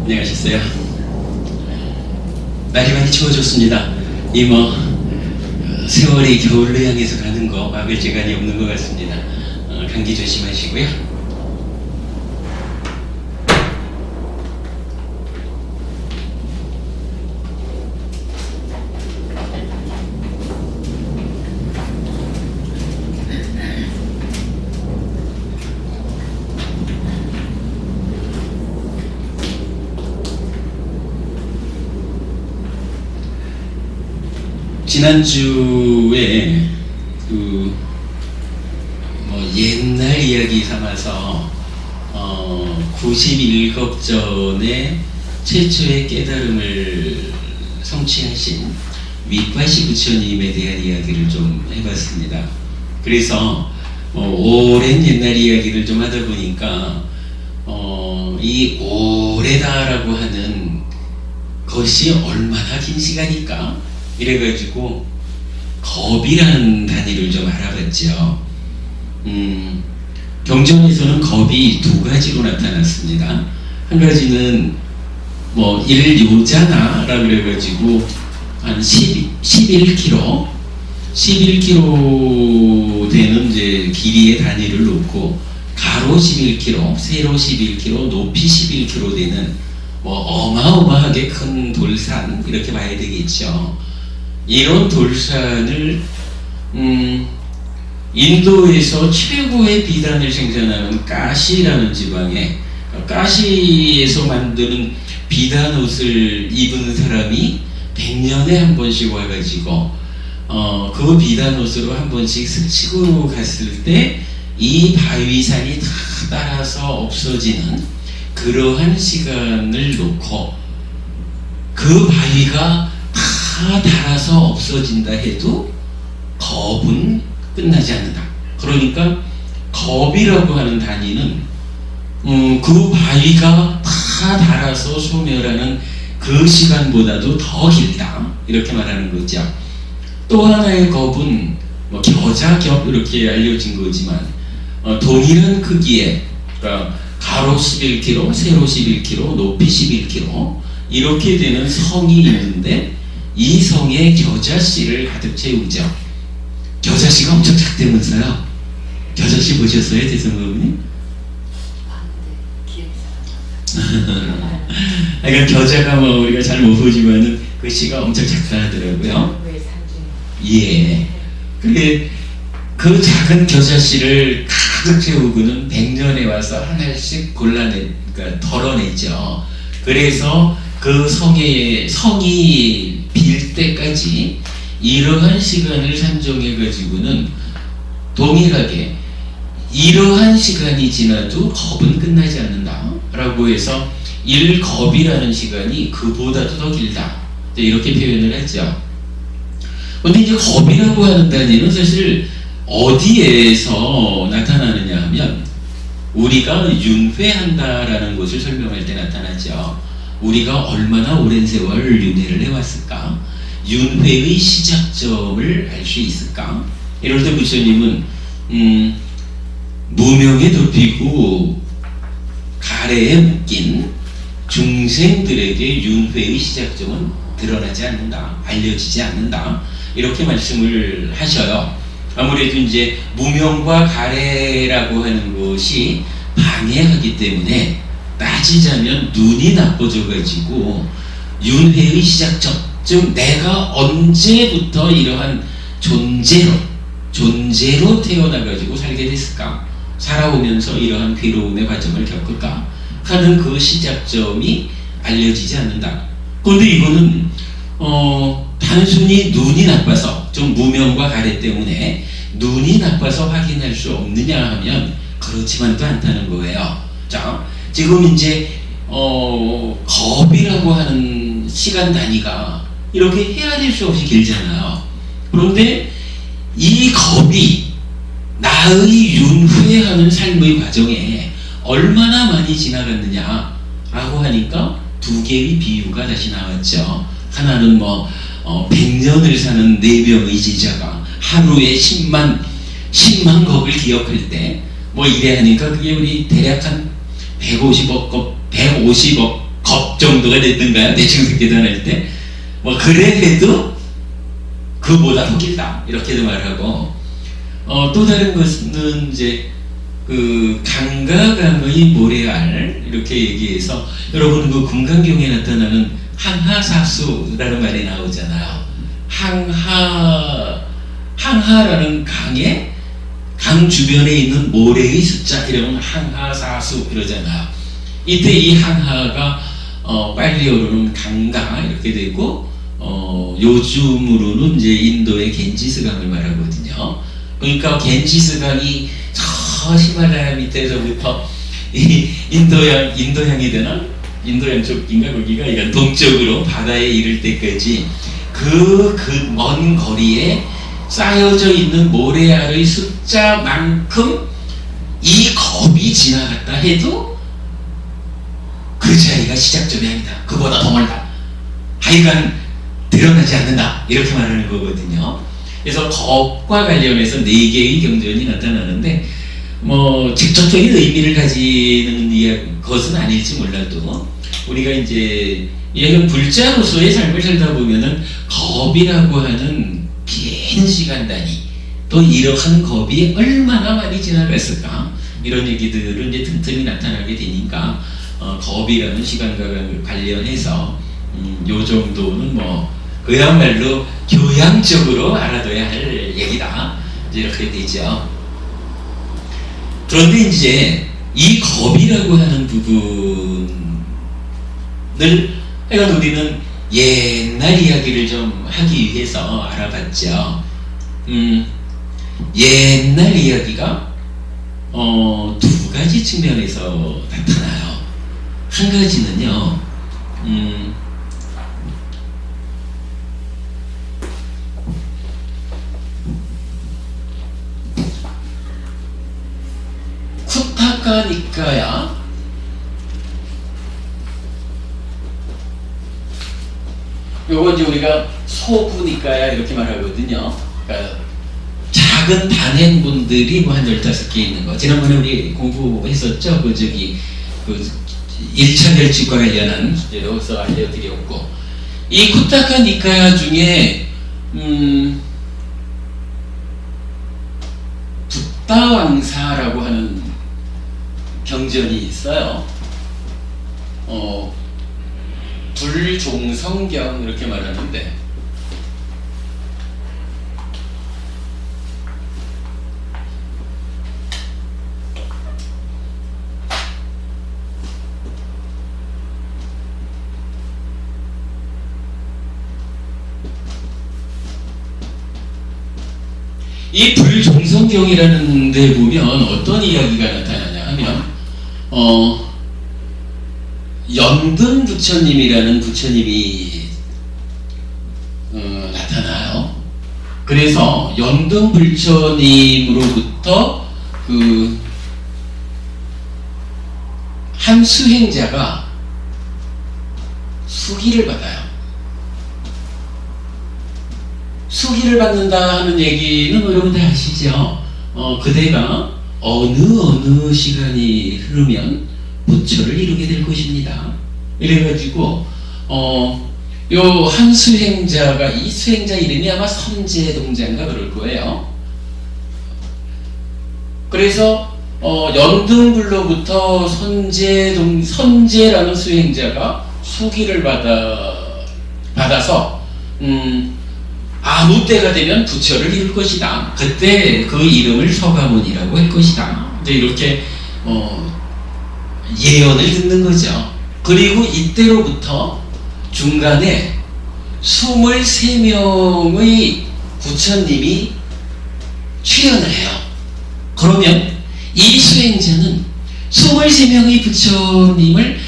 안녕하셨어요? 날이 많이 추워졌습니다. 세월이 겨울로 향해서 가는 거 막을 재간이 없는 것 같습니다. 감기 조심하시고요. 지난주에 옛날 이야기 삼아서 91겁전의 최초의 깨달음을 성취하신 윗바시 부처님에 대한 이야기를 좀 해봤습니다. 그래서 오랜 옛날 이야기를 좀 하다 보니까 이 오래다라고 하는 것이 얼마나 긴 시간일까? 이래가지고 겁이라는 단위를 좀 알아봤죠. 경전에서는 겁이 두 가지로 나타났습니다. 한 가지는 일요자나라 그래가지고 한 11km 되는 이제 길이의 단위를 놓고 가로 11km, 세로 11km, 높이 11km 되는 어마어마하게 큰 돌산 이렇게 봐야 되겠죠. 이런 돌산을 인도에서 최고의 비단을 생산하는 까시라는 지방에 까시에서 만드는 비단 옷을 입은 사람이 100년에 한 번씩 와가지고 그 비단 옷으로 한 번씩 스치고 갔을 때 이 바위산이 다 따라서 없어지는 그러한 시간을 놓고 그 바위가 다 닳아서 없어진다 해도 겁은 끝나지 않는다. 그러니까 겁이라고 하는 단위는 그 바위가 다 닳아서 소멸하는 그 시간보다도 더 길다. 이렇게 말하는 거죠. 또 하나의 겁은 겨자겹 이렇게 알려진 거지만 동일한 크기에 그러니까 가로 11km, 세로 11km, 높이 11km 이렇게 되는 성이 있는데 이 성에 겨자씨를 가득 채우죠. 겨자씨가 엄청 작다면서요. 겨자씨 보셨어요, 대성부님? 그러니까 겨자가 우리가 잘 못 보지만은 그 씨가 엄청 작다하더라고요. 예. 그게 그 작은 겨자씨를 가득 채우고는 100년에 와서 하나씩 그러니까 덜어내죠. 그래서 그 성이 빌 때까지 이러한 시간을 산정해 가지고는 동일하게 이러한 시간이 지나도 겁은 끝나지 않는다 라고 해서 일겁이라는 시간이 그보다도 더 길다 이렇게 표현을 했죠. 근데 이제 겁이라고 하는 단위는 사실 어디에서 나타나느냐 하면 우리가 윤회한다라는 것을 설명할 때 나타나죠. 우리가 얼마나 오랜 세월 윤회를 해왔을까? 윤회의 시작점을 알 수 있을까? 이럴 때 부처님은 무명에 덮이고 가래에 묶인 중생들에게 윤회의 시작점은 드러나지 않는다, 알려지지 않는다 이렇게 말씀을 하셔요. 아무래도 이제 무명과 가래라고 하는 것이 방해하기 때문에 따지자면 눈이 나빠져 가지고 윤회의 시작점, 즉 내가 언제부터 이러한 존재로 태어나 가지고 살게 됐을까, 살아오면서 이러한 괴로움의 과정을 겪을까 하는 그 시작점이 알려지지 않는다. 그런데 이거는 단순히 눈이 나빠서, 좀 무명과 가래 때문에 눈이 나빠서 확인할 수 없느냐 하면 그렇지만도 않다는 거예요. 자, 지금 이제 겁이라고 하는 시간 단위가 이렇게 헤아릴 수 없이 길잖아요. 그런데 이 겁이 나의 윤회하는 삶의 과정에 얼마나 많이 지나갔느냐 라고 하니까 두 개의 비유가 다시 나왔죠. 하나는 100년을 사는 4명의 제자가 하루에 10만 겁을 기억할 때 이래 하니까 그게 우리 대략 한 150억 겁 정도가 됐던가요? 대충 계산할 때. 뭐 그래도 그보다 더 길다 이렇게도 말하고, 또 다른 것은 이제 그 강과 강의 모래알 이렇게 얘기해서, 여러분 그 금강경에 나타나는 항하사수라는 말이 나오잖아요. 항하라는 강 주변에 있는 모래의 숫자 이러면 항하사수 이러잖아요. 이때 이 항하가 빨리 오르는 강가 이렇게 되고, 요즘으로는 이제 인도의 겐지스강을 말하거든요. 그러니까 겐지스강이 저 히말라야 밑에서부터 이 인도양이 되나? 인도양 쪽인가 거기가, 그러니까 동쪽으로 바다에 이를 때까지 그 먼 거리에 쌓여져 있는 모래알의 숫자만큼 이 겁이 지나갔다 해도 그 자리가 시작점이 아니다. 그보다 더 멀다. 하여간 드러나지 않는다. 이렇게 말하는 거거든요. 그래서 겁과 관련해서 4개의 경전이 나타나는데, 뭐 직접적인 의미를 가지는 것은 아닐지 몰라도, 우리가 이제 이런 불자로서의 삶을 살다 보면은 겁이라고 하는 긴 시간 단위, 또 이러한 겁이 얼마나 많이 지나갔을까, 이런 얘기들은 이제 틈틈이 나타나게 되니까, 겁이라는 시간과 관련해서 요 정도는 뭐 그야말로 교양적으로 알아둬야 할 얘기다, 이제 이렇게 되죠. 그런데 이제 이 겁이라고 하는 부분을 우리는 옛날 이야기를 좀 하기 위해서 알아봤죠. 옛날 이야기가 두 가지 측면에서 나타나요. 한 가지는요, 쿠타카니까야, 요건 이제 우리가 소부니까야 이렇게 말하거든요. 그러니까 작은 단행본들이 뭐 한 15개 있는 거. 지난번에 우리 공부했었죠. 그 1차 결집과 관련한 주제로서 알려드렸고, 이 쿠타카니까야 중에 붓다왕사라고 하는 경전이 있어요. 불종성경 이렇게 말하는데, 이 불종성경이라는 데 보면 어떤 이야기가 나타나냐 하면, 연등 부처님이라는 부처님이 나타나요. 그래서 연등 부처님으로부터 한 수행자가 수기를 받아요. 수기를 받는다 하는 얘기는 여러분 다 아시죠? 그대가 어느 시간이 흐르면 부처를 이루게 될 것입니다. 이래가지고 요 한 수행자가, 이 수행자 이름이 아마 선제동자인가 그럴 거예요. 그래서 연등불로부터 선제라는 수행자가 수기를 받아서 아무 때가 되면 부처를 이룰 것이다. 그때 그 이름을 서가모니라고 할 것이다. 이제 이렇게 예언을 듣는 거죠. 그리고 이때로부터 중간에 23명의 부처님이 출현을 해요. 그러면 이 수행자는 23명의 부처님을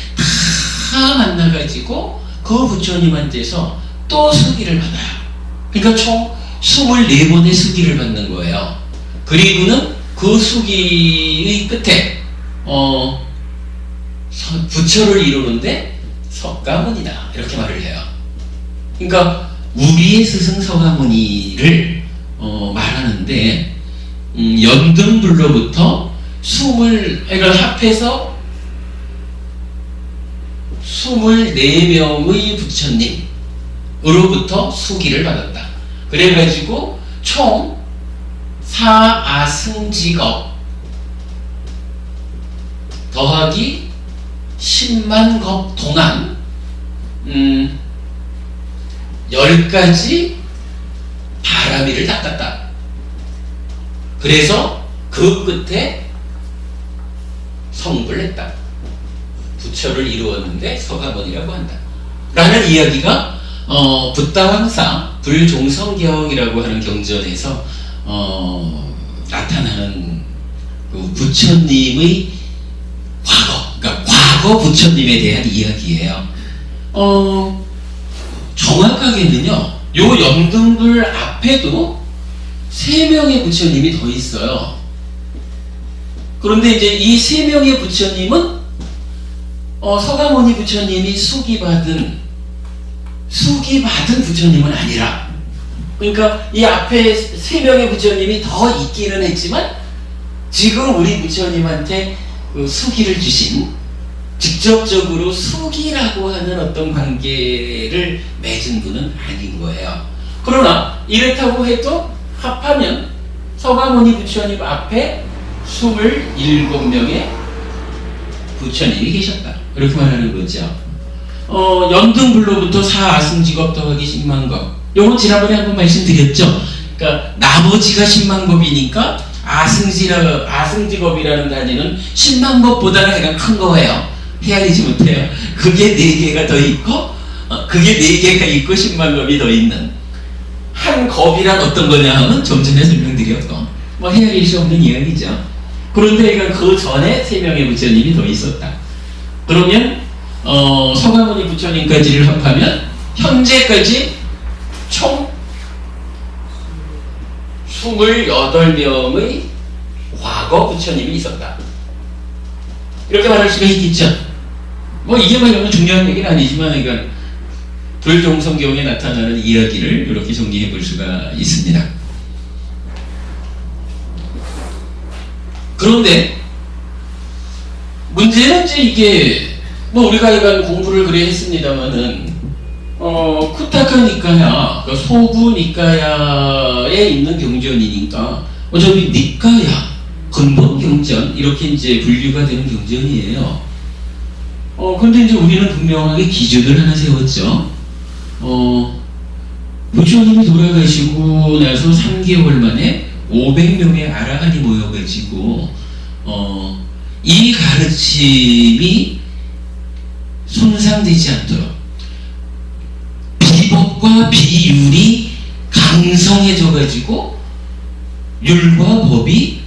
다 만나가지고 그 부처님한테서 또 수기를 받아요. 그러니까 총 24번의 수기를 받는 거예요. 그리고는 그 수기의 끝에 부처를 이루는데 석가모니다 이렇게 말을 해요. 그러니까 우리의 스승 석가모니를 말하는데, 연등불로부터 이걸 합해서 24명의 부처님으로부터 수기를 받았다. 그래가지고 총 사아승직업 더하기 10만 겁 동안 10가지 바라미를 닦았다. 그래서 그 끝에 성불을 했다. 부처를 이루었는데 서가모니라고 한다. 라는 이야기가 붓다왕사 불종성경이라고 하는 경전에서 나타나는 그 부처님의 과거, 그러니까 과거 부처님에 대한 이야기예요. 정확하게는요, 요 영등불 앞에도 3명의 부처님이 더 있어요. 그런데 이제 이 3명의 부처님은 서가모니 부처님이 수기받은 부처님은 아니라, 그러니까 이 앞에 3명의 부처님이 더 있기는 했지만 지금 우리 부처님한테 그 수기를 주신, 직접적으로 수기라고 하는 어떤 관계를 맺은 분은 아닌 거예요. 그러나 이렇다고 해도 합하면 서가모니 부처님 앞에 27명의 부처님이 계셨다. 이렇게 말하는 거죠. 연등불로부터 사아승직업 더하기 10만 법. 요건 지난번에 한번 말씀드렸죠. 그러니까 나머지가 10만 법이니까 아승직업이라는 단위는 10만 법보다는 그냥 큰 거예요. 헤아리지 못해요. 그게 4개가 더 있고, 그게 4개가 있고 10만 법이 더 있는. 한 겁이란 어떤 거냐 하면 좀 전에 설명드렸고, 뭐 헤아릴 수 없는 이야기죠. 그런데 그 전에 3명의 부처님이 더 있었다. 그러면 서가모니 부처님까지를 합하면 현재까지 총 28명의 과거 부처님이 있었다. 이렇게 말할 수가 있겠죠. 뭐 이게 뭐 중요한 얘기는 아니지만, 그러니까 불종성경에 나타나는 이야기를 이렇게 정리해 볼 수가 있습니다. 그런데 문제는 이제 이게 뭐 우리가 약간 공부를 그래 했습니다만은 쿠타카 니카야, 그러니까 소부 니카야에 있는 경전이니까 어차피 니카야, 근본 경전 이렇게 이제 분류가 되는 경전이에요. 근데 이제 우리는 분명하게 기준을 하나 세웠죠. 부처님이 돌아가시고 나서 3개월 만에 500명의 아라한이 모여가지고 이 가르침이 손상되지 않도록 비법과 비율이 강성해져가지고 율과 법이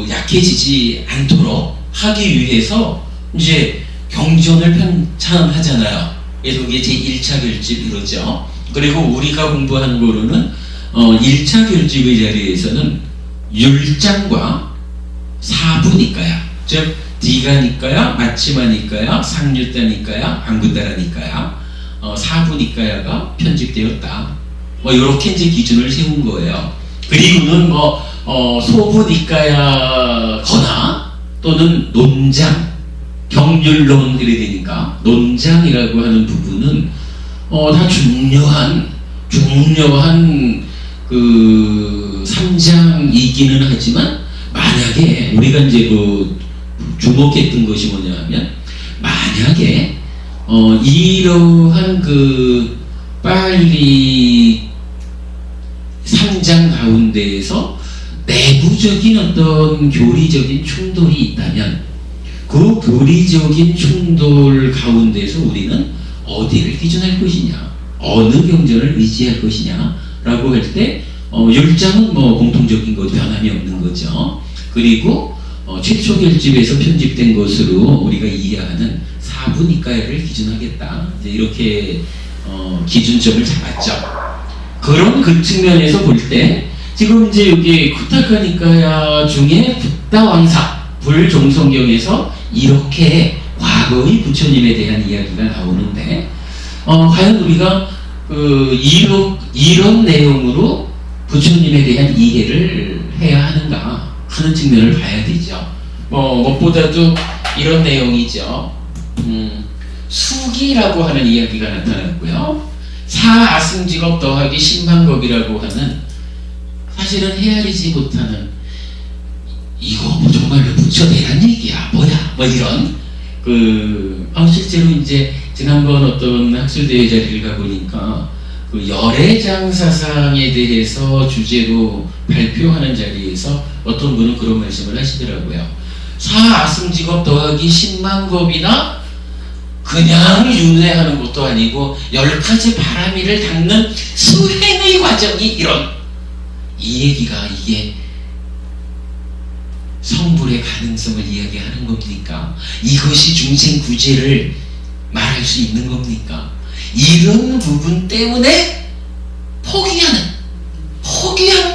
약해지지 않도록 하기 위해서 이제 경전을 편찬하잖아요. 그래서 이게 제1차 결집 이러죠. 그리고 우리가 공부하는 거로는 1차 결집의 자리에서는 율장과 사부니까야, 즉 디가니까야, 마치마니까야, 상류다니까야, 안구다라니까야, 사부니까야가 편집되었다. 뭐 이렇게 이제 기준을 세운 거예요. 그리고는 소부니까야거나 또는 논장, 경률론 그래야 되니까 논장이라고 하는 부분은 다 중요한 그 3장이기는 하지만, 만약에 우리가 이제 주목했던 것이 뭐냐면, 만약에 이러한 그 빨리 3장 가운데에서 내부적인 어떤 교리적인 충돌이 있다면, 그 교리적인 충돌 가운데서 우리는 어디를 기준할 것이냐, 어느 경전을 의지할 것이냐 라고 할 때 율장은 뭐 공통적인 것, 변함이 없는 거죠. 그리고 최초 결집에서 편집된 것으로 우리가 이해하는 사부니까야를 기준하겠다, 이제 이렇게 기준점을 잡았죠. 그런 그 측면에서 볼 때 지금 이제 여기 쿠타카니까야 중에 붓다왕사 불종성경에서 이렇게 과거의 부처님에 대한 이야기가 나오는데, 과연 우리가 이런 내용으로 부처님에 대한 이해를 해야 하는가 하는 측면을 봐야 되죠. 무엇보다도 이런 내용이죠. 수기라고 하는 이야기가 나타났고요. 사아승직업 더하기 10만겁이라고 하는 사실은 헤아리지 못하는 이거 뭐 정말로 부처대란 얘기야 뭐야 뭐 이런 실제로 이제 지난번 어떤 학술대회 자리를 가보니까 그 열애장 사상에 대해서 주제로 발표하는 자리에서 어떤 분은 그런 말씀을 하시더라고요. 사아승직업 더하기 10만겁이나 그냥 윤회하는 것도 아니고 10가지 바라미를 닦는 수행의 과정이 이런 이 얘기가 이게 성불의 가능성을 이야기하는 겁니까? 이것이 중생 구제를 말할 수 있는 겁니까? 이런 부분 때문에 포기하는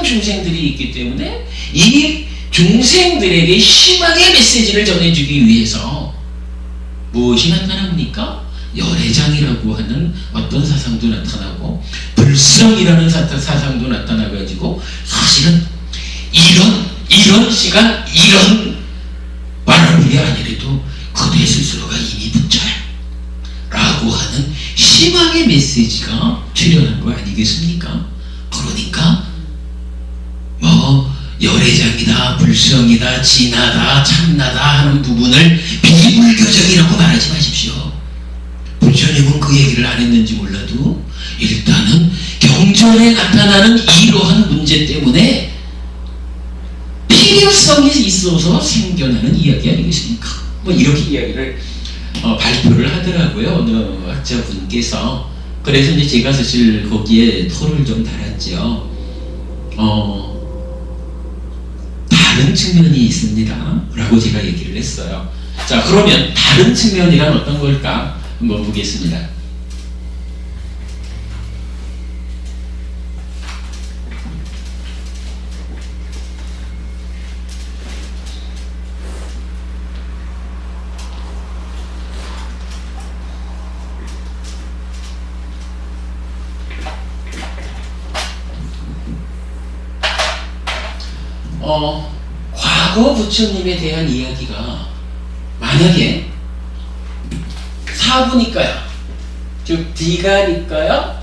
중생들이 있기 때문에 이 중생들에게 희망의 메시지를 전해주기 위해서 무엇이 나타납니까? 열애장이라고 하는 어떤 사상도 나타나고 불성이라는 사상도 나타나가지고 사실은 이런 시간 이런 바람이 아니래도 그대 스스로가 이미 부처야 라고 하는 희망의 메시지가 출현한 거 아니겠습니까? 그러니까 열애장이다, 불성이다, 진하다, 참나다 하는 부분을 비불교적이라고 말하지 마십시오. 부처님은 그 얘기를 안 했는지 몰라도 일단은 경전에 나타나는 이러한 문제 때문에 필요성이 있어서 생겨나는 이야기 아니겠습니까? 뭐 이렇게 이야기를 발표를 하더라고요. 어느 학자분께서. 그래서 이제 제가 사실 거기에 토를 좀 달았죠. 다른 측면이 있습니다 라고 제가 얘기를 했어요. 자, 그러면 다른 측면이란 어떤 걸까 한번 보겠습니다. 과거 부처님에 대한 이야기가 만약에 사부니까요, 즉 디가니까요,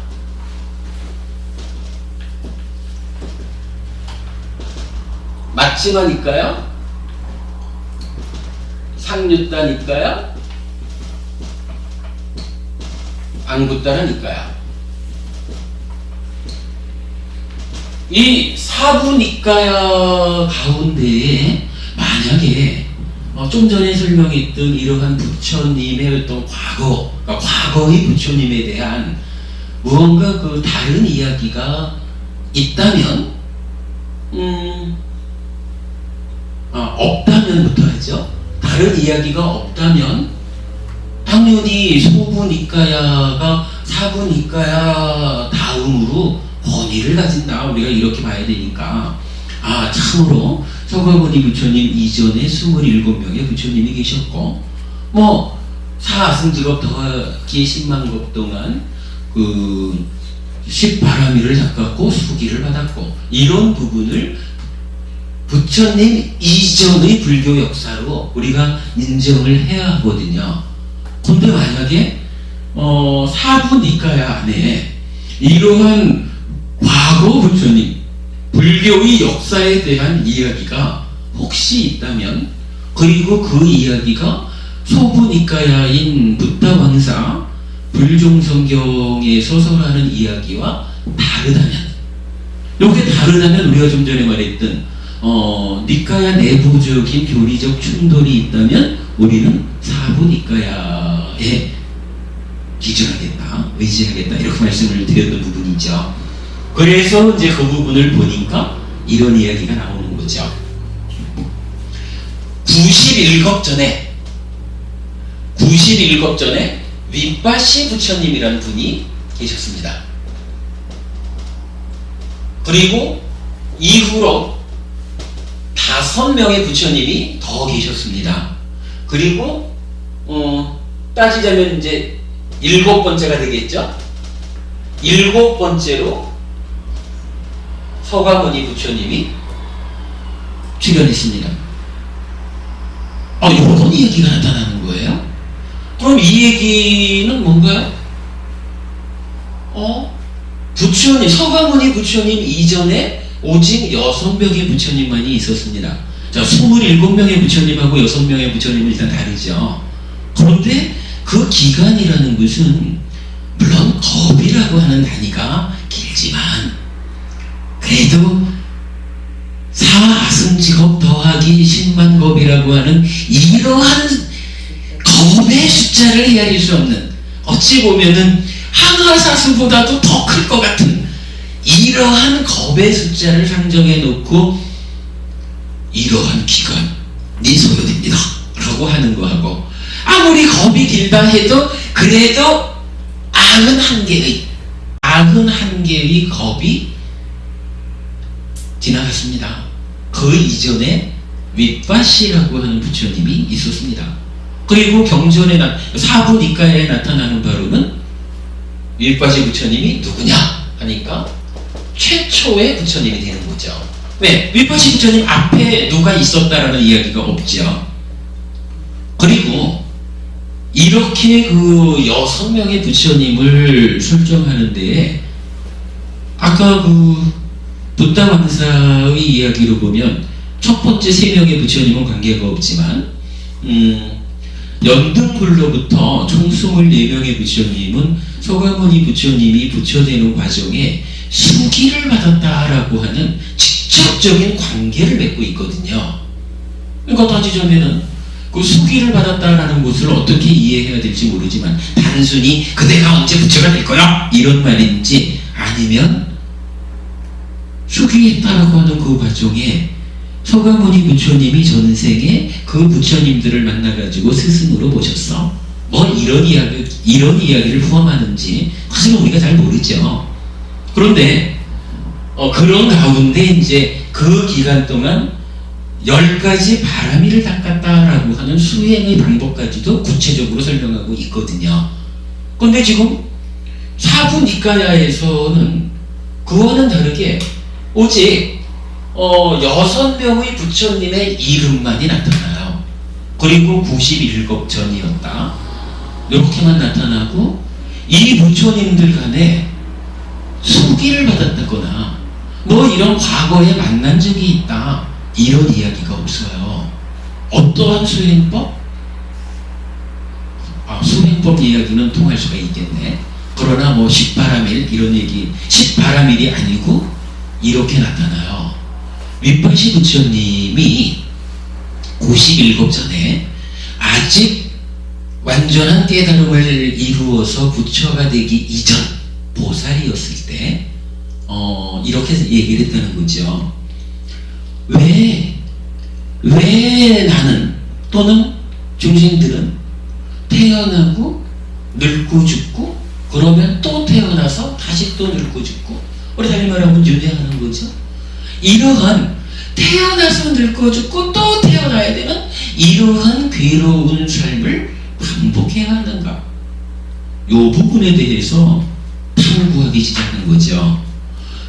마치마니까요, 상류따니까요, 방부따라니까요. 이 사부니까야 가운데에 만약에 좀 전에 설명했던 이러한 부처님의 어떤 과거, 그러니까 과거의 부처님에 대한 무언가 그 다른 이야기가 있다면, 없다면부터 하죠. 다른 이야기가 없다면 당연히 소부니까야가 사부니까야 다음으로 권위를 가진다. 우리가 이렇게 봐야 되니까 참으로 서가모니 부처님 이전에 27명의 부처님이 계셨고 사승직업 더하기 10만겁 동안 그 10바라미를 닦았고 수기를 받았고 이런 부분을 부처님 이전의 불교 역사로 우리가 인정을 해야 하거든요. 근데 만약에 사부니까야 안에 이러한 과거 부처님 불교의 역사에 대한 이야기가 혹시 있다면, 그리고 그 이야기가 소부니까야인 붓다왕사 불종성경에 서설하는 이야기와 다르다면, 이게 다르다면 우리가 좀 전에 말했던 니까야 내부적인 교리적 충돌이 있다면 우리는 사부니까야에 기준하겠다, 의지하겠다 이렇게 말씀을 드렸던 부분이죠. 그래서 이제 그 부분을 보니까 이런 이야기가 나오는 거죠. 91겁 전에 윗바시 부처님이라는 분이 계셨습니다. 그리고 이후로 5명의 부처님이 더 계셨습니다. 그리고 따지자면 이제 7번째가 되겠죠. 7번째로 서가모니 부처님이 출연했습니다. 이런 이야기가 나타나는 거예요. 그럼 이 얘기는 뭔가요? 부처님, 서가모니 부처님 이전에 오직 6명의 부처님만이 있었습니다. 자, 27명의 부처님하고 6명의 부처님은 일단 다르죠. 그런데 그 기간이라는 것은 물론 겁이라고 하는 단위가 길지만 그래도 사아승직업 더하기 10만 겁이라고 하는 이러한 겁의 숫자를 헤아릴 수 없는, 어찌 보면은 항아사수보다도 더 클 것 같은 이러한 겁의 숫자를 상정해 놓고 이러한 기간 네 소요됩니다 라고 하는 거하고, 아무리 겁이 길다 해도 그래도 91개의 겁이 지나갔습니다. 그 이전에 윗바시라고 하는 부처님이 있었습니다. 그리고 경전에 사부니까에 나타나는 바로는 윗바시 부처님이 누구냐 하니까 최초의 부처님이 되는 거죠. 왜? 윗바시 부처님 앞에 누가 있었다라는 이야기가 없죠. 그리고 이렇게 그 6명의 부처님을 설정하는 데에 아까 그 부다 왕사의 이야기로 보면 첫 번째 3명의 부처님은 관계가 없지만 연등불로부터 총 24명의 부처님은 서가모니 부처님이 부처되는 과정에 수기를 받았다라고 하는 직접적인 관계를 맺고 있거든요. 그러니까 따지자면은 그 수기를 받았다라는 것을 어떻게 이해해야 될지 모르지만 단순히 그대가 언제 부처가 될 거야 이런 말인지, 아니면 수기했다라고 하는 그 과정에 서가모니 부처님이 전생에 그 부처님들을 만나가지고 스승으로 모셨어, 뭐 이런 이야기를 포함하는지 사실 우리가 잘 모르죠. 그런데 그런 가운데 이제 그 기간 동안 10가지 바라미를 닦았다라고 하는 수행의 방법까지도 구체적으로 설명하고 있거든요. 그런데 지금 사부니까야에서는 그와는 다르게 오직 6명의 부처님의 이름만이 나타나요. 그리고 91겁전이었다 이렇게만 나타나고, 이 부처님들 간에 수기를 받았다거나 뭐 이런 과거에 만난 적이 있다 이런 이야기가 없어요. 어떠한 수행법? 수행법 이야기는 통할 수가 있겠네. 그러나 뭐 10바라밀 이런 얘기, 10바라밀이 아니고 이렇게 나타나요. 윗바시 부처님이 97겁전에 아직 완전한 깨달음을 이루어서 부처가 되기 이전 보살이었을 때 이렇게 얘기를 했다는 거죠. 왜 나는 또는 중생들은 태어나고 늙고 죽고 그러면 또 태어나서 다시 또 늙고 죽고, 우리 달리 말하면 윤회하는 거죠. 이러한 태어나서 늙고 죽고 또 태어나야 되는 이러한 괴로운 삶을 반복해야 하는가, 이 부분에 대해서 탐구하기 시작한 거죠.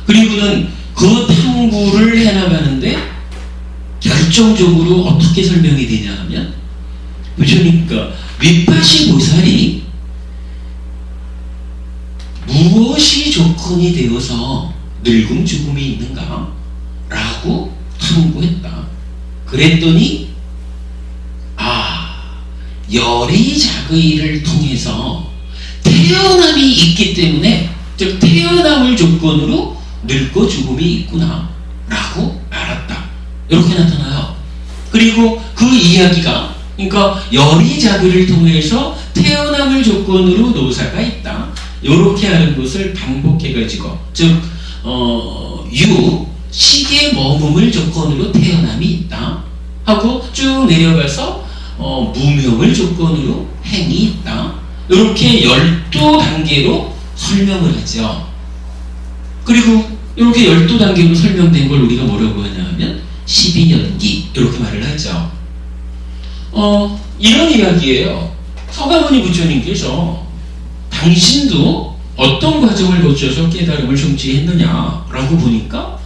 그리고는 그 탐구를 해나가는데 결정적으로 어떻게 설명이 되냐 하면, 그러니까 윗바시 보살이 무엇이 조건이 되어서 늙음 죽음이 있는가 라고 탐구했다. 그랬더니 열의작의를 통해서 태어남이 있기 때문에, 즉 태어남을 조건으로 늙고 죽음이 있구나 라고 알았다 이렇게 나타나요. 그리고 그 이야기가, 그러니까 열의작의를 통해서 태어남을 조건으로 노사가 있다 이렇게 하는 것을 반복해가지고, 즉 시계 머금을 조건으로 태어남이 있다 하고 쭉 내려가서 무명을 조건으로 행이 있다 이렇게 12단계로 설명을 하죠. 그리고 이렇게 12단계로 설명된 걸 우리가 뭐라고 하냐 하면 12연기 이렇게 말을 하죠. 이런 이야기예요. 서가모니 부처님께서 당신도 어떤 과정을 거쳐서 깨달음을 성취했느냐라고 보니까,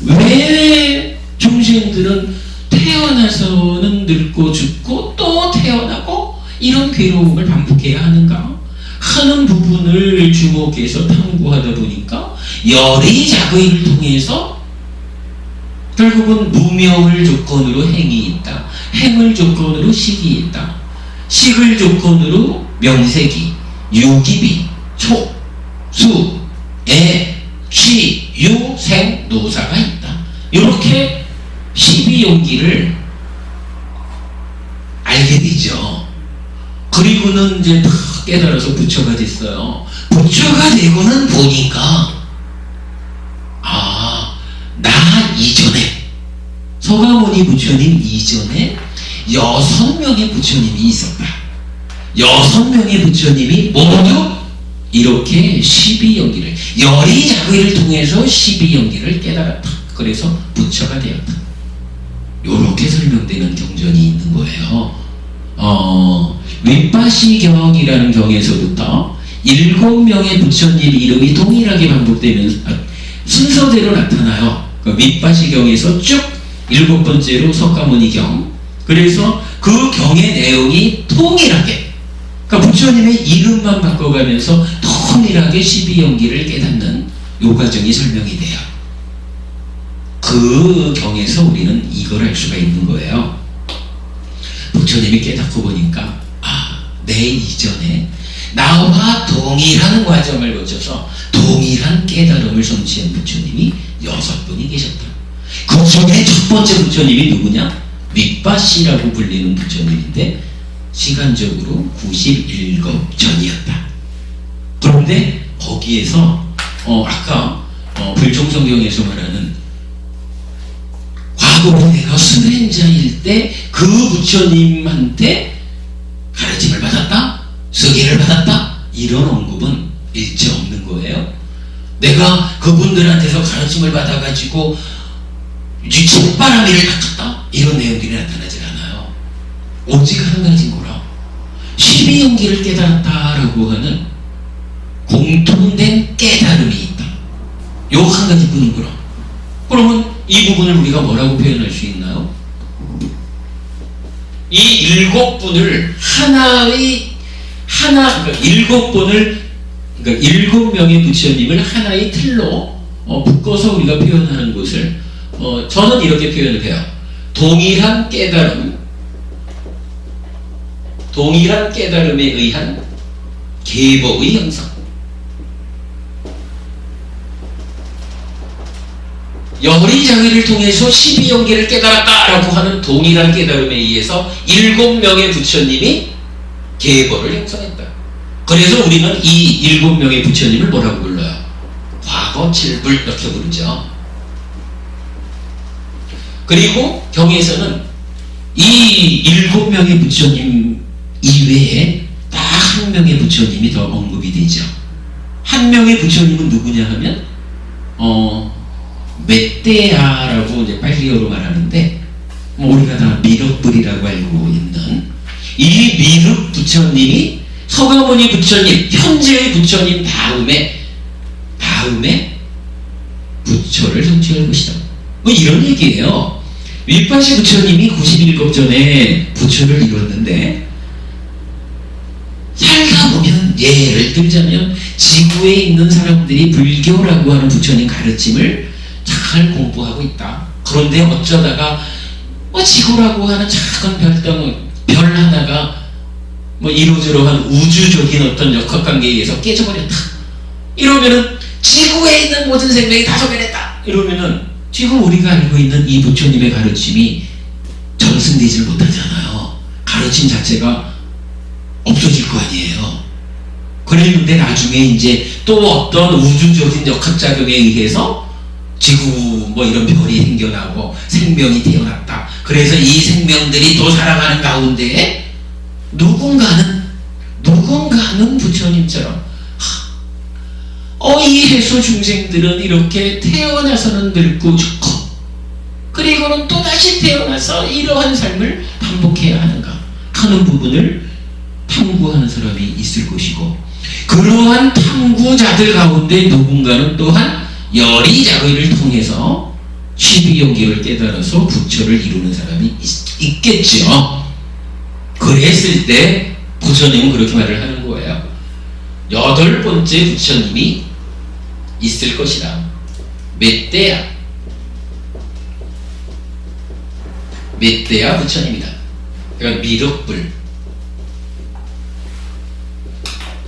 왜 중생들은 태어나서는 늙고 죽고 또 태어나고 이런 괴로움을 반복해야 하는가 하는 부분을 주목해서 탐구하다 보니까 열의 작의를 통해서 결국은 무명을 조건으로 행이 있다. 행을 조건으로 식이 있다. 식을 조건으로 명색이, 유기비, 촉, 수, 애, 취, 유, 생, 노사가 있다. 이렇게 12용기를 알게 되죠. 그리고는 이제 다 깨달아서 부처가 됐어요. 부처가 되고는 보니까 나 이전에 서가모니 부처님 이전에 6명의 부처님이 있었다. 6명의 부처님이 모두 이렇게 12연기를 열의 작의를 통해서 12연기를 깨달았다. 그래서 부처가 되었다. 이렇게 설명되는 경전이 있는 거예요. 윗바시경이라는 경에서부터 7명의 부처님 이름이 동일하게 반복되면서 순서대로 나타나요. 윗바시경에서 쭉 7번째로 석가모니경. 그래서 그 경의 내용이 통일하게, 그러니까 부처님의 이름만 바꿔가면서 통일하게 12연기를 깨닫는 요 과정이 설명이 돼요. 그 경에서 우리는 이걸 알 수가 있는 거예요. 부처님이 깨닫고 보니까 내 이전에 나와 동일한 과정을 거쳐서 동일한 깨달음을 성취한 부처님이 6분이 계셨다. 그 중에 첫 번째 부처님이 누구냐? 윗바시라고 불리는 부처님인데 시간적으로 91겁전이었다. 그런데 거기에서 아까 불종성경에서 말하는 과거로 내가 수행자일 때 그 부처님한테 가르침을 받았다? 서기를 받았다? 이런 언급은 일체 없는 거예요. 내가 그분들한테서 가르침을 받아가지고 뒷바람이를 닦았다? 이런 내용들이 나타나질 않아요. 오직 한 가지인 거라. 12연기를 깨달았다라고 하는 공통된 깨달음이 있다. 요 한 가지뿐인 거라. 그러면 이 부분을 우리가 뭐라고 표현할 수 있나요? 이 7분을 그러니까 7분을, 그러니까 7명의 부처님을 하나의 틀로 묶어서 우리가 표현하는 것을 저는 이렇게 표현을 해요. 동일한 깨달음에 의한 계보의 형성. 열의 장애를 통해서 12연계를 깨달았다라고 하는 동일한 깨달음에 의해서 7명의 부처님이 계보를 형성했다. 그래서 우리는 이 7명의 부처님을 뭐라고 불러요? 과거 칠불 이렇게 부르죠. 그리고 경에서는 이 7명의 부처님 이외에 딱 한 명의 부처님이 더 언급이 되죠. 한 명의 부처님은 누구냐 하면 메떼아라고 이제 빨리어로 말하는데 우리가 다 미륵불이라고 알고 있는 이 미륵 부처님이 서가모니 부처님, 현재의 부처님 다음에 부처를 성취할 것이다. 뭐 이런 얘기예요. 윗바시 부처님이 91급 전에 부처를 이뤘는데 살다 보면 예를 들자면 지구에 있는 사람들이 불교라고 하는 부처님 가르침을 잘 공부하고 있다. 그런데 어쩌다가 지구라고 하는 작은 별 하나가 이러저러한 우주적인 어떤 역학관계에 의해서 깨져버렸다. 이러면은 지구에 있는 모든 생명이 다 소멸했다. 이러면은 지금 우리가 알고 있는 이 부처님의 가르침이 전승되질 못하잖아요. 가르침 자체가 없어질 거 아니에요. 그랬는데 나중에 이제 또 어떤 우주적인 역학작용에 의해서 지구 이런 별이 생겨나고 생명이 태어났다. 그래서 이 생명들이 또 살아가는 가운데 누군가는 부처님처럼 이 해수 중생들은 이렇게 태어나서는 늙고 죽고 그리고는 또다시 태어나서 이러한 삶을 반복해야 하는가 하는 부분을 탐구하는 사람이 있을 것이고, 그러한 탐구자들 가운데 누군가는 또한 열의 자의를 통해서 12연계를 깨달아서 부처를 이루는 사람이 있겠죠. 그랬을 때 부처님은 그렇게 말을 하는 거예요. 8번째 부처님이 있을 것이다. 몇 대야? 몇 대야 부처님이다. 그러니까 미륵불.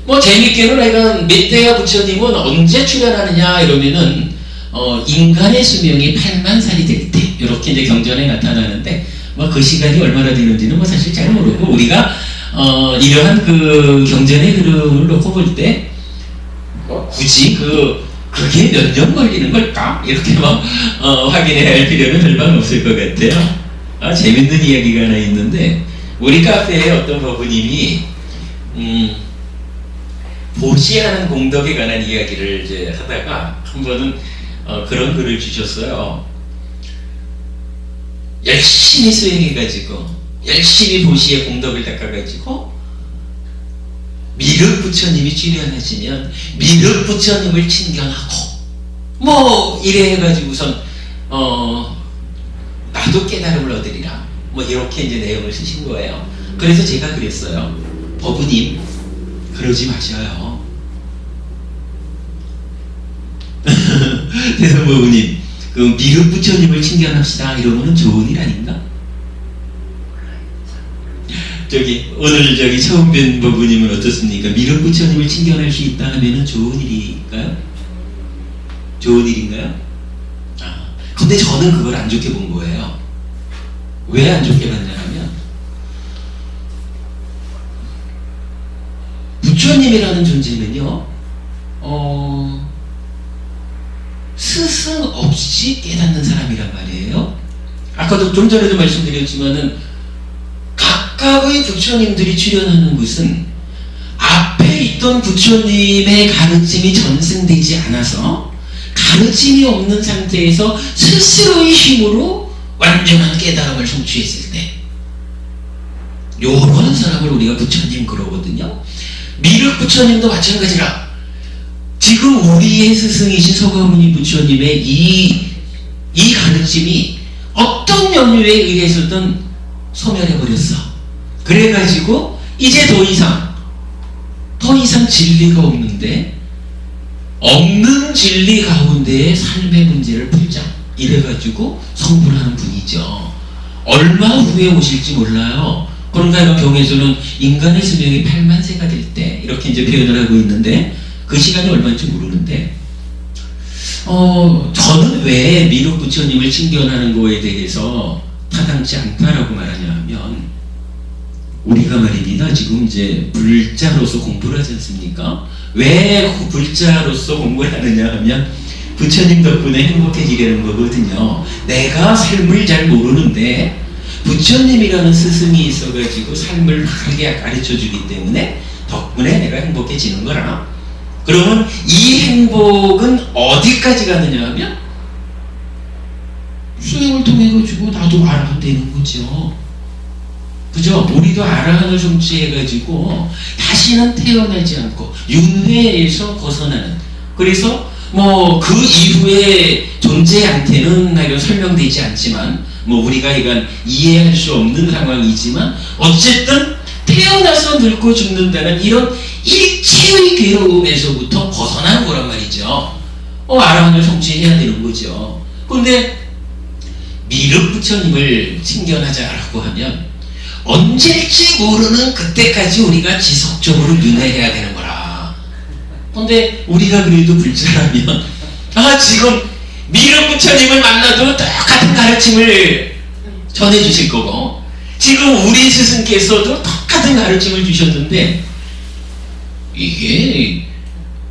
뭐 재밌게는 하여간 몇 대야 부처님은 언제 출현하느냐 이러면은 인간의 수명이 8만 살이 될 때 이렇게 이제 경전에 나타나는데 뭐 그 시간이 얼마나 되는지는 뭐 사실 잘 모르고 우리가 이러한 그 경전의 흐름을 놓고 볼 때 굳이 그게 몇 년 걸리는 걸까? 이렇게 막 확인해야 할 필요는 별반 없을 것 같아요. 재밌는 이야기가 하나 있는데 우리 카페에 어떤 법부님이 보시하는 공덕에 관한 이야기를 이제 하다가 한 번은 그런 글을 주셨어요. 열심히 수행해가지고 열심히 보시의 공덕을 닦아가지고 미륵 부처님이 출현하시면 미륵 부처님을 친견하고 뭐 이래 해가지고선 나도 깨달음을 얻으리라 뭐 이렇게 이제 내용을 쓰신 거예요. 그래서 제가 그랬어요. 법부님 그러지 마셔요. 대성법부님 그 미륵 부처님을 친견합시다 이러면은 좋은 일 아닌가? 오늘 처음 뵌 법부님은 어떻습니까? 미륵 부처님을 친견할 수 있다 하면은 좋은 일일까요? 좋은 일인가요? 근데 저는 그걸 안 좋게 본 거예요. 왜 안 좋게 봤냐면 부처님이라는 존재는요 스승 없이 깨닫는 사람이란 말이에요. 아까도 좀 전에도 말씀드렸지만은 각각의 부처님들이 출현하는 것은 앞에 있던 부처님의 가르침이 전승되지 않아서 가르침이 없는 상태에서 스스로의 힘으로 완전한 깨달음을 성취했을 때 요런 사람을 우리가 부처님 그러거든요. 미륵 부처님도 마찬가지라. 지금 우리의 스승이신 서가모니 부처님의 이 가르침이 어떤 연유에 의해서든 소멸해버렸어. 그래가지고 이제 더 이상 진리가 없는데 없는 진리 가운데의 삶의 문제를 풀자 이래가지고 성불하는 분이죠. 얼마 후에 오실지 몰라요. 그러니까 경에서는 인간의 수명이 8만 세가 될 때 이렇게 이제 표현을 하고 있는데 그 시간이 얼마인지 모르는데 저는 왜 미륵 부처님을 친견하는 거에 대해서 타당치 않다라고 말하냐 하면 우리가 말입니다. 지금 이제 불자로서 공부를 하지 않습니까? 왜 불자로서 공부를 하느냐 하면 부처님 덕분에 행복해지려는 거거든요. 내가 삶을 잘 모르는데 부처님이라는 스승이 있어가지고 삶을 바르게 가르쳐주기 때문에 덕분에 내가 행복해지는 거라. 그러면 이 행복은 어디까지 가느냐 하면 수행을 통해 가지고 나도 아라한 되는 거죠. 그죠? 우리도 아라한을 성취해가지고 다시는 태어나지 않고 윤회에서 벗어나는. 그래서 뭐 그 이후의 존재한테는 설명되지 않지만 뭐 우리가 이건 이해할 수 없는 상황이지만 어쨌든 태어나서 늙고 죽는다는 이런 일체의 괴로움에서부터 벗어나는 거란 말이죠. 아라한을 성취해야 되는 거죠. 그런데 미륵 부처님을 친견하자라고 하면 언제일지 모르는 그때까지 우리가 지속적으로 윤회해야 되는 거라. 근데 우리가 그래도 불자라면 지금 미륵 부처님을 만나도 똑같은 가르침을 전해주실 거고 지금 우리 스승께서도 똑같은 가르침을 주셨는데 이게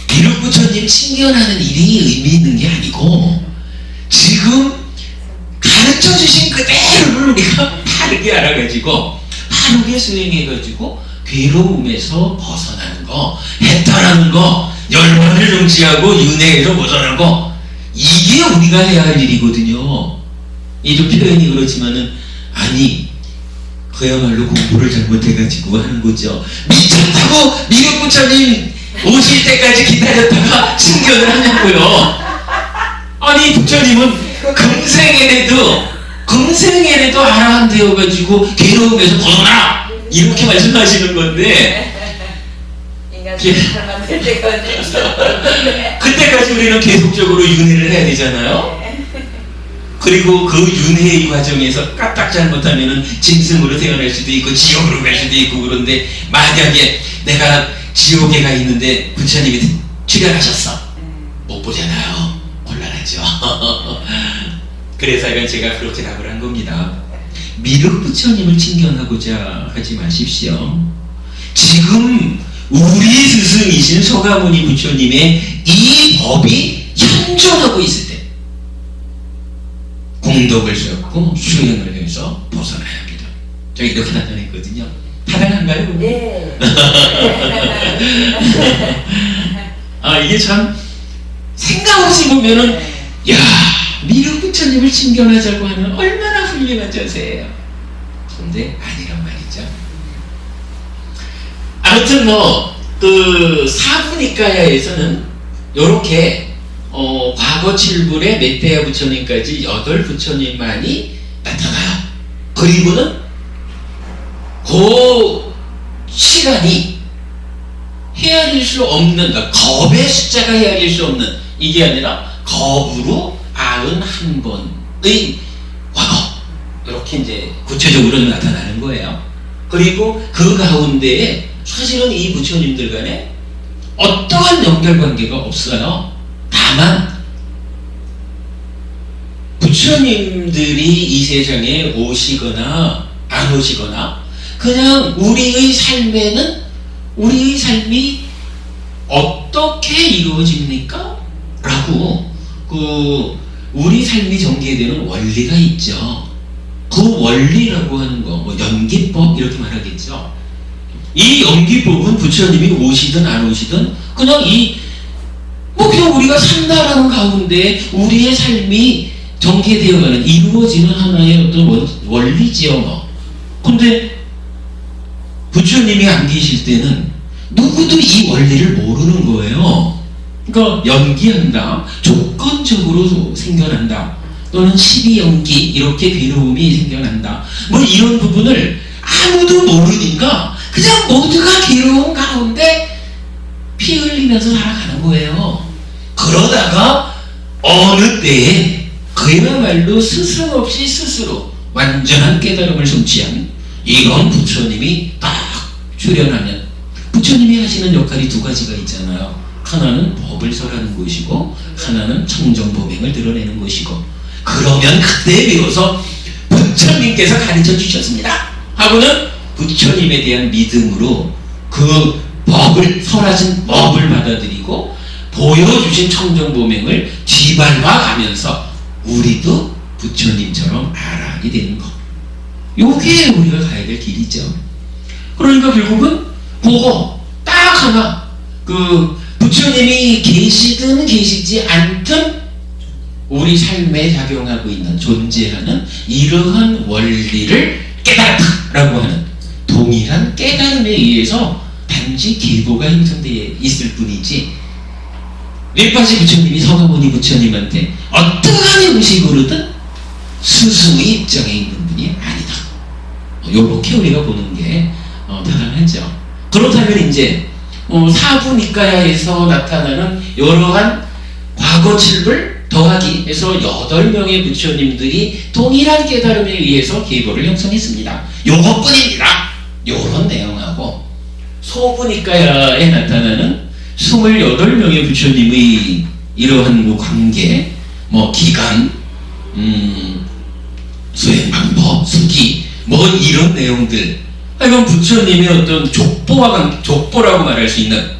미륵 부처님 친견하는 일이 의미 있는 게 아니고 지금 가르쳐 주신 그대로를 우리가 바르게 알아가지고 바르게 수행해가지고 괴로움에서 벗어나는 거, 해탈하는 거, 열반을 정치하고 윤회에서 벗어나는 거, 이게 우리가 해야 할 일이거든요. 이 좀 표현이 그렇지만은 아니 그야말로 공부를 잘못해가지고 하는 거죠. 미쳤다고 미륵 부처님 오실 때까지 기다렸다가 친견을 하냐고요. 아니 부처님은 금생에라도 아라한 되어가지고 괴로움에서 벗어나 이렇게 말씀하시는 건데 인간들이 잘 만들 때가 언제 있어. 그때까지 우리는 계속적으로 윤회를 해야 되잖아요. 그리고 그 윤회의 과정에서 까딱 잘못하면은 짐승으로 태어날 수도 있고 지옥으로 갈 수도 있고. 그런데 만약에 내가 지옥에 가 있는데 부처님이 출연하셨어, 못 보잖아요. 곤란하죠. 그래서 이건 제가 그렇게 답을 한 겁니다. 미륵 부처님을 칭견하고자 하지 마십시오. 지금 우리 스승이신 서가모니 부처님의 이 법이 현존하고 있을 때 공덕을 쌓고 수행을 해서 벗어나야 합니다. 제가 이렇게 나타냈거든요. 타당한가요? 네. 이게 참 생각 없이 보면은 야, 미륵 부처님을 칭견하자고 하면 얼마나 훌륭한 자세예요. 근데 아니란 말이죠. 아무튼 그 사부니까야에서는 요렇게 과거 7불에 멧대야 부처님까지 8부처님만이 나타나요. 그리고는 그 시간이 헤아릴 수 없는, 그러니까 겁의 숫자가 헤아릴 수 없는, 이게 아니라 겁으로 91번의 과거, 이렇게 이제 구체적으로 나타나는 거예요. 그리고 그 가운데에 사실은 이 부처님들 간에 어떠한 연결관계가 없어요. 다만 부처님들이 이 세상에 오시거나 안 오시거나 그냥 우리의 삶에는 우리의 삶이 어떻게 이루어집니까? 라고 우리 삶이 전개되는 원리가 있죠. 그 원리라고 하는 거, 뭐 연기법 이렇게 말하겠죠. 이 연기법은 부처님이 오시든 안 오시든 그냥 그냥 우리가 산다라는 가운데 우리의 삶이 전개되어가는, 이루어지는 하나의 어떤 원리지요. 근데 부처님이 안 계실 때는 누구도 이 원리를 모르는 거예요. 그러니까 연기한다, 조건적으로 생겨난다, 또는 12연기 이렇게 괴로움이 생겨난다, 뭐 이런 부분을 아무도 모르니까 그냥 모두가 괴로운 가운데 피 흘리면서 살아가는 거예요. 그러다가 어느 때에 그야말로 스승 없이 스스로 완전한 깨달음을 성취한 이런 부처님이 딱 출현하면, 부처님이 하시는 역할이 두 가지가 있잖아요. 하나는 법을 설하는 것이고 하나는 청정법행을 드러내는 것이고, 그러면 그때 비로소 부처님께서 가르쳐 주셨습니다 하고는 부처님에 대한 믿음으로 그 법을, 설하신 법을 받아들이고 보여주신 청정법행을 뒤밟아 가면서 우리도 부처님처럼 알아가게 되는 것, 요게 우리가 가야 될 길이죠. 그러니까 결국은 그거 딱 하나, 부처님이 계시든 계시지 않든 우리 삶에 작용하고 있는, 존재하는 이러한 원리를 깨달았다라고 하는 동일한 깨달음에 의해서 단지 계보가 형성되어 있을 뿐이지, 윗바지 부처님이 서가모니 부처님한테 어떠한 형식으로든 스승의 입장에 있는 분이 아니다. 요렇게 우리가 보는 게 타당하죠. 그렇다면 이제 사부니까야에서 나타나는 여러한 과거 7불 더하기 해서 8명의 부처님들이 동일한 깨달음에 의해서 계보를 형성했습니다. 요것뿐입니다. 요런 내용하고 소부니까야에 나타나는 28명의 부처님의 이러한 관계, 기간, 수행 방법, 수기, 이런 내용들, 이건 부처님의 어떤 족보라고 말할 수 있는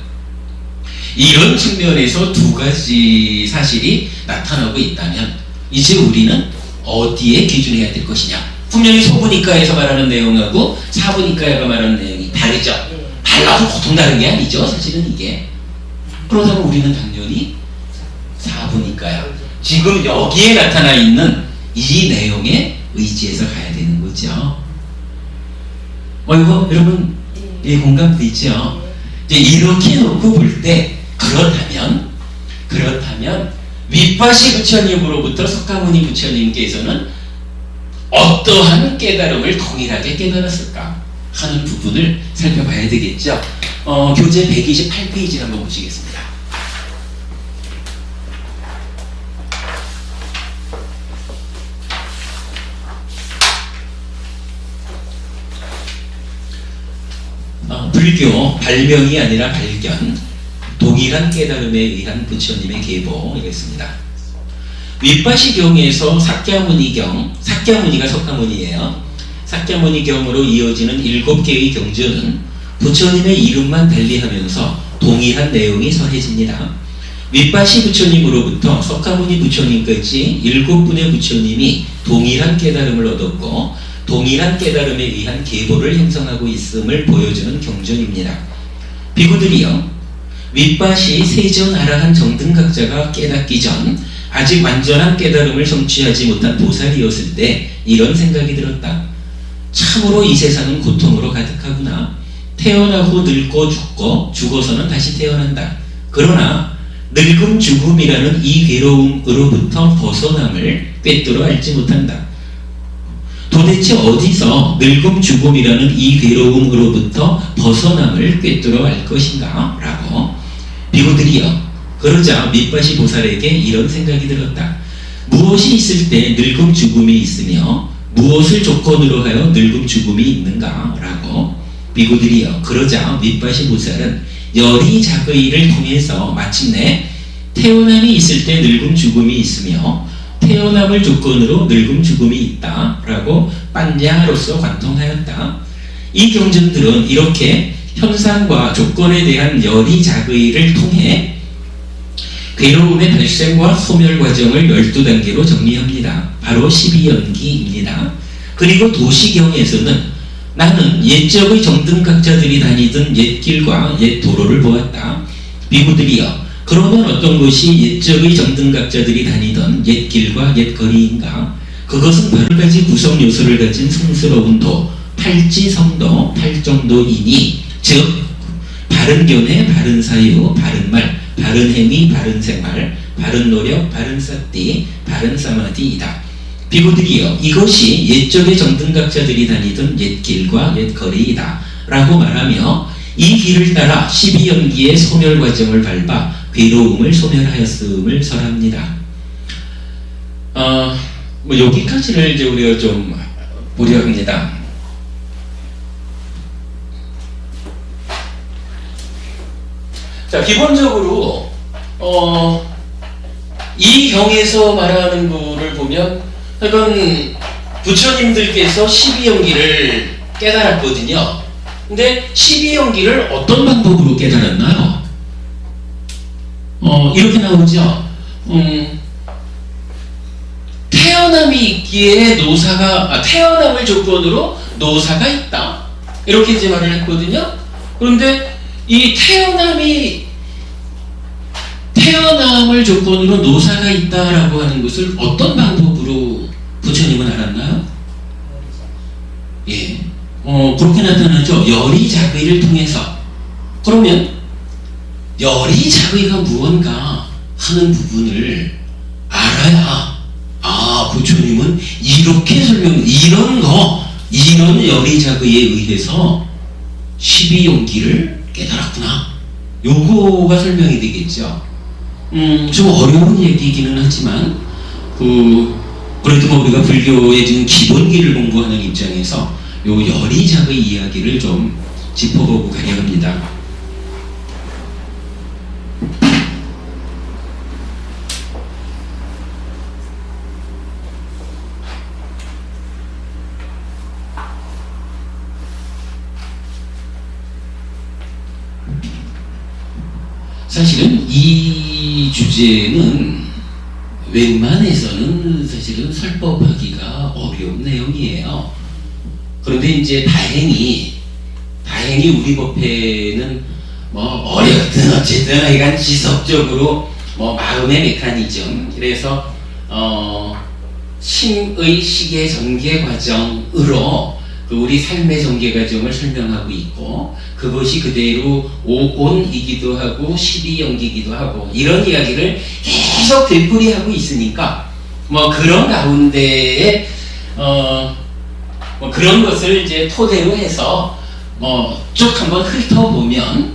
이런 측면에서 두 가지 사실이 나타나고 있다면, 이제 우리는 어디에 기준해야 될 것이냐. 분명히 소부니까에서 말하는 내용하고 사부니까에가 말하는 내용이 다르죠. 달라도 보통 다른 게 아니죠, 사실은 이게. 그러다면 우리는 당연히 사부니까야, 지금 여기에 나타나 있는 이 내용에 의지해서 가야 되는 거죠. 이거 여러분 공감되죠? 이제 이렇게 놓고 볼 때, 그렇다면 윗바시 부처님으로부터 석가모니 부처님께서는 어떠한 깨달음을 동일하게 깨달았을까? 하는 부분을 살펴봐야 되겠죠. 교재 128페이지를 한번 보시겠습니다. 불교 발명이 아니라 발견, 동일한 깨달음에 의한 부처님의 계보이겠습니다. 윗바시경에서 삭야무니경, 삭야무니가 석가모니예요. 삭야무니경으로 이어지는 7개의 경전은 부처님의 이름만 달리하면서 동일한 내용이 서해집니다. 윗바시 부처님으로부터 석가모니 부처님까지 7분의 부처님이 동일한 깨달음을 얻었고 동일한 깨달음에 의한 계보를 형성하고 있음을 보여주는 경전입니다. 비구들이여, 윗바시 세전아라한 정등각자가 깨닫기 전 아직 완전한 깨달음을 성취하지 못한 보살이었을 때 이런 생각이 들었다. 참으로 이 세상은 고통으로 가득하구나. 태어나고 늙고 죽고 죽어서는 다시 태어난다. 그러나 늙음 죽음이라는 이 괴로움으로부터 벗어남을 꿰뚫어 알지 못한다. 도대체 어디서 늙음 죽음이라는 이 괴로움으로부터 벗어남을 꿰뚫어 알 것인가? 라고 비구들이여, 그러자 밑바시 보살에게 이런 생각이 들었다. 무엇이 있을 때 늙음 죽음이 있으며 무엇을 조건으로 하여 늙음 죽음이 있는가? 라고 비구들이여, 그러자 밑바시 보살은 열이작의를 통해서 마침내 태어남이 있을 때 늙음 죽음이 있으며 태어남을 조건으로 늙음 죽음이 있다 라고 빤야로서 관통하였다. 이 경전들은 이렇게 현상과 조건에 대한 열이작의를 통해 괴로움의 발생과 소멸 과정을 12단계로 정리합니다. 바로 12연기입니다. 그리고 도시경에서는 나는 옛적의 정등각자들이 다니던 옛길과 옛도로를 보았다. 비구들이여, 그러면 어떤 것이 옛적의 정등각자들이 다니던 옛길과 옛거리인가? 그것은 여러 가지 구성 요소를 가진 성스러운 도, 팔지성도, 팔정도이니, 즉 바른 견해, 바른 사유, 바른 말, 바른 행위, 바른 생활, 바른 노력, 바른 사띠, 바른 사마디이다. 비구들이여, 이것이 옛적의 정등각자들이 다니던 옛길과 옛거리이다 라고 말하며 이 길을 따라 12연기의 소멸 과정을 밟아 괴로움을 소멸하였음을 설합니다. 여기까지를 이제 우리가 좀 보려 합니다. 자, 기본적으로 이 경에서 말하는 거를 보면, 그건 부처님들께서 12연기를 깨달았거든요. 근데 12연기를 어떤 방법으로 깨달았나요? 이렇게 나오죠. 태어남이 있기에 태어남을 조건으로 노사가 있다. 이렇게 이제 말을 했거든요. 그런데 이 태어남을 조건으로 노사가 있다라고 하는 것을 어떤 방법으로 부처님은 알았나요? 예. 그렇게 나타나죠. 열이작의를 통해서. 그러면 열이작의가 무언가 하는 부분을 알아야, 부처님은 이렇게 이런 열이작의에 의해서 12연기를 깨달았구나. 요거가 설명이 되겠죠. 좀 어려운 얘기이기는 하지만, 그래도 우리가 불교의 지금 기본기를 공부하는 입장에서 요 열이작의 이야기를 좀 짚어보고 가려 합니다. 사실은 이 주제는 웬만해서는 사실은 설법하기가 어려운 내용이에요. 그런데 이제 다행히 우리 법회는 어렵든 어쨌든 하여간 지속적으로 마음의 메커니즘, 그래서 심의 시계 전개 과정으로 우리 삶의 전개 과정을 설명하고 있고, 그것이 그대로 오온이기도 하고 12연기이기도 하고 이런 이야기를 계속 되풀이하고 있으니까 그런 가운데에 그런 것을 이제 토대로 해서 쭉 한번 훑어보면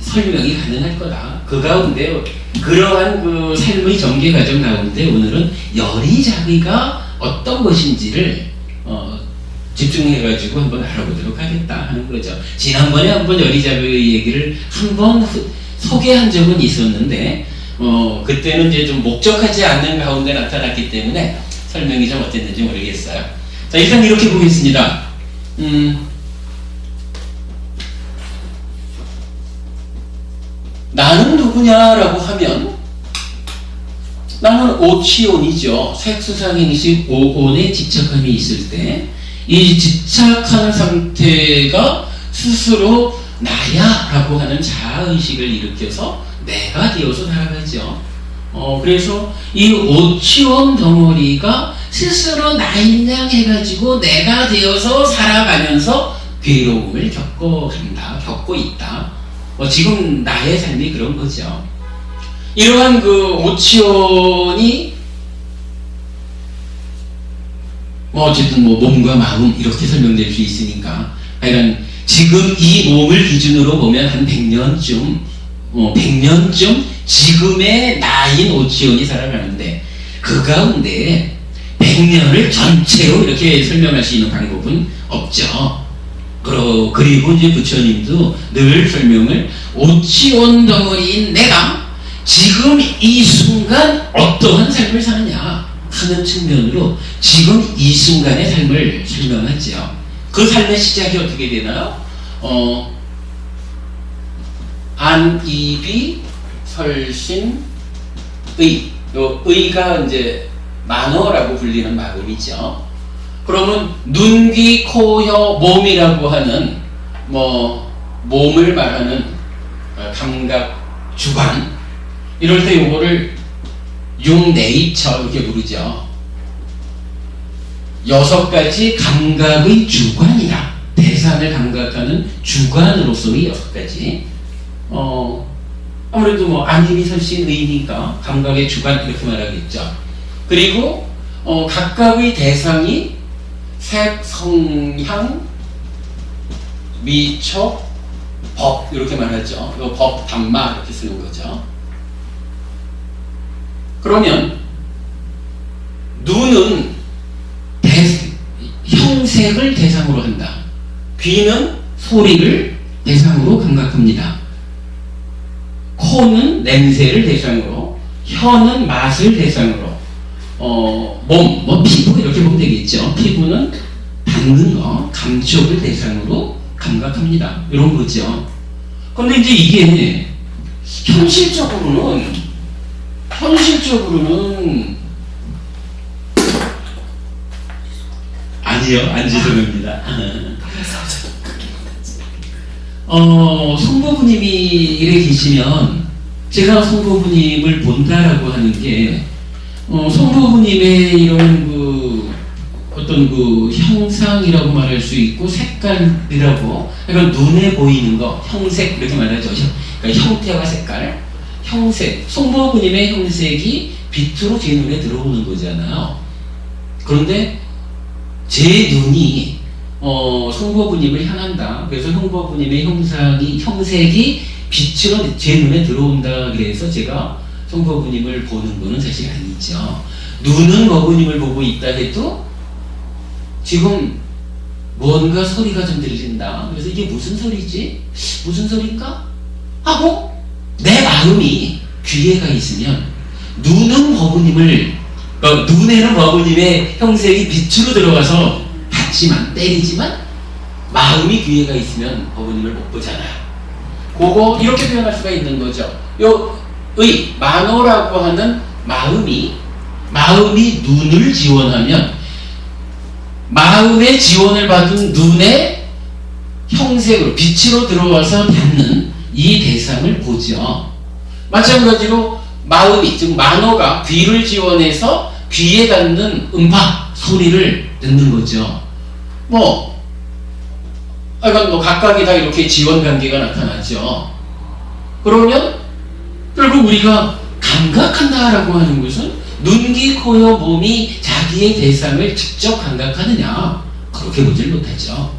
설명이 가능할 거다. 그 가운데 그러한 그 삶의 전개 과정 가운데 오늘은 열의자비가 어떤 것인지를 집중해가지고 한번 알아보도록 하겠다 하는 거죠. 지난번에 한번 열의자비의 얘기를 한번 소개한 적은 있었는데 그때는 이제 좀 목적하지 않는 가운데 나타났기 때문에 설명이 좀 어땠는지 모르겠어요. 자, 일단 이렇게 보겠습니다. 나는 누구냐라고 하면 나는 오치온이죠. 색수상인식 오온에 집착함이 있을 때 이 집착하는 상태가 스스로 나야라고 하는 자아의식을 일으켜서 내가 되어서 살아가죠. 그래서 이 오치온 덩어리가 스스로 나인양 해가지고 내가 되어서 살아가면서 괴로움을 겪고 있다. 지금 나의 삶이 그런 거죠. 이러한 그 오치온이 어쨌든 몸과 마음 이렇게 설명될 수 있으니까 하여간 지금 이 몸을 기준으로 보면 한 100년쯤 지금의 나인 오치온이 살아가는데 그 가운데 100년을 전체로 이렇게 설명할 수 있는 방법은 없죠. 그리고 이제 부처님도 늘 설명을 오치온 덩어리인 내가 지금 이 순간 어떠한 삶을 사느냐 하는 측면으로 지금 이 순간의 삶을 설명하죠. 그 삶의 시작이 어떻게 되나요? 안이비 설신 의. 의가 이제 만어라고 불리는 마음이죠. 그러면 눈, 귀, 코, 혀, 몸이라고 하는 몸을 말하는 감각 주관 이럴 때 요거를 육네이처 이렇게 부르죠. 6가지 감각의 주관이다. 대상을 감각하는 주관으로서의 6가지. 아무래도 안이비 설신 의니까 감각의 주관 이렇게 말하겠죠. 그리고 각각의 대상이 색, 성향, 미촉, 법 이렇게 말하죠. 이거 법, 담마 이렇게 쓰는 거죠. 그러면 눈은 형색을 대상으로 한다. 귀는 소리를 대상으로 감각합니다. 코는 냄새를 대상으로, 혀는 맛을 대상으로, 몸, 피부 이렇게 보면 되겠죠. 피부는 닿는 거, 감촉을 대상으로 감각합니다. 이런 거죠. 그런데 이제 이게 현실적으로는 아니요, 안 죄송합니다. 송보부님이 이래 계시면 제가 송보부님을 본다라고 하는 게 송보부님의 이런 어떤 형상이라고 말할 수 있고 색깔이라고 그러니까 눈에 보이는 거 형색 이렇게 말하죠. 그러니까 형태와 색깔, 형색. 송보부님의 형색이 빛으로 제 눈에 들어오는 거잖아요. 그런데 제 눈이 송보부님을 향한다. 그래서 송보부님의 형색이 빛으로 제 눈에 들어온다. 그래서 제가 송보부님을 보는 거는 사실 아니죠. 눈은 보부님을 보고 있다 해도 지금 뭔가 소리가 좀 들린다. 그래서 이게 무슨 소리지? 무슨 소리인가? 하고 내 마음이 귀에가 있으면 눈은 눈에는 보부님의 형색이 빛으로 들어가서 닿지만 때리지만 마음이 귀에가 있으면 보부님을 못 보잖아요. 그거 이렇게 표현할 수가 있는 거죠. 만호라고 하는 마음이 눈을 지원하면 마음의 지원을 받은 눈의 형색으로 빛으로 들어와서 닿는 이 대상을 보죠. 마찬가지로 마음이 즉 만호가 귀를 지원해서 귀에 닿는 음파 소리를 듣는 거죠. 각각이 다 이렇게 지원 관계가 나타나죠. 그러면 결국 우리가 감각한다라고 하는 것은 눈, 귀, 코, 혀, 몸이 자기의 대상을 직접 감각하느냐 그렇게 보질 못하죠.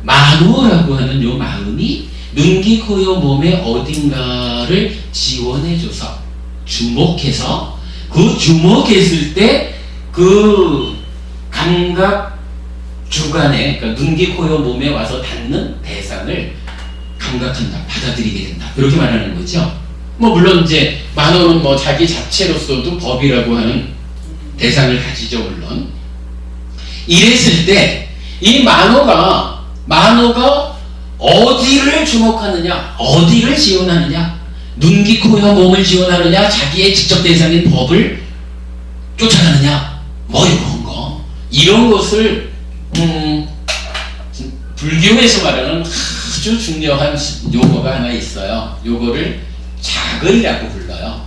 만호라고 하는 요 마음이 눈, 귀, 코, 요 몸의 어딘가를 지원해줘서 주목해서 그 주목했을 때 그 감각 주관에 그러니까 눈, 귀, 코, 요 몸에 와서 닿는 대상을 감각한다, 받아들이게 된다. 이렇게 말하는 거죠. 뭐 물론 이제 만호는 뭐 자기 자체로서도 법이라고 하는 대상을 가지죠, 물론. 이랬을 때 이 만호가 어디를 주목하느냐, 어디를 지원하느냐, 눈, 귀, 코, 혀, 몸을 지원하느냐, 자기의 직접 대상인 법을 쫓아가느냐, 뭐 이런 것을 불교에서 말하는 아주 중요한 용어가 하나 있어요. 요거를 자의라고 불러요.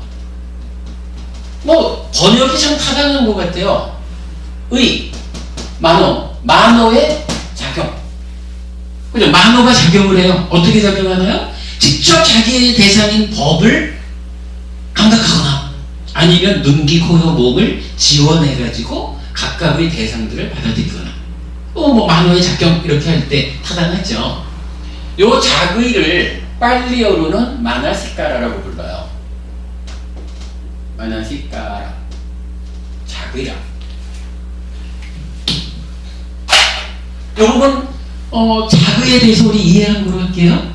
뭐 번역이 참 타당한 것 같아요. 의, 만호의 작용. 그죠? 만호가 작용을 해요. 어떻게 작용하나요? 직접 자기의 대상인 법을 감각하거나 아니면 눈, 귀, 코, 혀, 몸을 지원해가지고 각각의 대상들을 받아들이거나 또 뭐 만호의 작용 이렇게 할 때 타당하죠. 요 자의를 빨리어로는 마나시까라라고 불러요. 마나시까라. 자의라. 여러분 자의에 대해서 우리 이해한 거로 할게요.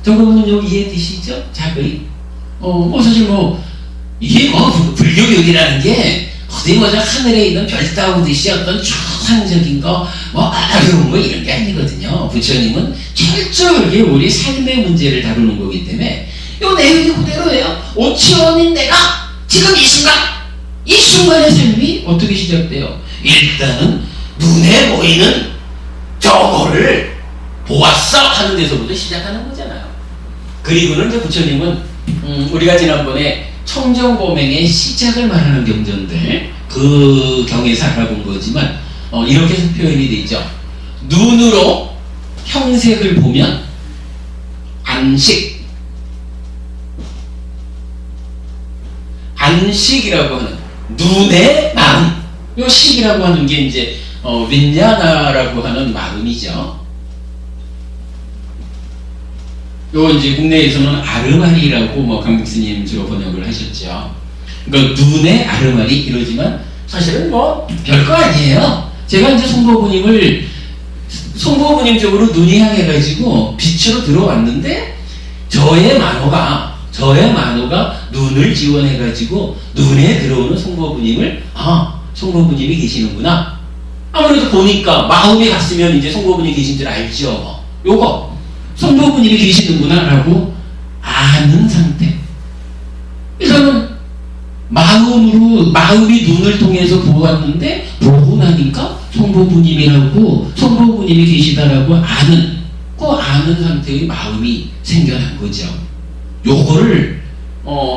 정부는 요 이해되시죠? 자의. 뭐 사실 뭐 이게 뭐 불교교리라는 게 어디 뭐저 하늘에 있는 별 따오듯이 어떤 추상적인 거 뭐 이런 거 이런 게 아니거든요. 부처님은 철저하게 우리 삶의 문제를 다루는 거기 때문에 요 내용이 그대로예요. 오치원인 내가 지금 이 순간의 삶이 어떻게 시작돼요? 일단은 눈에 보이는 저거를 보았어 하는 데서부터 시작하는 거잖아요. 그리고는 이제 부처님은 우리가 지난번에 청정보맹의 시작을 말하는 경전들 그 경에서 알아본 거지만 이렇게 해서 표현이 되죠. 눈으로 형색을 보면 안식이라고 하는 눈의 마음, 요 식이라고 하는 게 이제 윈냐나라고 하는 마음이죠. 요 이제 국내에서는 아르마리라고 뭐 강국스님 주로 번역을 하셨죠. 그러니까 눈의 아르마리 이러지만 사실은 뭐 별거 아니에요. 제가 이제 송보부님 쪽으로 눈이 향해가지고 빛으로 들어왔는데 저의 만호가 눈을 지원해가지고 눈에 들어오는 송보부님을 송보부님이 계시는구나. 아무래도 보니까 마음이 갔으면 이제 송보부님이 계신 줄 알죠. 요거 송보부님이 계시는구나 라고 아는 상태. 이거는 마음이 눈을 통해서 보았는데 보고 나니까 송보부님이 계시다라고 아는 상태의 마음이 생겨난 거죠. 요거를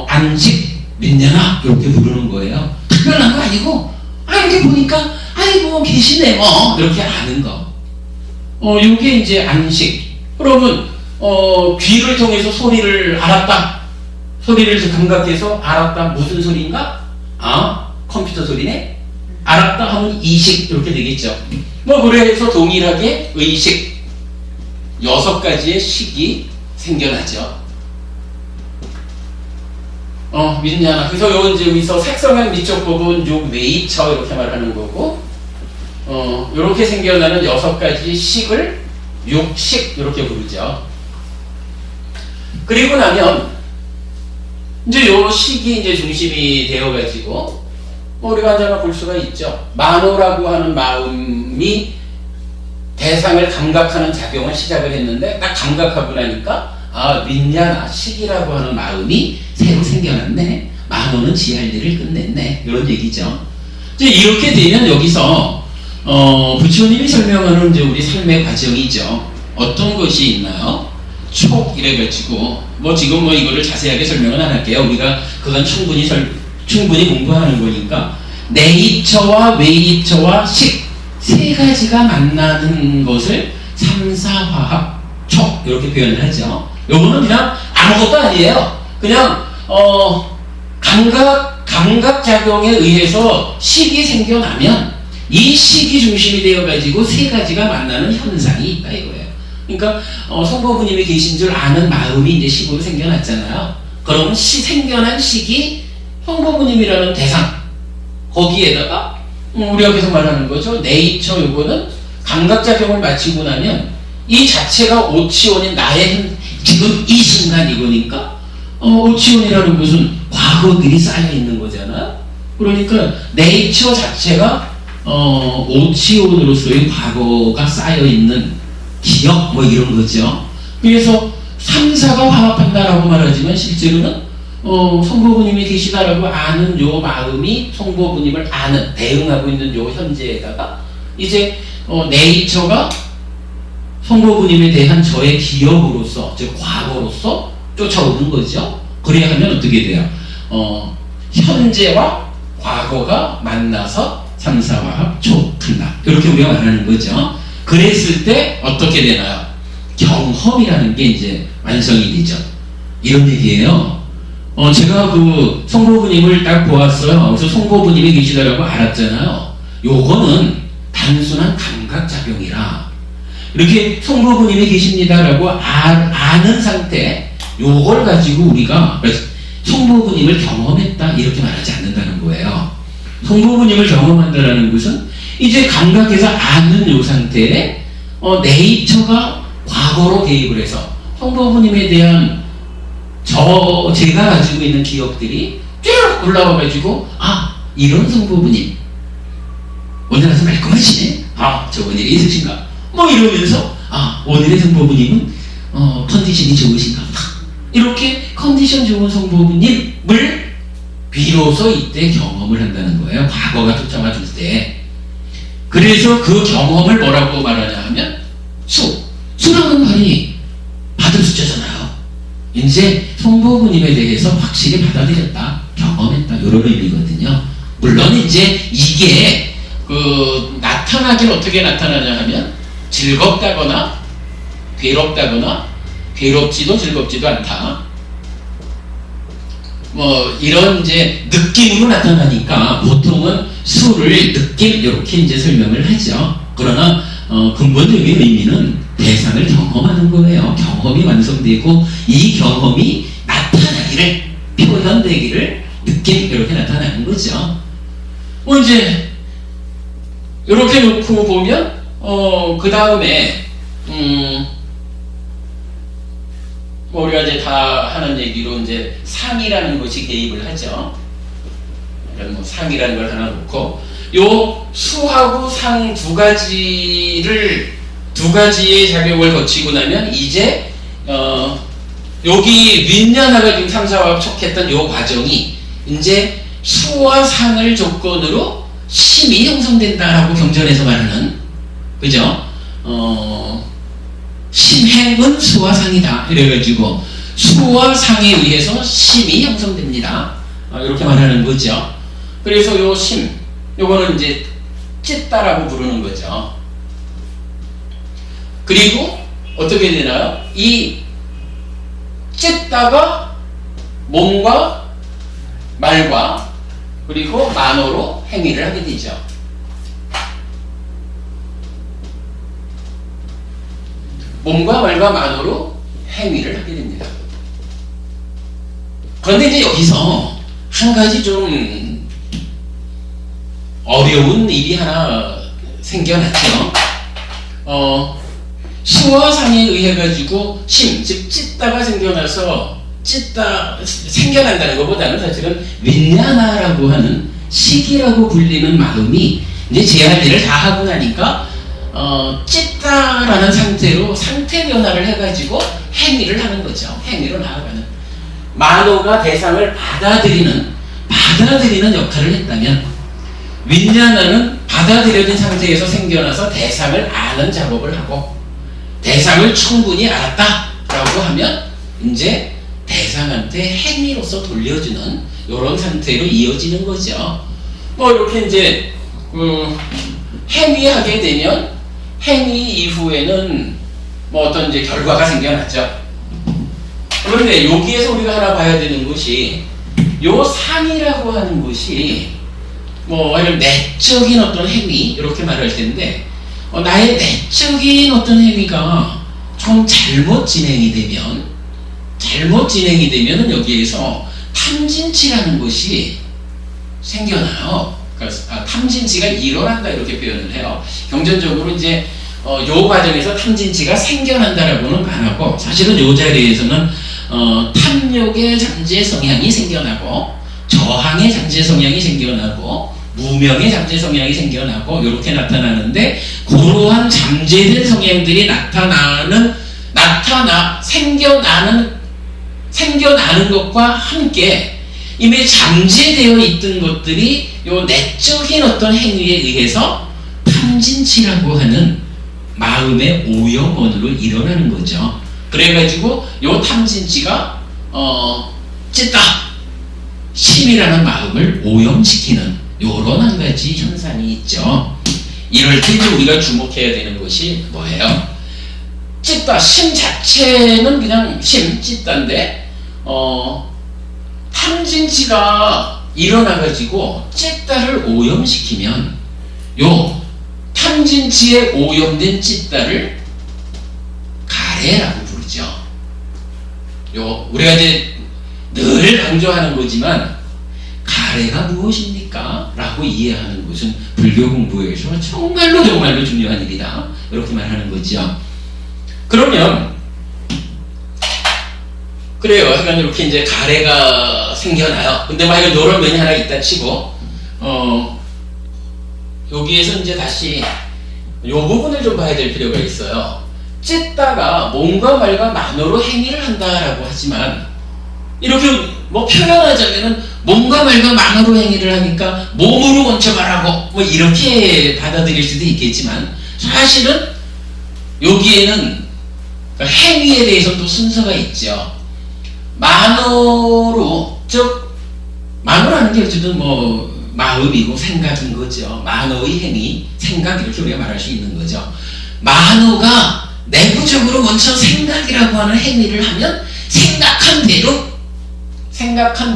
안식 민냐나 이렇게 부르는 거예요. 특별한 거 아니고 이렇게 보니까 뭐 계시네 뭐 이렇게 아는 거. 요게 이제 안식. 그러면 귀를 통해서 소리를 알았다. 소리를 감각해서 알았다. 무슨 소리인가? 컴퓨터 소리네. 알았다 하면 이식 이렇게 되겠죠. 뭐 그래서 동일하게 의식 6가지의 식이 생겨나죠. 민냐나. 그래서 요 이제 여기서 색성향 미적 부분 요 웨이처 이렇게 말하는 거고, 요렇게 생겨나는 6가지 식을 육식 이렇게 부르죠. 그리고 나면 이제 요 식이 이제 중심이 되어가지고 우리가 언제나 볼 수가 있죠. 만호라고 하는 마음이 대상을 감각하는 작용을 시작을 했는데 딱 감각하고 나니까 민냐나 식이라고 하는 마음이 새로 생겨났네. 만호는 지할 일을 끝냈네. 이런 얘기죠. 이제 이렇게 되면 여기서 부처님이 설명하는 이제 우리 삶의 과정이죠. 어떤 것이 있나요? 촉 이래가지고 뭐 지금 뭐 이거를 자세하게 설명은 안 할게요. 우리가 그건 충분히 공부하는 거니까 네이처와 웨이처와 식 세 가지가 만나는 것을 삼사화합 촉 이렇게 표현을 하죠. 요거는 그냥 아무것도 아니에요. 그냥 감각 작용에 의해서 식이 생겨나면 이 식이 중심이 되어가지고 세 가지가 만나는 현상이 있다 이거예요. 그러니까 성부부님이 계신 줄 아는 마음이 이제 식으로 생겨났잖아요. 그러면 생겨난 식이 성부부님이라는 대상, 거기에다가 우리가 계속 말하는 거죠. 네이처 요거는 감각작용을 마치고 나면 이 자체가 오치원인 나의 지금 이 순간 이거니까 오치원이라는 것은 과거들이 쌓여있는 거잖아요. 그러니까 네이처 자체가 오치원으로서의 과거가 쌓여있는 기억 뭐 이런 거죠. 그래서 3, 4가 화합한다라고 말하지만 실제로는 성부부님이 계시다라고 아는 요 마음이 성부부님을 아는 대응하고 있는 요 현재에다가 이제 네이처가 성부부님에 대한 저의 기억으로서 즉 과거로서 쫓아오는 거죠. 그래야 하면 어떻게 돼요? 현재와 과거가 만나서 3, 4화합 촉한다. 이렇게 우리가 말하는 거죠. 그랬을 때 어떻게 되나요? 경험이라는 게 이제 완성이 되죠. 이런 얘기예요. 제가 그 성부부님을 딱 보았어요. 그래서 성부부님이 계시다라고 알았잖아요. 요거는 단순한 감각작용이라 이렇게 성부부님이 계십니다라고 아는 상태, 요걸 가지고 우리가 성부부님을 경험했다 이렇게 말하지 않는다는 거예요. 성부부님을 경험한다라는 것은 이제 감각에서 아는 요 상태에 네이처가 과거로 개입을 해서 성부부님에 대한 제가 가지고 있는 기억들이 쭉 올라와가지고 이런 성부부님 오늘 와서 말끔하시네. 저번 일이 있으신가 뭐 이러면서 오늘의 성부부님은 컨디션이 좋으신가 보다. 이렇게 컨디션 좋은 성부부님을 비로소 이때 경험을 한다는 거예요. 과거가 쫓아와 줄 때. 그래서 그 경험을 뭐라고 말하냐 하면 수라는 말이 받은 숫자잖아요. 이제 성부부님에 대해서 확실히 받아들였다, 경험했다 이런 의미거든요. 물론 이제 이게 나타나긴 어떻게 나타나냐 하면 즐겁다거나 괴롭다거나 괴롭지도 즐겁지도 않다. 뭐 이런 이제 느낌으로 나타나니까 보통은 수를 느낌 이렇게 이제 설명을 하죠. 그러나 근본적인 의미는 대상을 경험하는 거예요. 경험이 완성되고 이 경험이 나타나기를 표현되기를 느낌 이렇게 나타나는 거죠. 뭐 이제 이렇게 놓고 보면 그 다음에 뭐 우리가 이제 다 하는 얘기로 이제 상이라는 것이 개입을 하죠. 이런 뭐 상이라는 걸 하나 놓고 요 수하고 상 두 가지의 작용을 거치고 나면 이제 여기 윈냐나가 지금 3, 4와 촉했던 요 과정이 이제 수와 상을 조건으로 심이 형성된다라고 경전에서 말하는 그죠? 심행은 수와 상이다. 이래가지고 수와 상에 의해서 심이 형성됩니다. 이렇게 말하는 거죠. 그래서 요 심, 요거는 이제 찢다라고 부르는 거죠. 그리고 어떻게 되나요? 이 찢다가 몸과 말과 그리고 만어로 행위를 하게 되죠. 몸과 말과 만어로 행위를 하게 됩니다. 그런데 이제 여기서 한 가지 좀 어려운 일이 하나 생겨났죠. 수와 상에 의해 가지고 심, 즉 찢다가 생겨나서 생겨난다는 것보다는 사실은 윈냐나라고 하는 식이라고 불리는 마음이 이제 제 할 일을 다 하고 나니까 찢다라는 상태로 상태 변화를 해가지고 행위를 하는 거죠. 행위로 나아가는 만호가 대상을 받아들이는 역할을 했다면 윈냐나는 받아들여진 상태에서 생겨나서 대상을 아는 작업을 하고 대상을 충분히 알았다라고 하면 이제 대상한테 행위로서 돌려주는 이런 상태로 이어지는 거죠. 뭐 이렇게 이제 행위하게 되면 행위 이후에는 뭐 어떤 이제 결과가 생겨났죠. 그런데 여기에서 우리가 하나 봐야 되는 것이 요 상이라고 하는 것이 뭐 내적인 어떤 행위 이렇게 말할 텐데 나의 내적인 어떤 행위가 좀 잘못 진행이 되면은 여기에서 탐진치라는 것이 생겨나요. 그러니까 탐진치가 일어난다 이렇게 표현을 해요. 경전적으로 이제 요 과정에서 탐진치가 생겨난다라고는 안 하고, 사실은 요 자리에서는 탐욕의 잠재 성향이 생겨나고, 저항의 잠재 성향이 생겨나고, 무명의 잠재 성향이 생겨나고 이렇게 나타나는데, 그러한 잠재된 성향들이 생겨나는 것과 함께 이미 잠재되어 있던 것들이 요 내적인 어떤 행위에 의해서 탐진치라고 하는 마음의 오염원으로 일어나는 거죠. 그래가지고 요 탐진치가 찢다, 심이라는 마음을 오염시키는 요런 한 가지 현상이 있죠. 이럴 때 이제 우리가 주목해야 되는 것이 뭐예요? 찢다, 심 자체는 그냥 찢다인데 탐진치가 일어나가지고 찢다를 오염시키면 요 탐진치에 오염된 찢다를 가래라고 부르죠. 우리가 이제 늘 강조하는 거지만 가래가 무엇입니까? 라고 이해하는 것은 불교 공부에서 정말로 중요한 일이다, 이렇게 말하는 거죠. 그러면 그래요. 하여간 이렇게 이제 가래가 생겨나요. 근데 만약에 노란 면이 하나 있다 치고 여기에서 이제 다시 요 부분을 좀 봐야 될 필요가 있어요. 찢다가 몸과 말과 만으로 행위를 한다라고 하지만, 이렇게 뭐 표현하자면은 몸과 말과 만으로 행위를 하니까 몸으로 먼저 말하고 뭐 이렇게 받아들일 수도 있겠지만, 사실은 여기에는 행위에 대해서도 순서가 있죠. 만어로, 즉 만어라는 게 어쨌든 뭐 마음이고 생각인 거죠. 만어의 행위, 생각, 이렇게 우리가 말할 수 있는 거죠. 만어가 내부적으로 먼저 생각이라고 하는 행위를 하면 생각한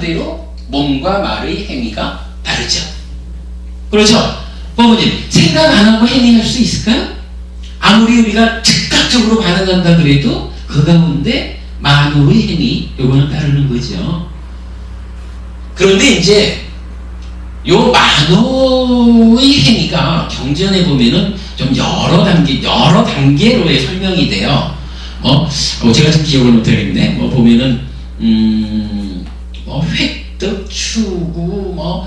대로 몸과 말의 행위가 다르죠. 그렇죠? 부모님, 생각 안 하고 행위할 수 있을까요? 아무리 우리가 즉각적으로 반응한다 그래도 그 가운데 만어의 행위, 요거는 따르는 거죠. 그런데 이제 요 만어의 행위가 경전에 보면은 좀 여러 단계로의 설명이 돼요. 제가 좀 기억을 못하겠네. 뭐 보면은 획득, 추구,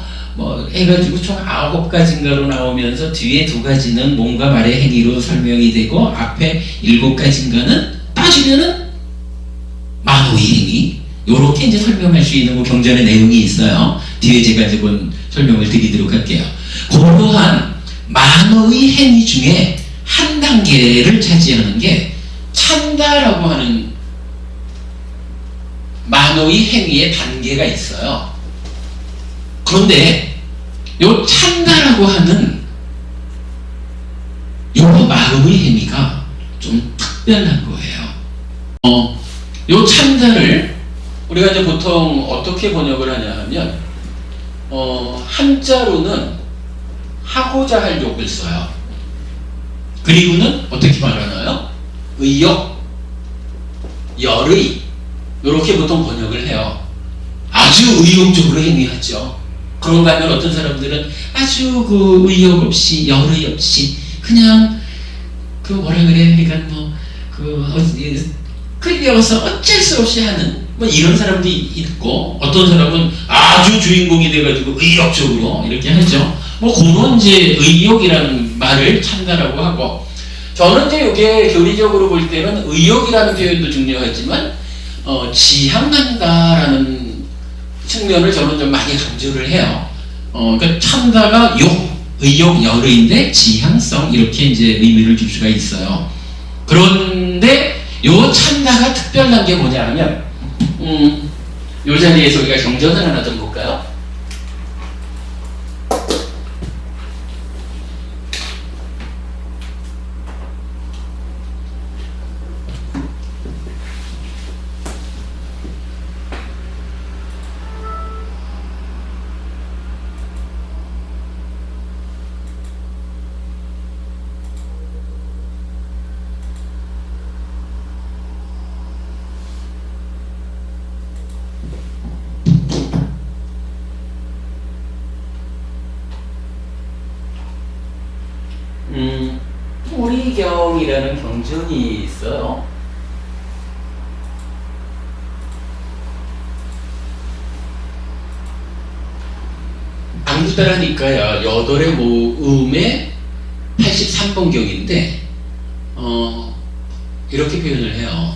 해가지고 총 9가지인가로 나오면서 뒤에 2가지는 몸과 말의 행위로 설명이 되고, 앞에 7가지인가는 따지면은 만어의 행위, 요렇게 이제 설명할 수 있는 경전의 내용이 있어요. 뒤에 제가 이제 설명을 드리도록 할게요. 그러한 만어의 행위 중에 한 단계를 차지하는 게 찬다라고 하는 만어의 행위의 단계가 있어요. 그런데 요 찬다라고 하는 요 마음의 행위가 좀 특별한 거예요. 요 찬다를 우리가 이제 보통 어떻게 번역을 하냐 하면, 한자로는 하고자 할 욕을 써요. 그리고는 어떻게 말하나요? 의욕, 열의, 이렇게 보통 번역을 해요. 아주 의욕적으로 행위하죠. 그런가 하면 어떤 사람들은 아주 의욕 없이, 열의 없이 그냥 뭐라 그래, 그러니까 끌려서 어쩔 수 없이 하는 이런 사람도 있고, 어떤 사람은 아주 주인공이 돼가지고 의욕적으로 이렇게 하죠. 그런 이제 의욕이라는 말을 찬다라고 하고, 저는 이제 이게 교리적으로 볼 때는 의욕이라는 표현도 중요하지만 지향한다라는 측면을 저는 좀 많이 강조를 해요. 그러니까 찬다가 의욕, 열의인데 지향성, 이렇게 이제 의미를 줄 수가 있어요. 그런데 요 찬다가 특별한 게 뭐냐 하면, 요 자리에서 우리가 경전을 하나 좀 볼까요? 토리경이라는 경전이 있어요. 안구따라니까요. 여덟의 모음의 83번경인데 이렇게 표현을 해요.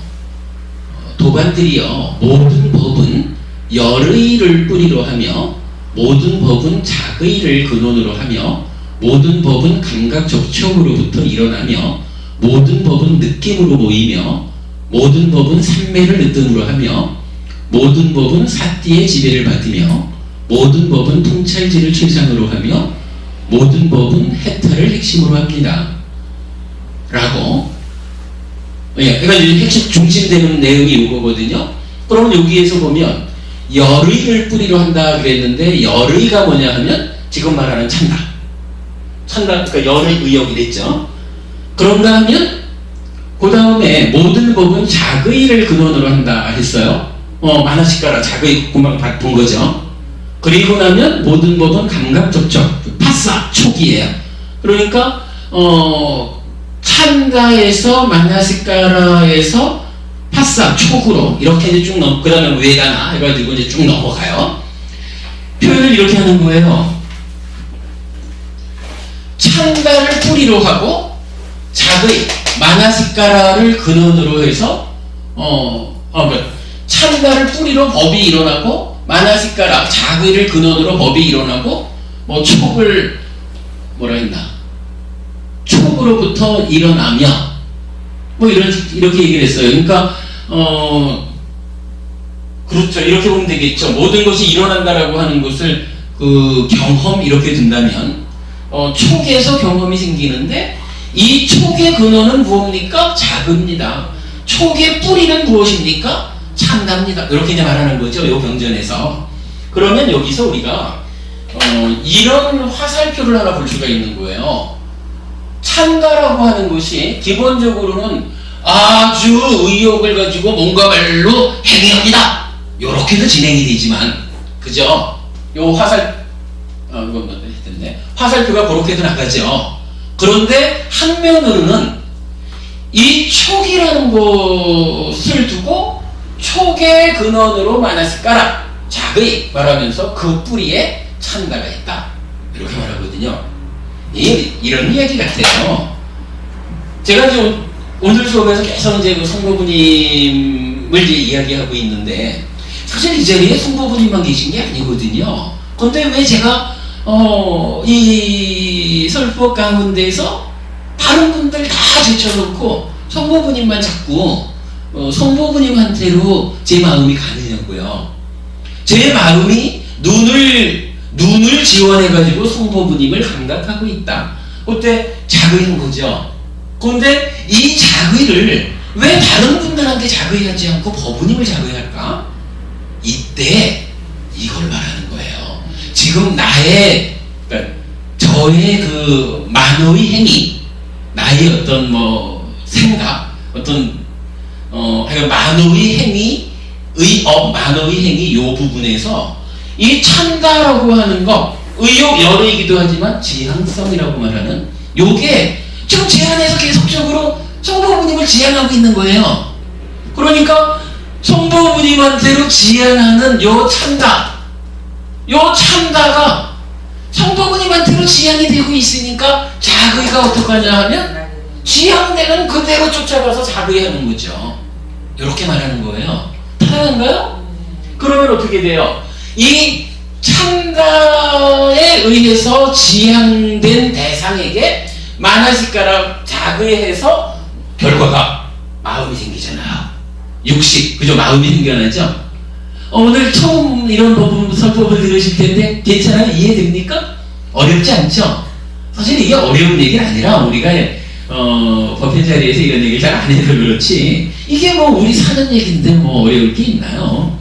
도반들이여 모든 법은 열의를 뿌리로 하며 모든 법은 작의를 근원으로 하며 모든 법은 감각 접촉으로부터 일어나며 모든 법은 느낌으로 모이며 모든 법은 삼매를 느낌으로 하며 모든 법은 사띠의 지배를 받으며 모든 법은 통찰지를 최상으로 하며 모든 법은 해탈을 핵심으로 합니다. 라고 그러니까 핵심 중심되는 내용이 이거거든요. 그러면 여기에서 보면 열의를 뿌리로 한다 그랬는데 열의가 뭐냐 하면 지금 말하는 찬다. 그러니까 열의 의역이 됐죠. 그런가 하면 그 다음에 모든 법은 작의를 근원으로 한다 했어요. 만화식가라 작의 금방 본 거죠. 그리고 나면 모든 법은 감각 접촉, 파사 촉이에요. 그러니까 찬가에서 만나시까라에서 파사 촉으로 이렇게 이제 쭉 넘. 그다음에 외다나 해가지고 이제 쭉 넘어가요. 표현을 이렇게 하는 거예요. 찬가를 뿌리로 하고 작의 만나시까라를 근원으로 해서 찬가를 뿌리로 법이 일어나고 만나시까라 작의를 근원으로 법이 일어나고 뭐 촉을 뭐라 했나? 촉으로부터 일어나며 뭐 이렇게 얘기를 했어요. 그러니까 그렇죠. 이렇게 보면 되겠죠. 모든 것이 일어난다라고 하는 것을 그 경험 이렇게 둔다면 촉에서 경험이 생기는데 이 촉의 근원은 무엇입니까? 작입니다. 촉의 뿌리는 무엇입니까? 찬답니다. 이렇게 이제 말하는 거죠. 이 경전에서. 그러면 여기서 우리가 이런 화살표를 하나 볼 수가 있는 거예요. 찬가라고 하는 것이 기본적으로는 아주 의욕을 가지고 뭔가 말로 행위합니다. 요렇게도 진행이 되지만, 그죠? 요 화살표가 그렇게도 나가죠. 그런데 한면으로는 이 촉이라는 것을 두고 촉의 근원으로 만나시까라 작의 말하면서 그 뿌리에 찬가가 있다. 이렇게 말하거든요. 이런 이야기 같아요. 제가 이제 오늘 수업에서 계속 이제 그 성모부님을 이제 이야기하고 있는데 사실 이 자리에 성모부님만 계신 게 아니거든요. 근데 왜 제가 이 설법 가운데서 다른 분들 다 제쳐놓고 성모부님만 자꾸 성모부님한테로 제 마음이 가느냐고요. 제 마음이 눈을 지원해가지고 성모부님을 감각하고 있다. 그때 작의인 거죠. 그런데 이 작의를 왜 다른 분들한테 작의하지 않고 법부님을 작의할까? 이때 이걸 말하는 거예요. 지금 그러니까 저의 그 만호의 행위, 나의 어떤 생각, 만호의 행위, 만호의 행위 요 부분에서 이 찬가라고 하는 거, 의욕 열의이기도 하지만 지향성이라고 말하는 요게 지금 제 안에서 계속적으로 성부부님을 지향하고 있는 거예요. 그러니까 성부부님한테로 지향하는 요 찬가가 성부부님한테로 지향이 되고 있으니까 작의가 어떡하냐 하면 지향되는 그대로 쫓아가서 작의하는 거죠. 이렇게 말하는 거예요. 타당한가요? 그러면 어떻게 돼요? 이 찬가에 의해서 지향된 대상에게 만화식가라 작의해서 결과가 마음이 생기잖아요. 육식, 그죠? 마음이 생겨나죠? 오늘 처음 이런 설법을 들으실 텐데 괜찮아요? 이해됩니까? 어렵지 않죠? 사실 이게 어려운 얘기는 아니라 우리가 법회 자리에서 이런 얘기를 잘 안 해서 그렇지 이게 우리 사는 얘기인데 어려울 게 있나요?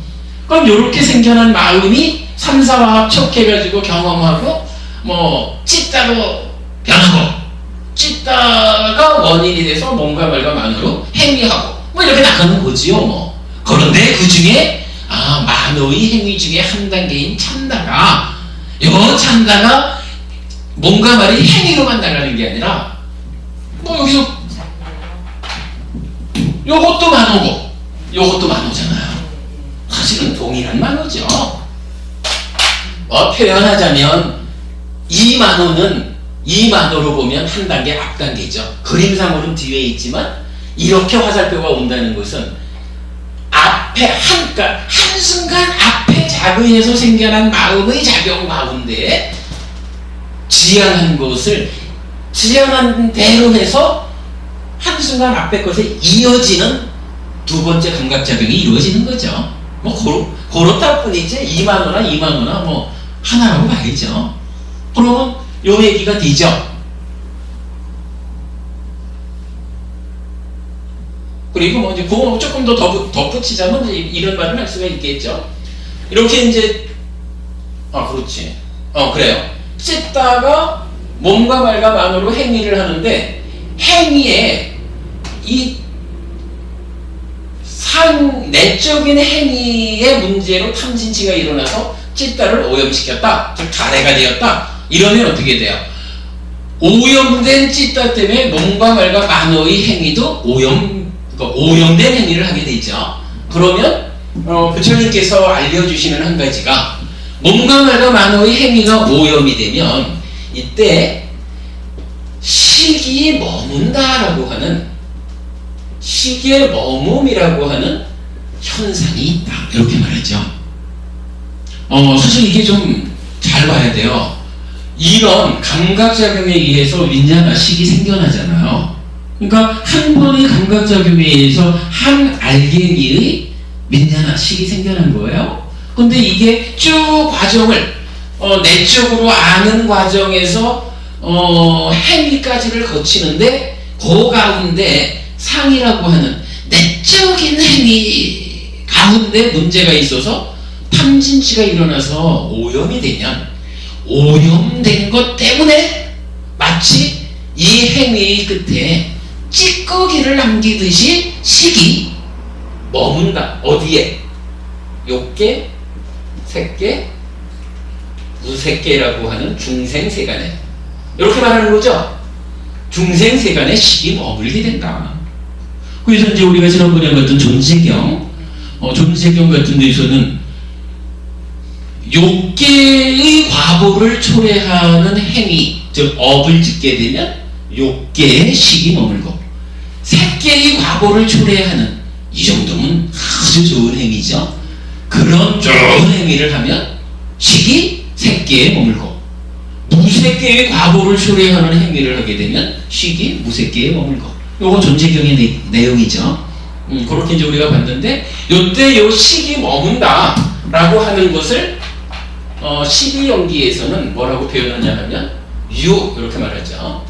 그럼 이렇게 생겨난 마음이 삼사와 합척해가지고 경험하고 찢다로 변하고 찢다가 원인이 돼서 뭔가 말과 만으로 행위하고 이렇게 나가는 거지요. 그런데 그 중에 만호의 행위 중에 한 단계인 참나가, 요 참나가 몸과 말이 행위로만 나가는 게 아니라 뭐 여기서 요것도 만호고 요것도 만호잖아요. 사실은 동일한 만호죠. 표현하자면 이 만호는 이 만호로 보면 한 단계 앞 단계죠. 그림상으로는 뒤에 있지만 이렇게 화살표가 온다는 것은 앞에 그러니까 한순간 앞에 작의해서 생겨난 마음의 작용 가운데 지향한 것을 지향한 대로 해서 한순간 앞에 것에 이어지는 두 번째 감각작용이 이루어지는 거죠. 뭐 그렇다 뿐이지 이만호나 뭐 하나라고 봐야죠. 그러면 요 얘기가 되죠. 그리고 뭐 이제 그거 조금 더 덧붙이자면 이제 이런 말을 할 수가 있겠죠. 이렇게 이제 그렇지. 그래요. 찢다가 몸과 말과 만으로 행위를 하는데 행위에 이 내적인 행위의 문제로 탐진치가 일어나서 찢다를 오염시켰다. 즉 가래가 되었다. 이러면 어떻게 돼요? 오염된 찢다 때문에 몸과 말과 만어의 행위도 오염된 행위를 하게 되죠. 그러면 부처님께서 알려주시는 한 가지가 몸과 말과 만어의 행위가 오염이 되면 이때 식이 머문다라고 하는 식의 머금이라고 하는 현상이 있다. 이렇게 말하죠. 사실 이게 좀 잘 봐야 돼요. 이런 감각작용에 의해서 윈자나 식이 생겨나잖아요. 그러니까 한 번의 감각작용에 의해서 한 알갱이의 윈자나 식이 생겨난 거예요. 근데 이게 쭉 과정을 내적으로 아는 과정에서 행위까지를 거치는데 그 가운데 상이라고 하는 내적인 행위 가운데 문제가 있어서 탐진치가 일어나서 오염이 되면 오염된 것 때문에 마치 이 행위의 끝에 찌꺼기를 남기듯이 식이 머문다. 어디에? 욕계, 색계, 무색계라고 하는 중생세간에 이렇게 말하는 거죠. 중생세간에 식이 머물게 된다. 그래서 이제 우리가 지난번에 봤던 존재경 같은 데서는 욕계의 과보를 초래하는 행위, 즉 업을 짓게 되면 욕계에 식이 머물고, 색계의 과보를 초래하는, 이 정도면 아주 좋은 행위죠. 그런 좋은 행위를 하면 식이 색계에 머물고, 무색계의 과보를 초래하는 행위를 하게 되면 식이 무색계에 머물고, 요거 존재경의 내용이죠. 그렇게 이제 우리가 봤는데, 요때 요 식이 머문다 라고 하는 것을 식이연기에서는 뭐라고 표현하냐 하면 유, 이렇게 말하죠.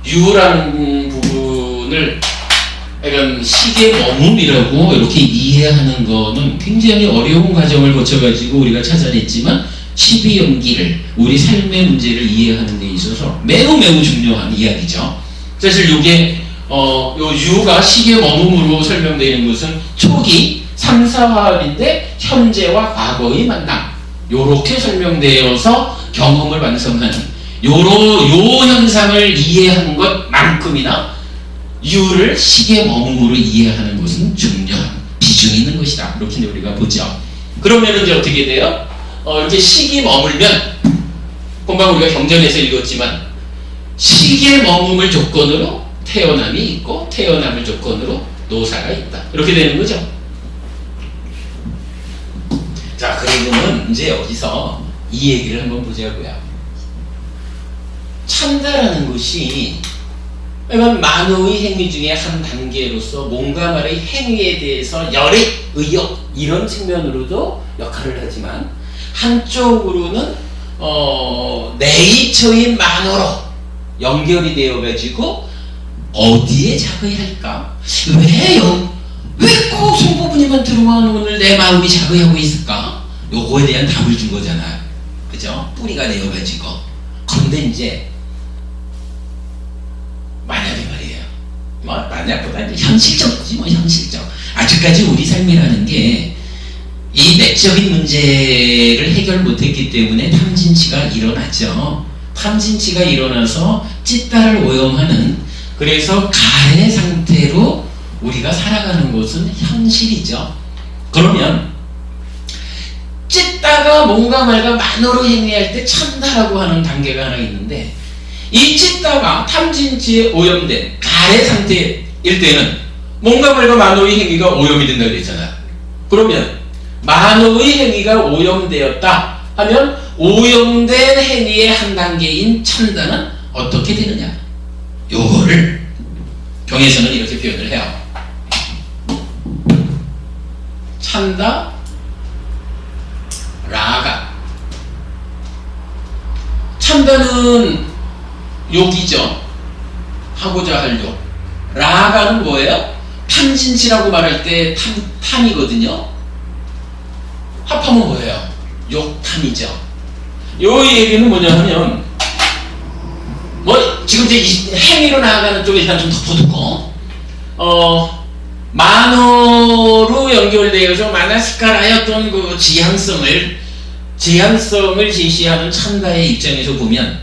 유라는 부분을 약간 식의 머금이라고 이렇게 이해하는 거는 굉장히 어려운 과정을 거쳐가지고 우리가 찾아냈지만 식이연기를, 우리 삶의 문제를 이해하는 데 있어서 매우 중요한 이야기죠. 사실 요게 요 유가 식의 머금으로 설명되는 것은 초기 3, 4화합인데 현재와 과거의 만남, 요렇게 설명되어서 경험을 완성하는 요 현상을 이해하는 것만큼이나 유를 식의 머금으로 이해하는 것은 중요한 비중이 있는 것이다. 이렇게 우리가 보죠. 그러면 이제 어떻게 돼요? 이렇게 식이 머물면, 금방 우리가 경전에서 읽었지만 식의 머금을 조건으로 태어남이 있고 태어남을 조건으로 노사가 있다. 이렇게 되는 거죠. 자, 그러면 이제 여기서 이 얘기를 한번 보자고요. 참다라는 것이 만호의 행위 중에 한 단계로서 몸과 말의 행위에 대해서 열의 의욕 이런 측면으로도 역할을 하지만, 한쪽으로는 네이처인 만호로 연결이 되어가지고 어디에 작의할까? 왜 꼭 성부부님만 들어만 오늘 내 마음이 작의하고 있을까? 요거에 대한 답을 준 거잖아요. 그죠? 뿌리가 되어가지고. 그런데 이제 만약에 말이에요. 만약보다 이제 현실적이지, 현실적. 아직까지 우리 삶이라는 게 내적인 문제를 해결 못했기 때문에 탐진치가 일어났죠. 탐진치가 일어나서 찢다를 오염하는, 그래서 가해 상태로 우리가 살아가는 것은 현실이죠. 그러면 찢다가 뭔가 말과 만호로 행위할 때 찬다라고 하는 단계가 하나 있는데, 이 찢다가 탐진치에 오염된 가해 상태일 때는 뭔가 말과 만호의 행위가 오염이 된다고 그랬잖아요. 그러면 만호의 행위가 오염되었다 하면 오염된 행위의 한 단계인 찬다는 어떻게 되느냐? 요거를 경에서는 이렇게 표현을 해요. 찬다, 라가. 찬다는 욕이죠. 하고자 할 욕. 라가는 뭐예요? 탐진치라고 말할 때 탐이거든요. 합하면 뭐예요? 욕탐이죠. 요 얘기는 뭐냐 하면, 뭐 지금 이제 행위로 나아가는 쪽에 일단 좀 덮어두고, 만호로 연결되어서 마나시카라였던 그 지향성을 제시하는 찬다의 입장에서 보면,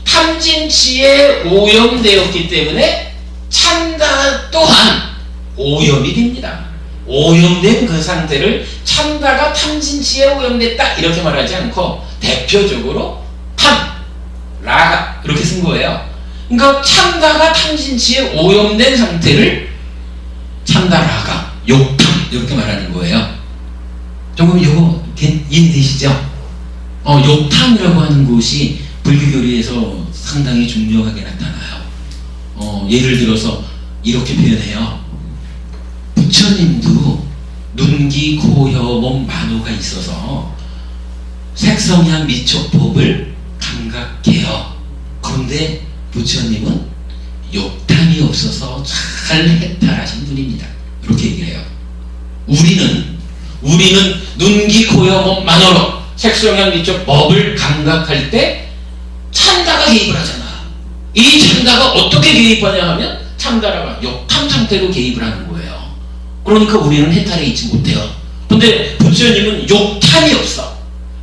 탐진치에 오염되었기 때문에 찬다 또한 오염이 됩니다. 오염된 그 상태를 찬다가 탐진치에 오염됐다 이렇게 말하지 않고 대표적으로 탐, 라가 이렇게 쓴 거예요. 그러니까 찬다가 탐진치에 오염된 상태를 찬다라가 욕탐 이렇게 말하는 거예요. 조금 이거 이해되시죠? 욕탐이라고 하는 것이 불교교리에서 상당히 중요하게 나타나요. 예를 들어서 이렇게 표현해요. 부처님도 눈기, 코, 혀, 몸, 만호가 있어서 색성향, 미촉법을 감각해요. 그런데 부처님은 욕탐이 없어서 잘 해탈하신 분입니다. 이렇게 얘기를 해요. 우리는 눈기, 코, 혀, 몸, 만호로 색성향, 미촉법을 감각할 때 찬다가 개입을 하잖아. 이 찬다가 어떻게 개입하냐 하면 찬다라가 욕탐 상태로 개입을 하는 거예요. 그러니까 우리는 해탈에 있지 못해요. 근데 부처님은 욕탐이 없어.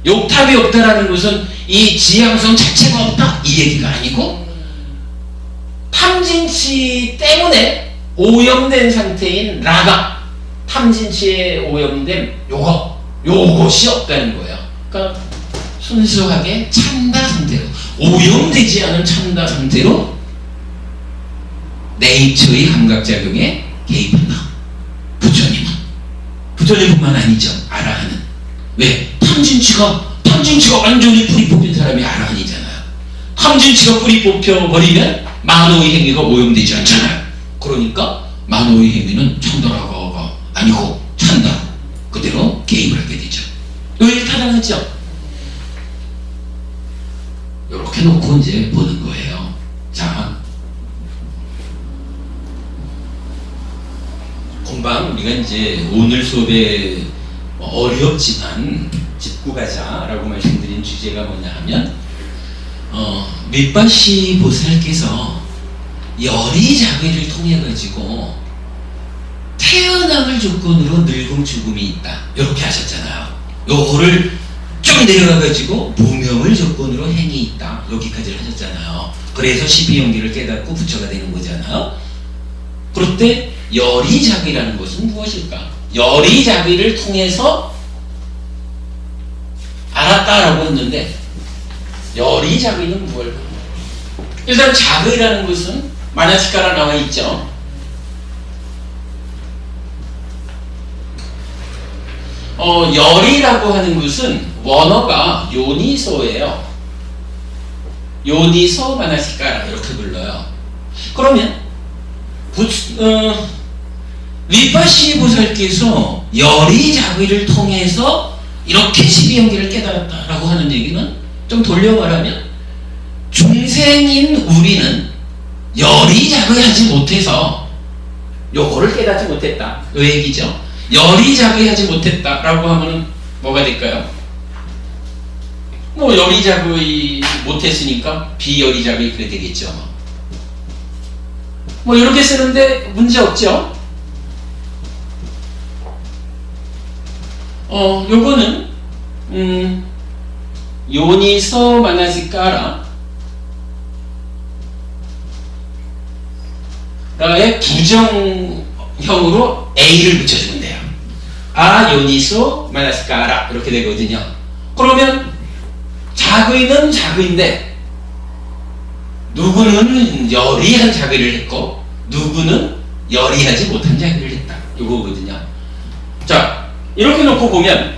욕탐이 없다라는 것은 이 지향성 자체가 없다 이 얘기가 아니고, 탐진치 때문에 오염된 상태인 라가, 탐진치에 오염된 요것이 없다는 거예요. 그러니까 순수하게 찬다 상태로, 오염되지 않은 찬다 상태로 네이처의 감각작용에 개입한다. 부처님뿐만 아니죠. 아라한은. 왜? 탐진치가 완전히 뿌리 뽑힌 사람이 아라한이잖아요. 탐진치가 뿌리 뽑혀버리면 만호의 행위가 오염되지 않잖아요. 그러니까 만호의 행위는 찬다라가 아니고 찬다 그대로 개입을 하게 되죠. 왜 타당하죠? 이렇게 놓고 이제 보는 거예요. 자, 금방 우리가 이제 오늘 수업에 어렵지만 짚고 가자라고 말씀드린 주제가 뭐냐 하면, 밑바시 보살께서 열이자비를 통해 가지고 태어남을 조건으로 늙음 죽음이 있다 이렇게 하셨잖아요. 요거를 좀 내려가 가지고 무명을 조건으로 행이 있다 여기까지 하셨잖아요. 그래서 12연기를 깨닫고 부처가 되는 거잖아요. 그럴 때 열이자비라는 것은 무엇일까? 열이자비를 통해서 알았다라고 했는데, 열이자비는 무엇일까? 일단 자비라는 것은 마나시카라 나와 있죠. 열이라고 하는 것은 원어가 요니소예요. 요니소 마나시카라 이렇게 불러요. 그러면 위파시 보살께서 열이자비를 통해서 이렇게 12연기를 깨달았다라고 하는 얘기는, 좀 돌려 말하면 중생인 우리는 열이자비하지 못해서 요거를 깨닫지 못했다 이 얘기죠. 열이자비하지 못했다라고 하면 뭐가 될까요? 뭐 열이자비 못했으니까 비열이자비 그래 되겠죠. 뭐 이렇게 쓰는데 문제 없죠. 요거는 요니소 마나시카라 의 부정형으로 A를 붙여주면 돼요. 아 요니소 마나시카라 이렇게 되거든요. 그러면 자의는 자의인데 누구는 열의한 자의를 했고 누구는 열의하지 못한 자의를 했다. 이거거든요. 자 이렇게 놓고 보면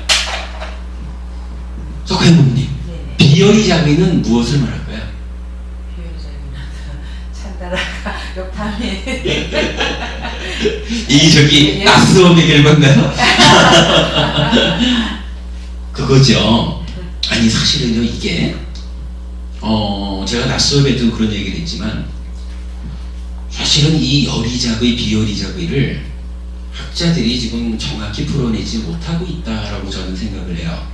석회부님 네네. 비열의 자의는 무엇을 말할까요? 찬다라가 욕탕이 이 저기 나스업의 결과인가요? 그거죠. 아니 사실은요 이게 제가 나스업에도 그런 얘기를 했지만 사실은 이 열의작의 비열의작의를 학자들이 지금 정확히 풀어내지 못하고 있다라고 저는 생각을 해요.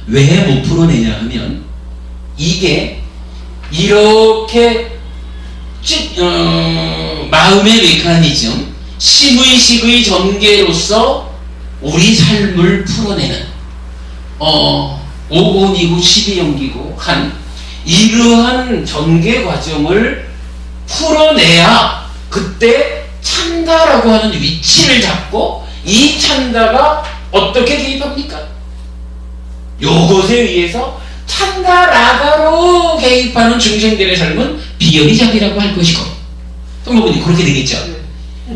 왜 못 풀어내냐 하면 이게 이렇게 마음의 메커니즘, 심의식의 전개로서 우리 삶을 풀어내는 5번이고 12연기고 한 이러한 전개 과정을 풀어내야 그때 찬다라고 하는 위치를 잡고 이 찬다가 어떻게 개입합니까? 요것에 의해서 찬다라가로 개입하는 중생들의 삶은 비열의작이라고 할 것이고 성모분이 그렇게 되겠죠.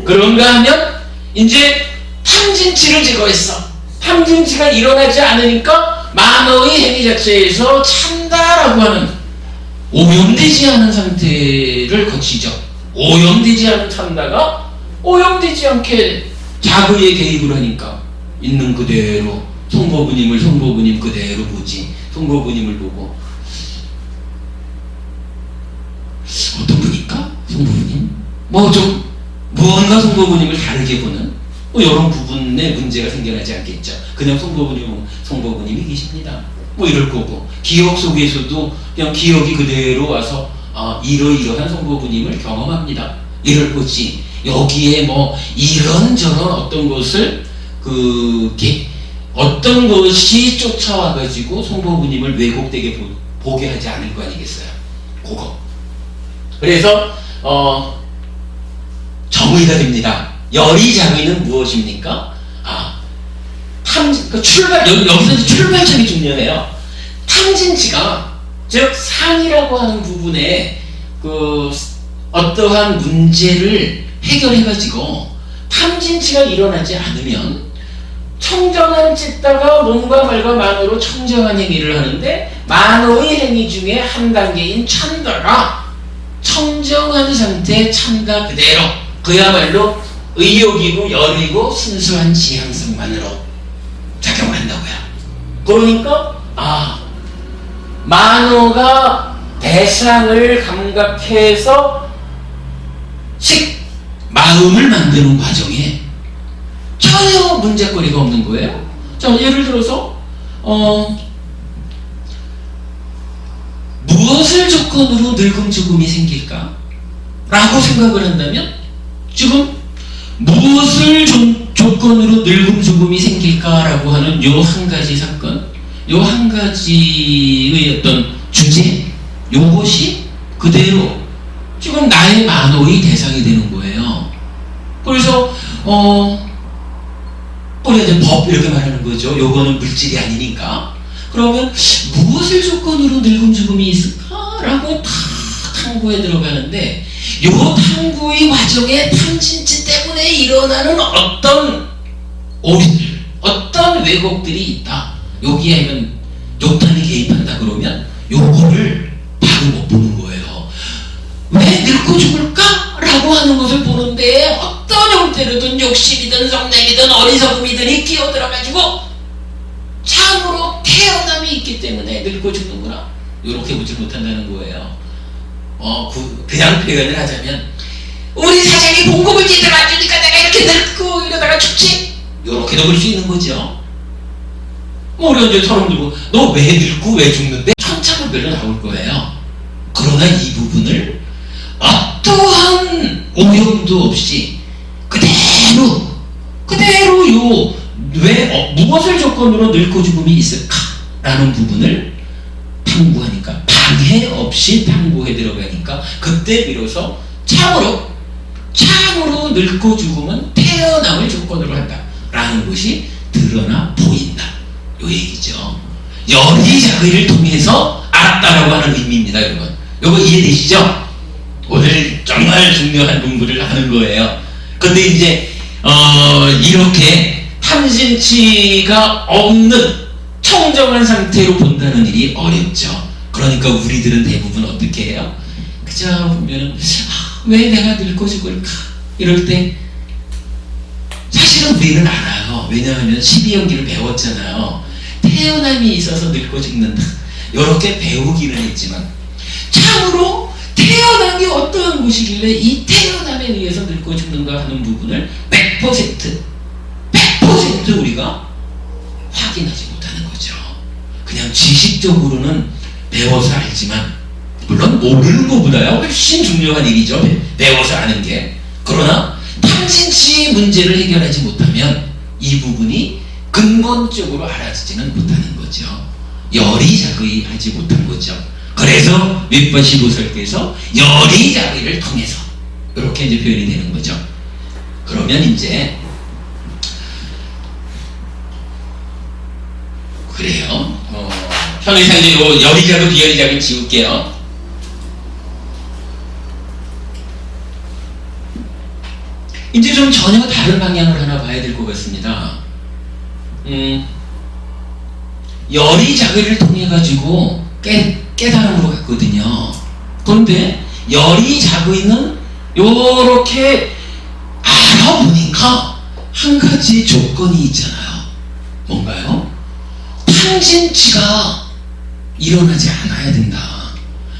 그런가 하면 이제 탐진치를 제거했어. 탐진치가 일어나지 않으니까 만어의 행위 자체에서 찬다라고 하는 오염되지 않은 상태를 거치죠. 오염되지 않은 찬다가 오염되지 않게 자의에 개입을 하니까 있는 그대로 송보부님 그대로 보지. 송보부님을 보고 어떤 분일까? 송보부님? 뭐 좀 무언가 송보부님을 다르게 보는 이런 부분에 문제가 생겨나지 않겠죠. 그냥 송보부님이 계십니다. 뭐 이럴 거고 기억 속에서도 그냥 기억이 그대로 와서 이러이러한 송보부님을 경험합니다. 이럴 거지. 여기에 뭐 이런저런 어떤 것을 어떤 것이 쫓아와가지고 송보부님을 왜곡되게 보게 하지 않을 거 아니겠어요. 그거. 그래서 정의가 됩니다. 열의장의는 무엇입니까? 여기서 출발점이 중요해요. 탐진치가 즉 상이라고 하는 부분에 어떠한 문제를 해결해가지고 탐진치가 일어나지 않으면 청정한 찢다가 몸과 말과 만으로 청정한 행위를 하는데 만호의 행위 중에 한 단계인 찬다가 청정한 상태 찬다 그대로 그야말로 의욕이고 열이고 순수한 지향성만으로 작용한다고요. 그러니까 만호가 대상을 감각해서 마음을 만드는 과정에 전혀 문제거리가 없는 거예요. 자, 예를 들어서 무엇을 조건으로 늙음 죽음이 생길까? 라고 생각을 한다면 지금 무엇을 조건으로 늙음 죽음이 생길까? 라고 하는 요 한 가지 사건, 요 한 가지의 어떤 주제, 요것이 그대로 지금 나의 만호의 대상이 되는 거예요. 그래서 우리가 이제 법 이렇게 말하는 거죠. 요거는 물질이 아니니까. 그러면 무엇을 조건으로 늙음 죽음이 있을까라고 다 탐구에 들어가는데 요 탐구의 과정에 탐진치 때문에 일어나는 어떤 오류들, 어떤 왜곡들이 있다. 여기에 욕탄이 개입한다 그러면 요거를 바로 못 보는 거예요. 왜 늙고 죽을까? 라고 하는 것을 보는데 어떤 형태로든 욕심이든 성냄이든 어리석음이든 끼어들어가지고 참으로 태어남이 있기 때문에 늙고 죽는구나 이렇게 보지 못한다는 거예요. 그냥 표현을 하자면 우리 사장이 봉급을 제대로 안 주니까 내가 이렇게 늙고 이러다가 죽지? 이렇게도 볼 수 있는 거죠. 우리가 이제 사람 들고 너 왜 늙고 왜 죽는데? 천차만별로 나올 거예요. 그러나 이 부분을 어떠한 오염도 없이 그대로 무엇을 조건 조건으로 늙고 죽음이 있을까라는 부분을 탐구하니까, 방해 없이 탐구해 들어가니까 그때 비로소 참으로 늙고 죽음은 태어남을 조건으로 한다라는 것이 드러나 보인다, 요 얘기죠. 여리자의를 통해서 알았다라고 하는 의미입니다, 여러분. 요거 이해되시죠? 오늘 정말 중요한 공부를 하는 거예요. 근데 이제 이렇게 탐진치가 없는 청정한 상태로 본다는 일이 어렵죠. 그러니까 우리들은 대부분 어떻게 해요? 그저 보면은 왜 내가 늙고 죽을까? 이럴 때 사실은 우리는 알아요. 왜냐하면 12연기를 배웠잖아요. 태어남이 있어서 늙고 죽는다, 이렇게 배우기는 했지만 참으로 태어남이 어떠한 것이길래 이 태어남에 의해서 늙고 죽는가 하는 부분을 100% 우리가 확인하지 못하는 거죠. 그냥 지식적으로는 배워서 알지만, 물론 모르는 것보다야 훨씬 중요한 일이죠, 배워서 아는 게. 그러나 탐진치의 문제를 해결하지 못하면 이 부분이 근본적으로 알아지지는 못하는 거죠. 여리자의하지 못한 거죠. 그래서 윗바시보살께서 여리자의를 통해서 이렇게 이제 표현이 되는 거죠. 그러면 이제 그래요. 현의상 이제 요 여리자의 비여리자를 지울게요. 이제 좀 전혀 다른 방향을 하나 봐야 될 것 같습니다. 여리자의를 통해 가지고 깨달음으로 갔거든요. 그런데 여리자의는 요렇게 알아보니까 한 가지 조건이 있잖아요. 뭔가요? 탐진치가 일어나지 않아야 된다.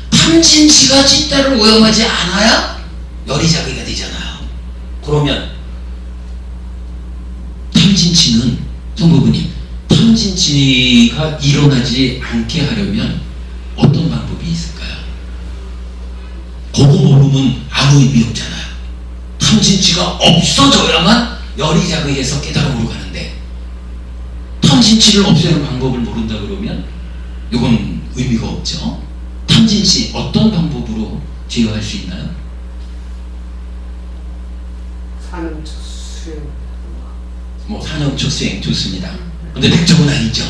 탐진치가 찐따를 오염하지 않아야 여리자의가 되잖아요. 그러면 탐진치는, 성부부님, 탐진치가 일어나지 않게 하려면 어떤 방법이 있을까요? 그거 모르면 아무 의미 없잖아요. 탐진치가 없어져야만 여리자의에서 깨달음으로 가는데, 탐진치를 없애는 방법을 모른다 그러면 이건 의미가 없죠. 탐진치 어떤 방법으로 제어할 수 있나요? 산음초 수행. 뭐 산음초 수행 좋습니다. 근데 100점은 아니죠.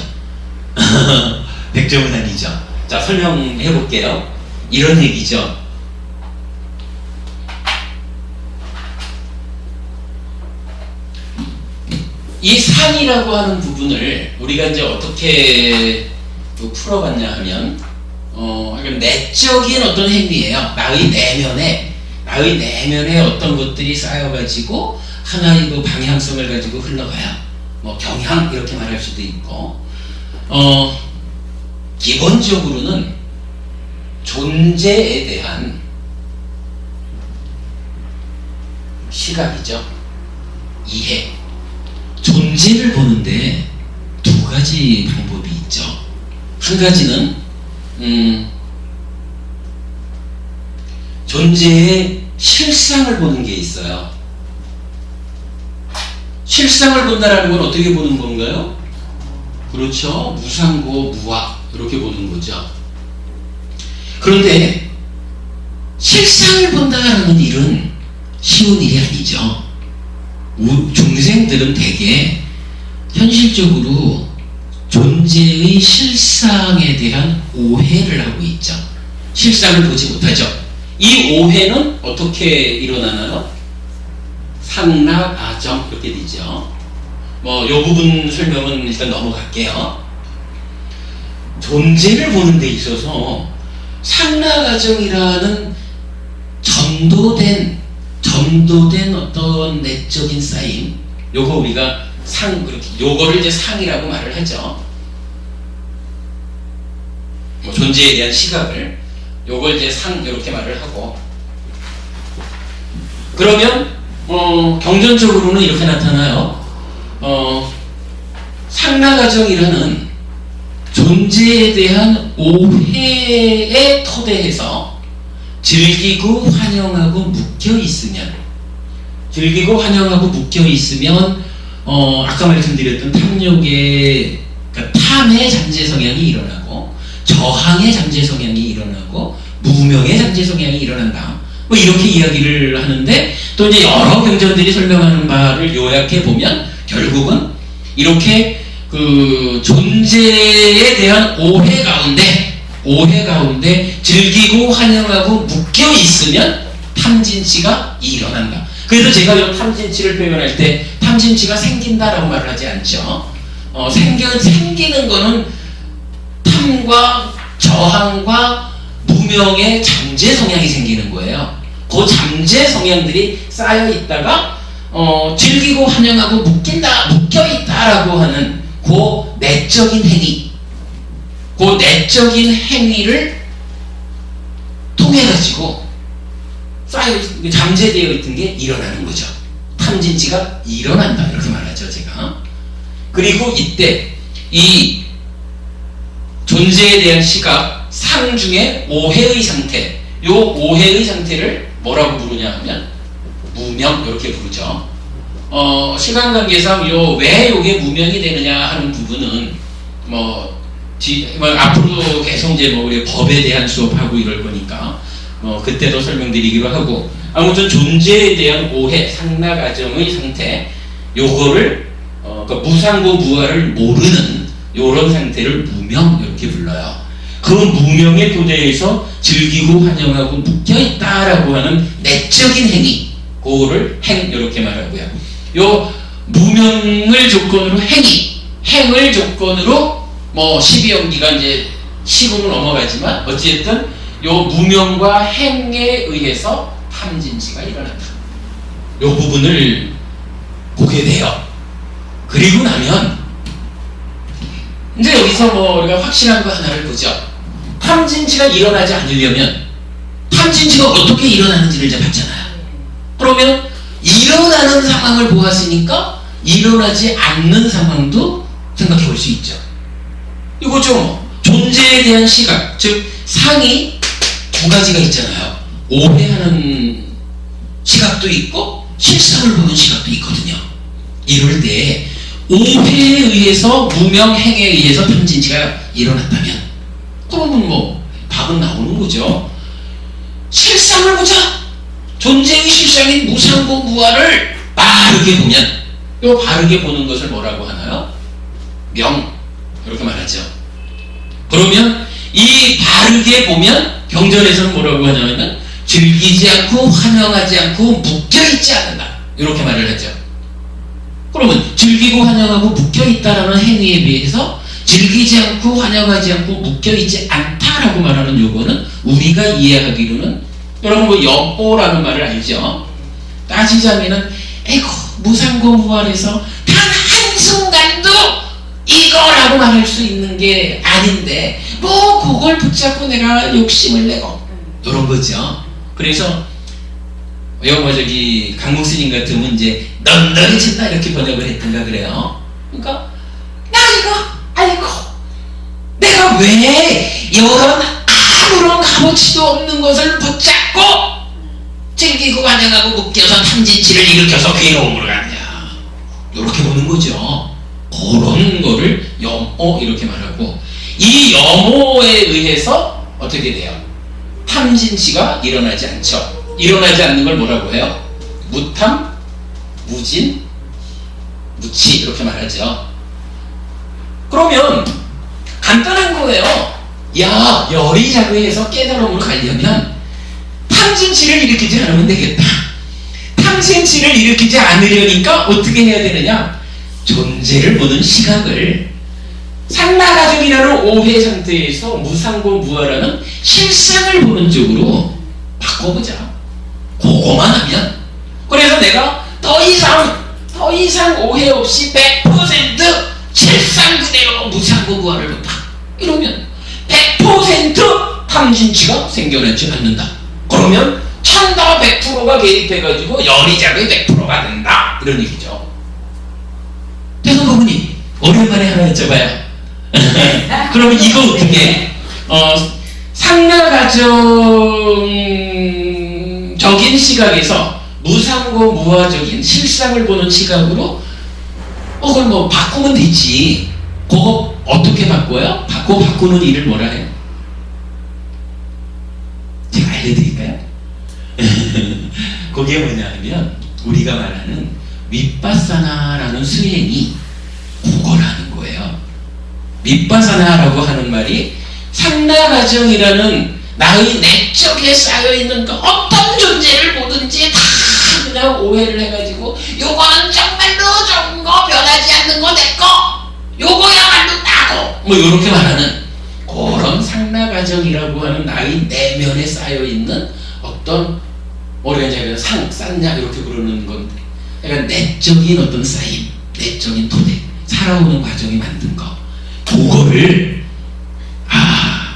100점은 아니죠. 자, 설명해 볼게요. 이런 얘기죠. 이 산이라고 하는 부분을 우리가 이제 어떻게 풀어봤냐 하면, 내적인 어떤 행위예요. 나의 내면에 어떤 것들이 쌓여가지고 하나의 그 방향성을 가지고 흘러가요. 뭐 경향 이렇게 말할 수도 있고, 기본적으로는 존재에 대한 시각이죠. 이해. 존재를 보는데 두 가지 방법이 있죠. 한 가지는 존재의 실상을 보는 게 있어요. 실상을 본다라는 건 어떻게 보는 건가요? 그렇죠. 무상고, 무악 이렇게 보는 거죠. 그런데 실상을 본다라는 일은 쉬운 일이 아니죠. 중생들은 대개 현실적으로 존재의 실상에 대한 오해를 하고 있죠. 실상을 보지 못하죠. 이 오해는 어떻게 일어나나요? 상락아정 그렇게 되죠. 뭐 이 부분 설명은 일단 넘어갈게요. 존재를 보는 데 있어서 상락아정이라는 전도된 어떤 내적인 쌓임, 요거 우리가 요거를 이제 상이라고 말을 하죠. 뭐 존재에 대한 시각을, 요걸 이제 상 이렇게 말을 하고, 그러면 경전적으로는 이렇게 나타나요. 상락아정이라는 존재에 대한 오해에 토대해서 즐기고 환영하고 묶여 있으면 아까 말씀드렸던 탐욕의 그러니까 탐의 잠재 성향이 일어나고 저항의 잠재 성향이 일어나고 무명의 잠재 성향이 일어난다. 뭐 이렇게 이야기를 하는데 또 이제 여러 경전들이 설명하는 바를 요약해 보면 결국은 이렇게 그 존재에 대한 오해 가운데 즐기고 환영하고 묶여 있으면 탐진치가 일어난다. 그래서 제가 이 탐진치를 표현할 때 탐진치가 생긴다라고 말을 하지 않죠. 생기는 거는 탐과 저항과 무명의 잠재 성향이 생기는 거예요. 그 잠재 성향들이 쌓여 있다가 즐기고 환영하고 묶여 있다라고 하는 그 내적인 행위를 통해 가지고 잠재되어 있던 게 일어나는 거죠. 탐진치가 일어난다 이렇게 말하죠 제가. 그리고 이때 이 존재에 대한 시각 상중의 오해의 상태, 요 오해의 상태를 뭐라고 부르냐 하면 무명 이렇게 부르죠. 시간 관계상 왜 요게 무명이 되느냐 하는 부분은 앞으로도 계속 이제 우리 법에 대한 수업하고 이럴 거니까 그때도 설명드리기로 하고, 아무튼 존재에 대한 오해, 상락아정의 상태, 요거를 그러니까 무상고 무아를 모르는 요런 상태를 무명 이렇게 불러요. 그 무명의 교대에서 즐기고 환영하고 묶여있다라고 하는 내적인 행위, 그거를 이렇게 말하고요. 요 무명을 조건으로 행을 조건으로 12연기가 이제 시국을 넘어가지만 어쨌든 요 무명과 행에 의해서 탐진치가 일어난다. 요 부분을 보게 돼요. 그리고 나면 이제 여기서 우리가 확실한 거 하나를 보죠. 탐진치가 일어나지 않으려면 탐진치가 어떻게 일어나는지를 이제 봤잖아요. 그러면 일어나는 상황을 보았으니까 일어나지 않는 상황도 생각해 볼 수 있죠. 이거죠. 존재에 대한 시각, 즉 상이 두 가지가 있잖아요. 오해하는 시각도 있고 실상을 보는 시각도 있거든요. 이럴 때 오해에 의해서 무명행에 의해서 탐진치가 일어났다면 그러면 답은 나오는 거죠. 실상을 보자. 존재의 실상인 무상고 무아를 바르게 보면, 요 바르게 보는 것을 뭐라고 하나요? 명 이렇게 말하죠. 그러면 이 바르게 보면 경전에서는 뭐라고 하냐면 즐기지 않고 환영하지 않고 묶여있지 않는다 이렇게 말을 하죠. 그러면 즐기고 환영하고 묶여있다라는 행위에 비해서 즐기지 않고 환영하지 않고 묶여있지 않다라고 말하는 요거는 우리가 이해하기로는, 여러분 염보라는 말을 알죠? 따지자면은 무상고 무아에서 단 한순간도 이거라고 말할 수 있는 게 아닌데 그걸 붙잡고 내가 욕심을 내고 이런 거죠. 그래서 강국 스님 같으면 이제 넌너리 친다 이렇게 번역을 했던가 그래요. 그러니까 나 이거 내가 왜 이런 아무런 값어치도 없는 것을 붙잡고 즐기고 환영하고 묶여서 탐진치를 일으켜서 괴로움으로 가느냐 이렇게 보는 거죠. 그런 거를 염오 이렇게 말하고, 이 염오에 의해서 어떻게 돼요? 탐진치가 일어나지 않죠. 일어나지 않는 걸 뭐라고 해요? 무탐, 무진, 무치 이렇게 말하죠. 그러면 간단한 거예요. 열의자그에서 깨달음으로 가려면 탐진치를 일으키지 않으면 되겠다. 탐진치를 일으키지 않으려니까 어떻게 해야 되느냐? 존재를 보는 시각을 상락아정이라는 오해 상태에서 무상고 무아라는 실상을 보는 쪽으로 바꿔보자. 그거만 하면, 그래서 내가 더 이상 오해 없이 100% 실상 그대로 무상고 무아를 본다. 이러면 100% 탐진치가 생겨나지 않는다. 그러면 천다 100%가 개입해가지고 열의작의 100%가 된다. 이런 얘기죠. 대선 부모님 오랜만에 하나 여쭤봐요. 그러면 이거 어떻게 상락아정적인 시각에서 무상고 무아적인 실상을 보는 시각으로 그걸 뭐 바꾸면 되지. 그거 어떻게 바꿔요? 바꾸는 일을 뭐라 해요? 제가 알려드릴까요? 그게 뭐냐면 우리가 말하는 윗바사나라는 수행이 그거라는 거예요. 윗바사나라고 하는 말이 상나가정이라는 나의 내적에 쌓여있는 그 어떤 존재를 보든지 다 그냥 오해를 해가지고 요거는 정말로 좋은 거, 변하지 않는 거 내꺼, 요거야말로 나고, 뭐 요렇게 말하는 그런 상나가정이라고 하는 나의 내면에 쌓여있는 어떤 우리가 싼냐 이렇게 부르는 건데, 그러니까 내적인 어떤 쌓임, 내적인 토대, 살아오는 과정이 만든 거, 그거를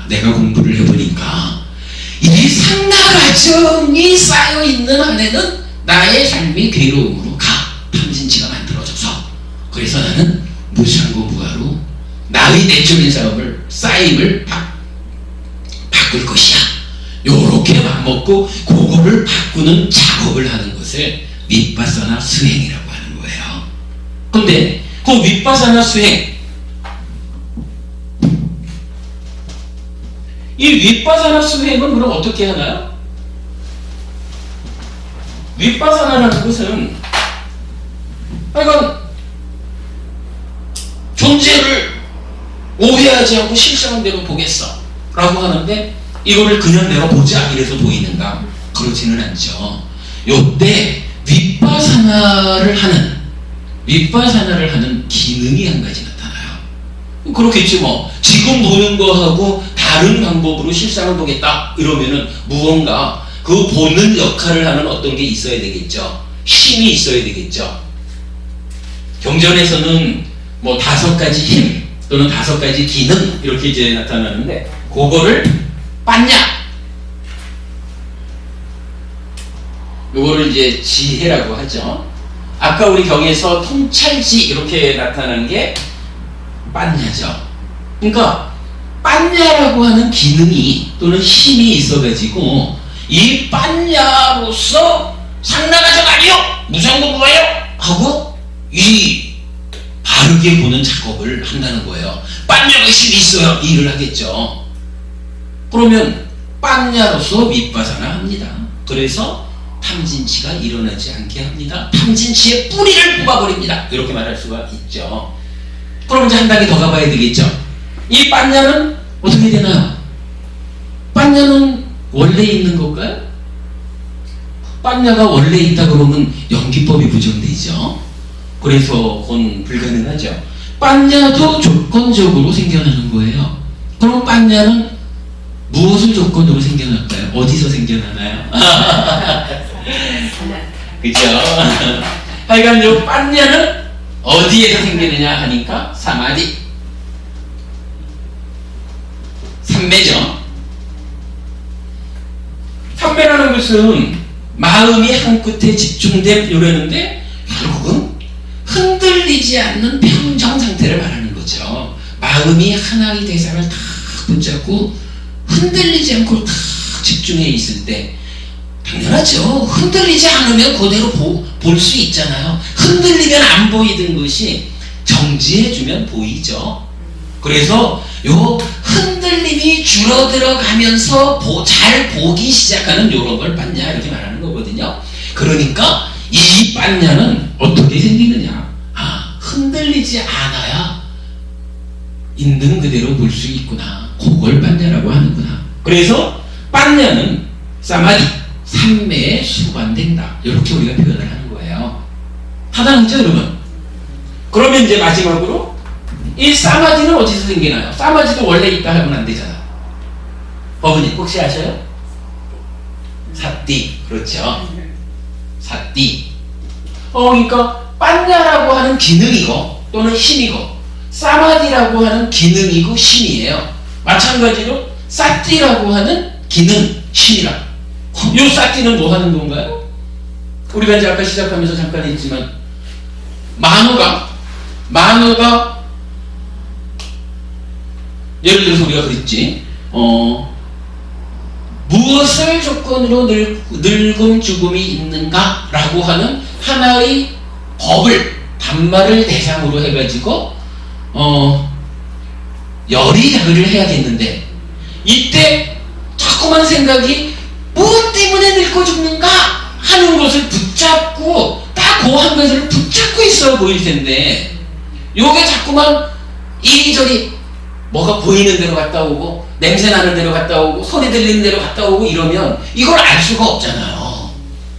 내가 공부를 해보니까 이 상나가정이 쌓여있는 안에는 나의 삶이 괴로움으로 탐진치가 만들어져서, 그래서 나는 무상고무가로 나의 내적인 쌓임을 바꿀 것이야, 요렇게 맘먹고 그거를 바꾸는 작업을 하는 것을 윗바사나 수행이라고 하는 거예요. 근데 그 윗바사나 수행, 이 윗바사나 수행은 그럼 어떻게 하나요? 윗바사나라는 것은 존재를 오해하지 않고 실상한 대로 보겠어 라고 하는데, 이거를 그냥 내가 보자 이래서 보이는가? 그렇지는 않죠. 요때 윗바사나를 하는 기능이 한 가지 나타나요. 그렇겠지 뭐. 지금 보는 거하고 다른 방법으로 실상을 보겠다 이러면은 무언가 그 보는 역할을 하는 어떤 게 있어야 되겠죠. 힘이 있어야 되겠죠. 경전에서는 뭐 5가지 힘 또는 5가지 기능 이렇게 이제 나타나는데, 그거를 빤냐, 요거를 이제 지혜라고 하죠. 아까 우리 경에서 통찰지 이렇게 나타나는 게 빤냐죠. 그러니까 빤냐라고 하는 기능이 또는 힘이 있어가지고 이 빤냐로서 상나가정 아니요, 무상고무가요 하고 이 바르게 보는 작업을 한다는 거예요. 빤냐가 힘이 있어야 이 일을 하겠죠. 그러면 빤냐로서 윗바사나 합니다. 그래서 탐진치가 일어나지 않게 합니다. 탐진치의 뿌리를 뽑아버립니다. 이렇게 말할 수가 있죠. 그럼 이제 한 단계 더 가봐야 되겠죠. 이 빤냐는 어떻게 되나요? 빤냐는 원래 있는 걸까요? 빤냐가 원래 있다 그러면 연기법이 부정되죠. 그래서 그건 불가능하죠. 빤냐도 조건적으로 생겨나는 거예요. 그럼 빤냐는 무엇을 조건으로 생겨날까요? 어디서 생겨나나요? 그죠? 하여간 요 빤냐는 어디에서 생기느냐 하니까 사마디, 삼매죠. 삼매라는 것은 마음이 한 끝에 집중됨 이러는데, 결국은 흔들리지 않는 평정 상태를 말하는 거죠. 마음이 하나의 대상을 다 붙잡고 흔들리지 않고 다 집중해 있을 때, 당연하죠. 흔들리지 않으면 그대로 볼 수 있잖아요. 흔들리면 안 보이던 것이 정지해주면 보이죠. 그래서 요 흔들림이 줄어들어 가면서 잘 보기 시작하는 요런 걸 빤냐 이렇게 말하는 거거든요. 그러니까 이 빤냐는 어떻게 생기느냐, 흔들리지 않아야 있는 그대로 볼 수 있구나, 그걸 빤냐라고 하는구나. 그래서 빤냐는 사마디, 삼매에 수반된다, 이렇게 우리가 표현을 하는 거예요. 타당하죠 여러분? 그러면 이제 마지막으로 이 사마디는 어디서 생기나요? 사마디도 원래 있다 하면 안 되잖아. 어머니 혹시 아셔요? 사띠, 그렇죠. 사띠. 그러니까 빤냐라고 하는 기능이고 또는 힘이고, 사마디라고 하는 기능이고 힘이에요. 마찬가지로 사띠라고 하는 기능, 힘이라. 요 사띠는 뭐 하는 건가요? 우리가 이제 아까 시작하면서 잠깐 했지만, 만호가 예를 들어서 우리가 그랬지, 무엇을 조건으로 늙음 죽음이 있는가 라고 하는 하나의 법을 반말을 대상으로 해가지고 열의작을 해야겠는데 이때 자꾸만 생각이 무엇 때문에 늙고 죽는가 하는 것을 붙잡고 딱 그 한 가지를 붙잡고 있어 보일 텐데 요게 자꾸만 이리저리 뭐가 보이는 대로 갔다 오고 냄새 나는 대로 갔다 오고 소리 들리는 대로 갔다 오고 이러면 이걸 알 수가 없잖아요.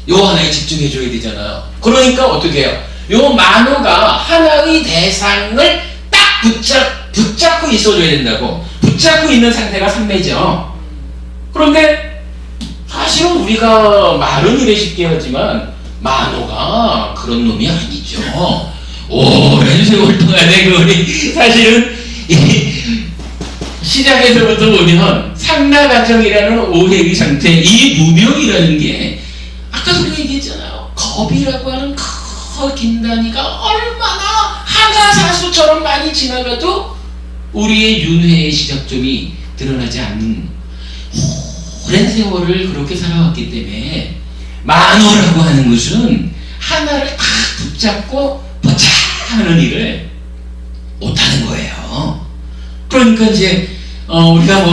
요 하나에 집중해 줘야 되잖아요. 그러니까 어떻게 해요? 요 만호가 하나의 대상을 딱 붙잡고 있어줘야 된다고. 붙잡고 있는 상태가 삼매죠. 그런데 사실은 우리가 말은 이래 쉽게 하지만 만호가 그런 놈이 아니죠. 오랜 세월 동안에 우리 사실은 시작에서부터 보면 상나가정이라는 오해의 상태, 이 무명이라는 게 아까도 우리가 얘기했잖아요. 겁이라고 하는 긴 단위가 얼마나 하나사수처럼 많이 지나가도 우리의 윤회의 시작점이 드러나지 않는 오랜 세월을 그렇게 살아왔기 때문에 만호라고 하는 것은 하나를 딱 붙잡고 하는 일을 못하는 거예요. 그러니까 이제 우리가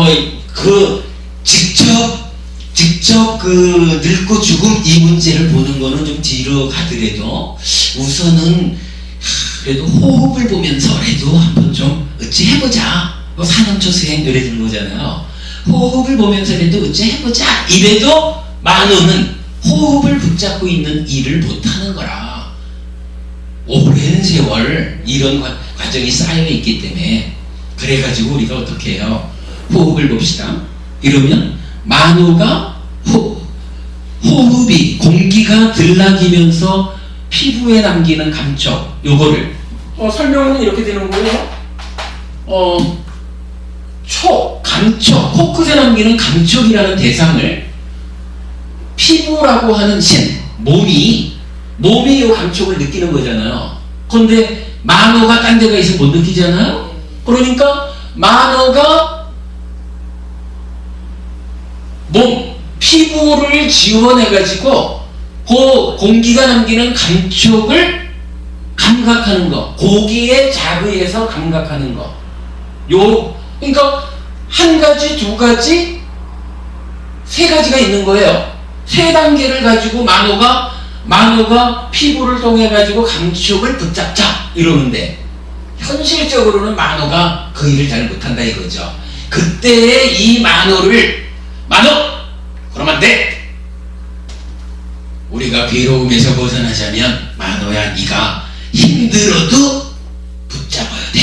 직접 그 늙고 죽음 이 문제를 보는 거는 좀 뒤로 가더라도 우선은 그래도 호흡을 보면서라도 한번 좀 어찌 해보자. 산염초 수행 노래 듣는 거잖아요. 호흡을 보면서라도 어찌 해보자. 이래도 만호는 호흡을 붙잡고 있는 일을 못하는 거라. 오랜 세월 이런 과정이 쌓여있기 때문에 그래가지고 우리가 어떻게 해요? 호흡을 봅시다. 이러면 만호가 호흡이 공기가 들락이면서 피부에 남기는 감촉 요거를 설명은 이렇게 되는 거예요. 감촉 코끝에 남기는 감촉이라는 대상을 피부라고 하는 몸이 이 감촉을 느끼는 거잖아요. 그런데 만호가 딴 데가 있으면 못 느끼잖아요. 그러니까 만호가 피부를 지원해가지고 그 공기가 남기는 감촉을 감각하는 거, 고기에 자극해서 감각하는 거. 그러니까 한 가지, 두 가지, 세 가지가 있는 거예요. 세 단계를 가지고 만호가 피부를 통해 가지고 감촉을 붙잡자 이러는데 현실적으로는 만호가 그 일을 잘 못한다 이거죠. 그때에 이 만호 그러면 안 돼. 우리가 괴로움에서 벗어나자면 만호야 네가 힘들어도 붙잡아야 돼.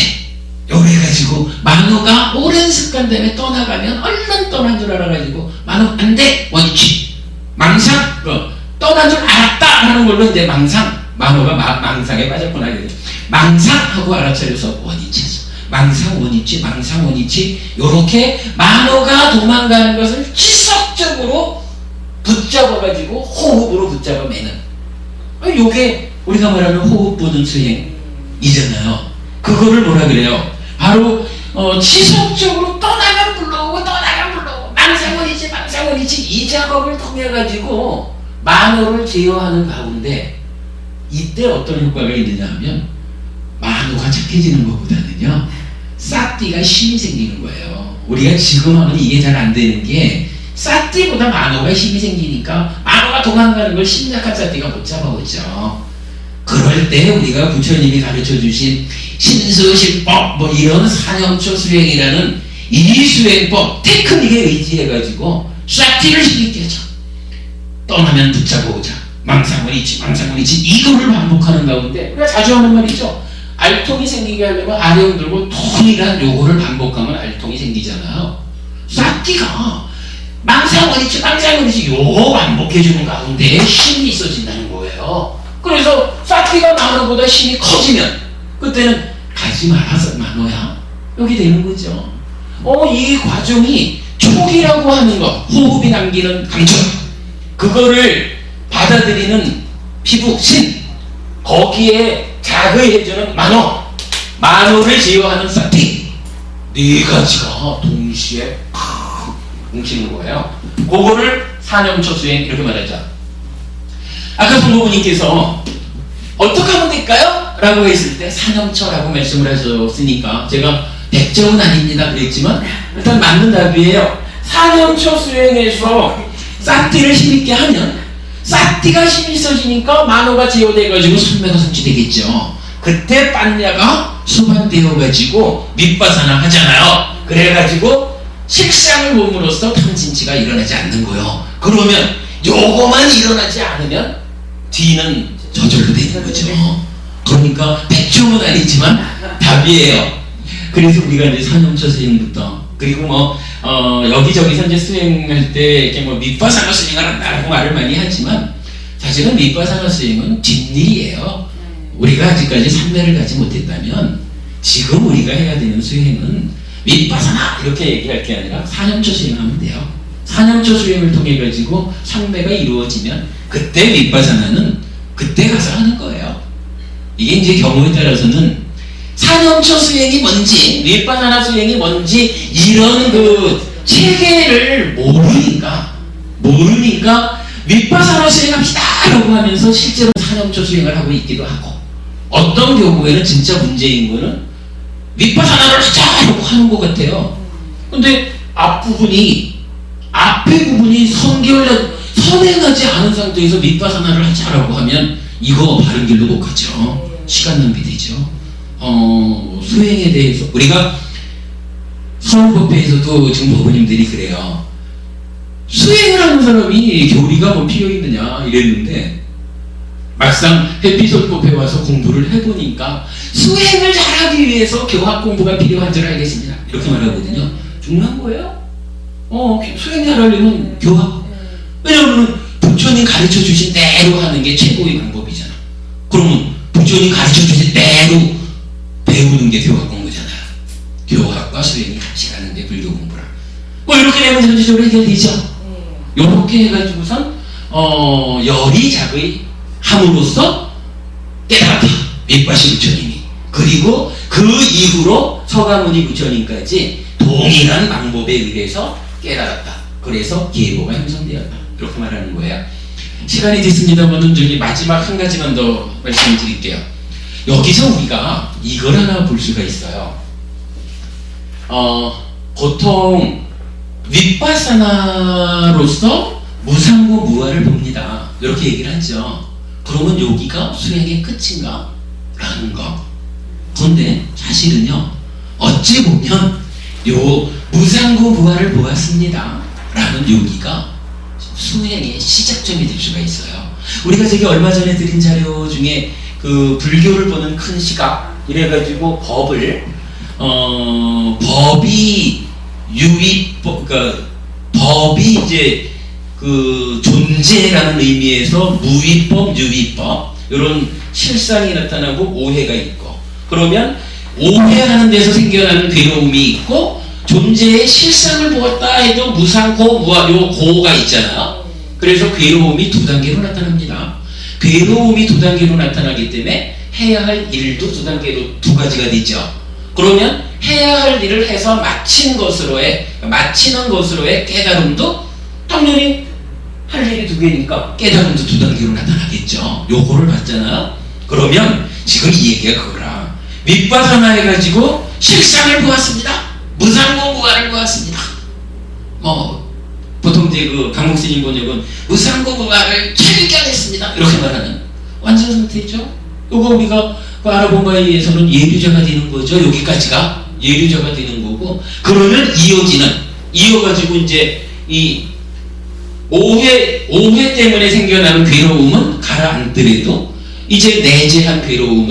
요래가지고 만호가 오랜 습관 때문에 떠나가면 얼른 떠난 줄 알아가지고 만호 안 돼. 원치 망상 떠난 줄 알았다 하는 걸로 이제 만호가 망상에 빠졌구나. 망상하고 알아차려서 원위치에서 망상 원위치 요렇게 만호가 도망가는 것을 지속적으로 붙잡아가지고 호흡으로 붙잡아매는 요게 우리가 말하는 호흡 보는 수행이잖아요. 그거를 뭐라 그래요? 바로 지속적으로 떠나면 불러오고 망상 원위치 이 작업을 통해 가지고 만호를 제어하는 가운데 이때 어떤 효과가 있느냐 하면 만호가 착해지는 것보다는요 싹띠가 힘이 생기는 거예요. 우리가 지금 하면 이게 잘 안 되는 게 싹띠보다 만호가 힘이 생기니까 만호가 도망가는 걸 심약한 싹띠가 못 잡아오죠. 그럴 때 우리가 부처님이 가르쳐 주신 신수실법 이런 산염초 수행이라는 이 수행법 테크닉에 의지해가지고 싹띠를 힘있게 해줘. 떠나면 붙잡아오자. 망상원이치 이거를 반복하는 가운데 우리가 자주 하는 말이죠. 알통이 생기게 하려면 아령 들고 통이란 요거를 반복하면 알통이 생기잖아요. 싹띠가 망상원이치 요거 반복해주는 가운데 힘이 있어진다는 거예요. 그래서 싹띠가 만호보다 힘이 커지면 그때는 가지 말아서 만호야 여기 되는 거죠. 이 과정이 촉이라고 하는 거 호흡이 남기는 감촉 그거를 받아들이는 피부, 거기에 자극해주는 만호를 제어하는 싹띠 네 가지가 동시에 뭉치는 거예요. 그거를 산염초 수행 이렇게 말하자. 아까 성도부님께서 어떻게 하면 될까요? 라고 했을 때 사념처라고 말씀을 하셨으니까 제가 100점은 아닙니다 그랬지만 일단 맞는 답이에요. 사념처 수행에서 싹띠를 힘있게 하면 싹띠가 힘이 있어지니까 만호가 제어돼가지고 선매가 성취되겠죠. 그때般냐가 수반되어가지고 밑바사나 하잖아요. 그래가지고 식상을 몸으로써 탐진치가 일어나지 않는 거요. 그러면 요거만 일어나지 않으면 뒤는 저절로 되는 거죠. 그러니까 100점은 아니지만 답이에요. 그래서 우리가 이제 사념처 수행부터 그리고 뭐 여기저기서 이제 수행할 때 이렇게 뭐 밑바사나 수행을 한다고 말을 많이 하지만 사실은 밑바사나 수행은 뒷일이에요. 우리가 아직까지 삼매를 가지 못했다면 지금 우리가 해야 되는 수행은 밑바사나 이렇게 얘기할 게 아니라 사념처 수행하면 돼요. 사념처 수행을 통해 가지고 삼매가 이루어지면 그때 밑바사나는 그때 가서 하는 거예요. 이게 이제 경우에 따라서는 사념처 수행이 뭔지 밑바사나 수행이 뭔지 이런 그 체계를 모르니까 밑바사나 수행합시다 라고 하면서 실제로 사념처 수행을 하고 있기도 하고 어떤 경우에는 진짜 문제인 거는 밑바사나를 하자라고 하는 것 같아요. 근데 앞에 부분이 선행하지 않은 상태에서 밑바사나를 하자라고 하면 이거 바른 길로 못 가죠. 시간 낭비되죠. 수행에 대해서 우리가 서울법회에서도 지금 법원님들이 그래요. 수행을 하는 사람이 교리가 뭐 필요 있느냐 이랬는데 막상 해피솔법회 와서 공부를 해보니까 수행을 잘하기 위해서 교학 공부가 필요한 줄 알겠습니다. 이렇게 말하거든요. 중요한 거예요. 수행 잘하려면 교학. 왜냐하면 부처님 가르쳐 주신 대로 하는 게 최고의 방법이잖아. 그러면 부처님 가르쳐 주신 대로 배우는 게 교학 공부잖아요. 교학과 수행이 같이 가는 게 불교 공부라. 뭐 이렇게 되면 전체적으로 해결되죠. 이렇게 해가지고선 열이작의 함으로써 깨달았다. 밑바시 부처님이. 그리고 그 이후로 서가모니 부처님까지 동일한 방법에 의해서 깨달았다. 그래서 기회보가 형성되었다. 이렇게 말하는 거예요. 시간이 됐습니다만은 저기 마지막 한 가지만 더 말씀을 드릴게요. 여기서 우리가 이걸 하나 볼 수가 있어요. 보통 윗바사나로서 무상고 무아를 봅니다. 이렇게 얘기를 하죠. 그러면 여기가 수행의 끝인가? 라는 거. 그런데 사실은요, 어찌 보면 요 무상고 무아를 보았습니다. 라는 여기가 수행의 시작점이 될 수가 있어요. 우리가 저기 얼마 전에 드린 자료 중에 그 불교를 보는 큰 시각 이래가지고 법이 유의법, 그러니까 법이 이제 그 존재라는 의미에서 무위법, 유위법 이런 실상이 나타나고 오해가 있고 그러면 오해하는 데서 생겨나는 괴로움이 있고 존재의 실상을 보았다 해도 무상고, 무아, 요 고가 있잖아요. 그래서 괴로움이 두 단계로 나타납니다. 괴로움이 두 단계로 나타나기 때문에 해야 할 일도 두 단계로 두 가지가 되죠. 그러면 해야 할 일을 해서 마치는 것으로의 깨달음도 당연히 할 일이 두 개니까 깨달음도 두 단계로 나타나겠죠. 요거를 봤잖아요. 그러면 지금 이 얘기가 그거라. 밑바사나 해가지고 실상을 보았습니다. 무상고 무아를 보았습니다. 보통 이제 그 강목스님 번역은 무상고 무아를 발견했습니다. 이렇게 말하는 완전 상태죠. 요거 우리가 알아본 바에 의해서는 예류자가 되는 거죠. 여기까지가 예류자가 되는 거고 그러면 이어가지고 이제 이 오해 때문에 생겨나는 괴로움은 가라앉더라도 이제 내재한 괴로움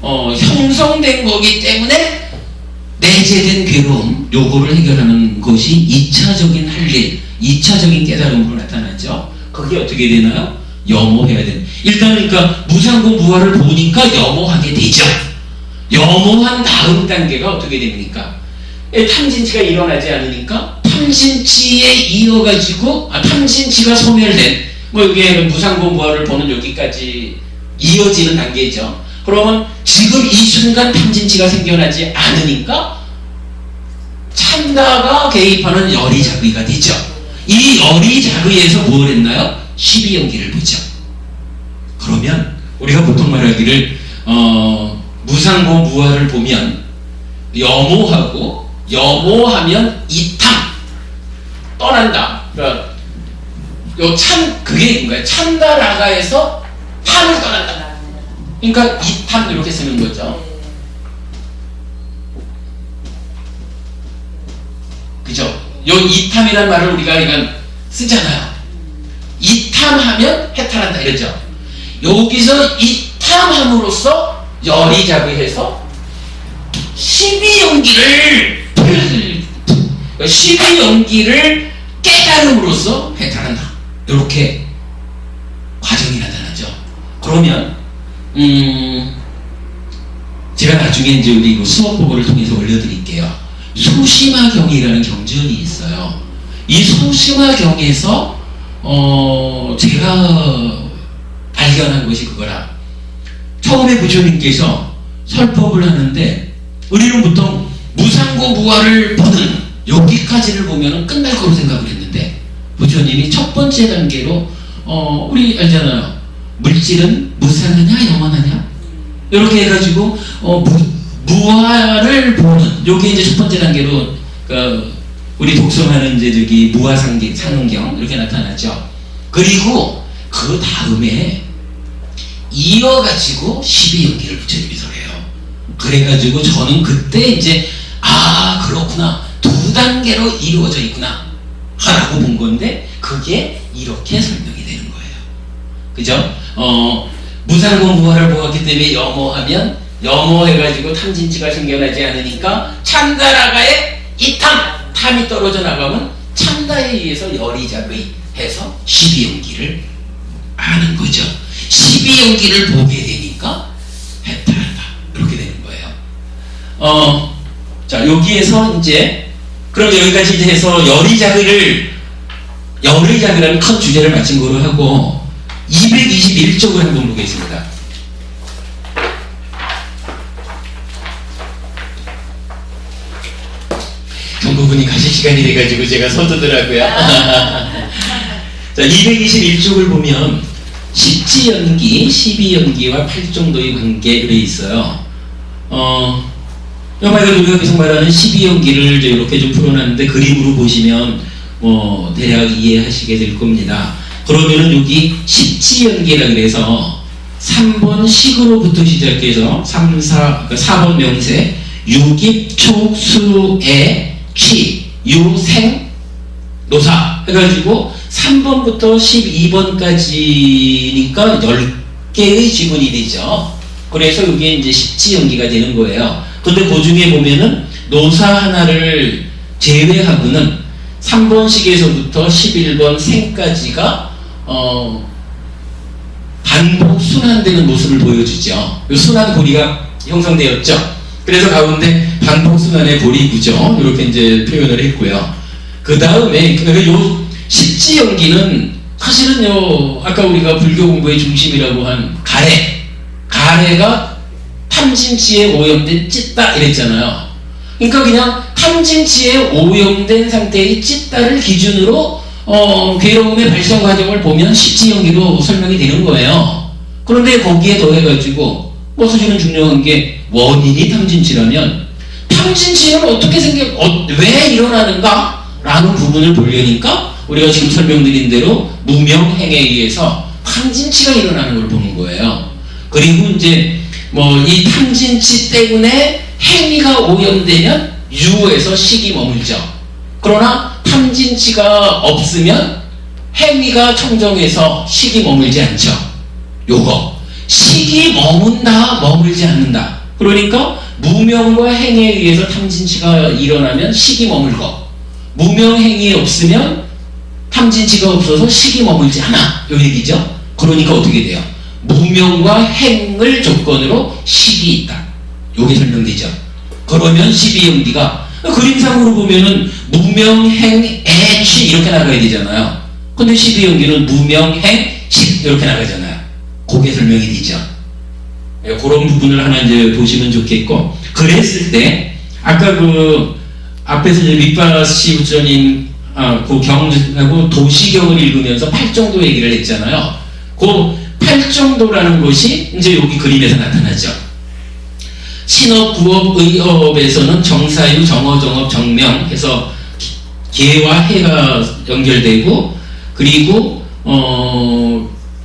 형성된 거기 때문에 내재된 괴로움 요거를 해결하는 것이 2차적인 할 일, 2차적인 깨달음으로 나타나죠. 그게 어떻게 되나요? 염호해야 되는. 일단 그러니까 무상고 무아를 보니까 염호하게 되죠. 염호한 다음 단계가 어떻게 됩니까? 탐진치가 일어나지 않으니까 탐진치에 이어가지고 탐진치가 소멸된 이게 무상고 무아를 보는 여기까지 이어지는 단계죠. 그러면 지금 이 순간 탐진치가 생겨나지 않으니까 찬다가 개입하는 열이작의가 되죠. 이 열이작의에서 뭘 했나요? 12연기를 보죠. 그러면 우리가 보통 말하기를 무상고 무화를 보면 여모하고 여모하면 이탐 떠난다. 그러니까 그게 뭔가요? 찬다라가에서 탐을 떠난다. 그러니까 이탐 이렇게 쓰는 거죠. 그죠? 요 이탐이라는 말을 우리가 이건 쓰잖아요. 이탐하면 해탈한다 이랬죠. 여기서 이탐함으로써 열이자비해서 12연기를 12연기를 깨달음으로써 해탈한다. 이렇게 과정이 나타나죠. 그러면 제가 나중에 이제 우리 수업보고를 통해서 올려드릴게요. 소심화경이라는 경전이 있어요. 이 소심화경에서 제가 발견한 것이 그거라. 처음에 부처님께서 설법을 하는데 우리는 보통 무상고 무화를 보는 여기까지를 보면 끝날 거로 생각을 했는데 부처님이 첫 번째 단계로 우리 알잖아요. 물질은 무상하냐 영원하냐 이렇게 해가지고 무화를 보는 요게 이제 첫 번째 단계로 우리 독서하는 이제 저기 무화상경 이렇게 나타나죠. 그리고 그 다음에 이어가지고 12연기를 부처님이 설해요. 그래가지고 저는 그때 이제 그렇구나, 두 단계로 이루어져 있구나 라고 본 건데 그게 이렇게 설명이 되는 거예요. 그죠? 무상고 무화를 보았기 때문에 여모하면 여모해가지고 탐진치가 생겨나지 않으니까 찬다라가의 탐이 떨어져 나가면 찬다에 의해서 열이자비해서 12연기를 아는 거죠. 12연기를 보게 되니까 해탈한다. 이렇게 되는 거예요. 자, 여기에서 이제 그럼 여기까지 이제 해서 열의자비라는 큰 주제를 마친 거로 하고 221쪽을 한번 보겠습니다. 정부분이 가실 시간이 돼가지고 제가 서두더라고요. 자, 221쪽을 보면 10지연기, 12연기와 8정도의 관계 그래 있어요. 우리가 계속 말하는 12연기를 이렇게 좀 풀어놨는데 그림으로 보시면 대략 이해하시게 될 겁니다. 그러면은 여기 10지연기라 그래서 3번 식으로부터 시작해서 4번 명세, 유깁, 촉, 수에, 취, 유, 생, 노사 해가지고 3번부터 12번까지니까 10개의 지문이 되죠. 그래서 이게 이제 10지연기가 되는 거예요. 근데 그 중에 보면은 노사 하나를 제외하고는 3번식에서부터 11번 생까지가 반복 순환되는 모습을 보여주죠. 이 순환 고리가 형성되었죠. 그래서 가운데 반복 순환의 고리 구조 이렇게 이제 표현을 했고요. 그 다음에 요 10지연기는 사실은요 아까 우리가 불교 공부의 중심이라고 한 가래가 탐진치에 오염된 찢다 이랬잖아요. 그러니까 그냥 탐진치에 오염된 상태의 찢다를 기준으로 괴로움의 발생 과정을 보면 10지연기로 설명이 되는 거예요. 그런데 거기에 더해가지고 사실은 중요한 게 원인이 탐진치라면 탐진치는 어떻게 왜 일어나는가? 라는 부분을 보려니까 우리가 지금 설명드린 대로 무명행에 의해서 탐진치가 일어나는 걸 보는 거예요. 그리고 이제 이 탐진치 때문에 행위가 오염되면 유에서 식이 머물죠. 그러나 탐진치가 없으면 행위가 청정해서 식이 머물지 않죠. 요거 식이 머문다 머물지 않는다. 그러니까 무명과 행위에 의해서 탐진치가 일어나면 식이 머물고 무명행위 없으면 탐진치가 없어서 식이 머물지 않아. 요 얘기죠. 그러니까 어떻게 돼요? 무명과 행을 조건으로 식이 있다. 요게 설명되죠. 그러면 12연기가 그림상으로 보면은 무명행, 애취 이렇게 나가야 되잖아요. 근데 12연기는 무명행, 식 이렇게 나가잖아요. 그게 설명이 되죠. 그런 부분을 하나 이제 보시면 좋겠고, 그랬을 때 아까 앞에서 이제 밑바시 부처님 그 경하고 도시경을 읽으면서 8정도 얘기를 했잖아요. 그 팔정도라는 것이 이제 여기 그림에서 나타나죠. 신업, 구업, 의업에서는 정사유, 정어, 정업, 정명 해서 개와 해가 연결되고, 그리고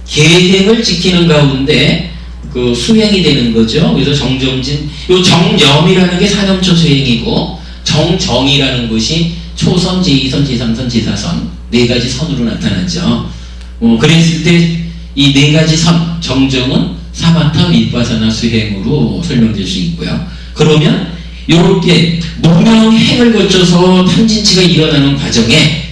계행을 지키는 가운데 그 수행이 되는 거죠. 그래서 정정진, 요 정념이라는 게 사념초 수행이고, 정정이라는 것이 초선, 제2선, 제3선, 제4선 네 가지 선으로 나타나죠. 그랬을 때 이 네 가지 선, 정정은 사마타, 윗바사나 수행으로 설명될 수 있고요. 그러면 이렇게 무명행을 거쳐서 탐진치가 일어나는 과정에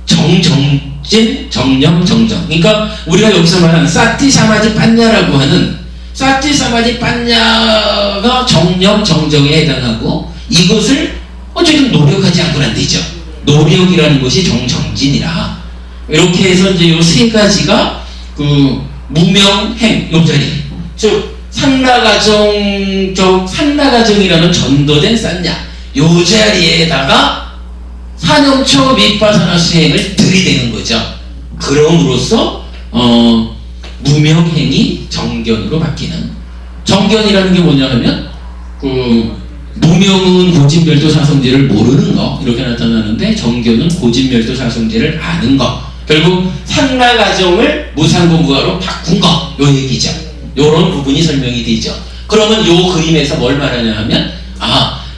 정정진, 정념, 정정. 그러니까 우리가 여기서 말하는 사티 사마지 빠냐라고 하는 사티 사마지 빠냐가 정념, 정정에 해당하고, 이것을 어쨌든 노력하지 않고는 안 되죠. 노력이라는 것이 정정진이라. 이렇게 해서 이제 요 세 가지가 그 무명행 요 자리, 즉 상라가정이라는 전도된 싼냐 요 자리에다가 사념초 밑바사나 수행을 들이대는 거죠. 그럼으로써 무명행이 정견으로 바뀌는. 정견이라는 게 뭐냐 하면 그 무명은 고진멸도 사성제를 모르는 거 이렇게 나타나는데, 정견은 고진멸도 사성제를 아는 거. 결국 상라가정을 무상공부화로 바꾼 거, 요 얘기죠. 요런 부분이 설명이 되죠. 그러면 요 그림에서 뭘 말하냐 하면,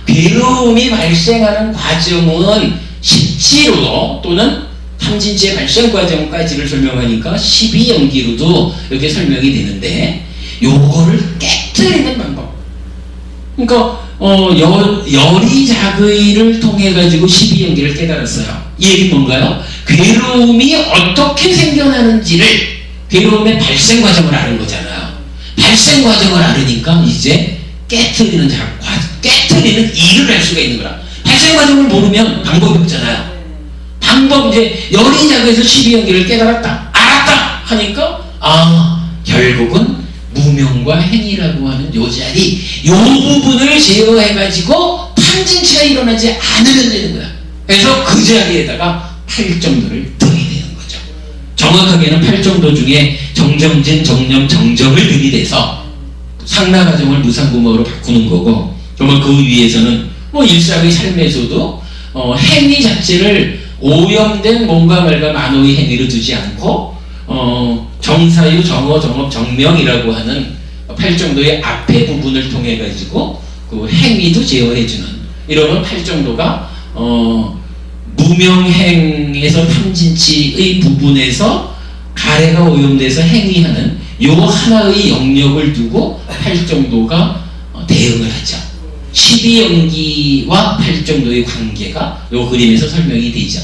괴로움이 발생하는 과정은 십지로 또는 탐진치의 발생 과정까지를 설명하니까 12연기로도 이렇게 설명이 되는데, 요거를 깨트리는 방법. 그러니까 열이자의를 통해 가지고 12연기를 깨달았어요. 이 얘기는 뭔가요? 괴로움이 어떻게 생겨나는지를, 괴로움의 발생 과정을 아는 거잖아요. 발생 과정을 알으니까 이제 깨트리는 일을 할 수가 있는 거라. 발생 과정을 모르면 방법이 없잖아요. 이제 열이자의에서 12연기를 깨달았다, 알았다 하니까 결국은 무명과 행이라고 하는 요 자리, 요 부분을 제어해가지고 탐진치가 일어나지 않으면 되는 거야. 그래서 그 자리에다가 팔정도를 들이대는 거죠. 정확하게는 팔정도 중에 정정진, 정념, 정정을 들이대서 상라가정을 무상공업으로 바꾸는 거고, 그러면 그 위에서는 일상의 삶에서도 행위 자체를 오염된 몸과 말과 만호의 행위로 두지 않고 정사유, 정어, 정업, 정명이라고 하는 팔정도의 앞에 부분을 통해 가지고 그 행위도 제어해주는, 이러면 팔정도가 무명행에서 탐진치의 부분에서 가래가 오염돼서 행위하는 요 하나의 영역을 두고 팔정도가 대응을 하죠. 12연기와 팔정도의 관계가 요 그림에서 설명이 되죠.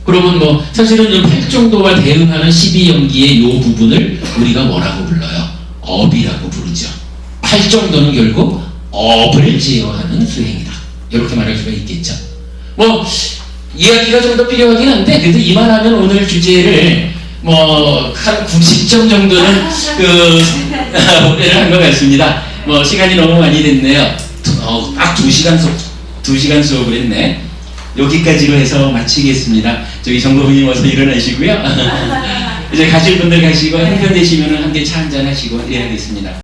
그러면 사실은 이 팔정도와 대응하는 12연기의 요 부분을 우리가 뭐라고 불러요? 업이라고 부르죠. 팔정도는 결국 업을 제어하는 수행이다, 이렇게 말할 수가 있겠죠. 이야기가 좀 더 필요하긴 한데, 그래도 이만하면 오늘 주제를 한 90점 정도는 오해를 한 것 같습니다. 시간이 너무 많이 됐네요. 딱 2시간 수업을 했네. 여기까지로 해서 마치겠습니다. 저기 정보부님 어서 일어나시고요. 이제 가실 분들 가시고, 행편되시면 함께 차 한잔 하시고 해야겠습니다.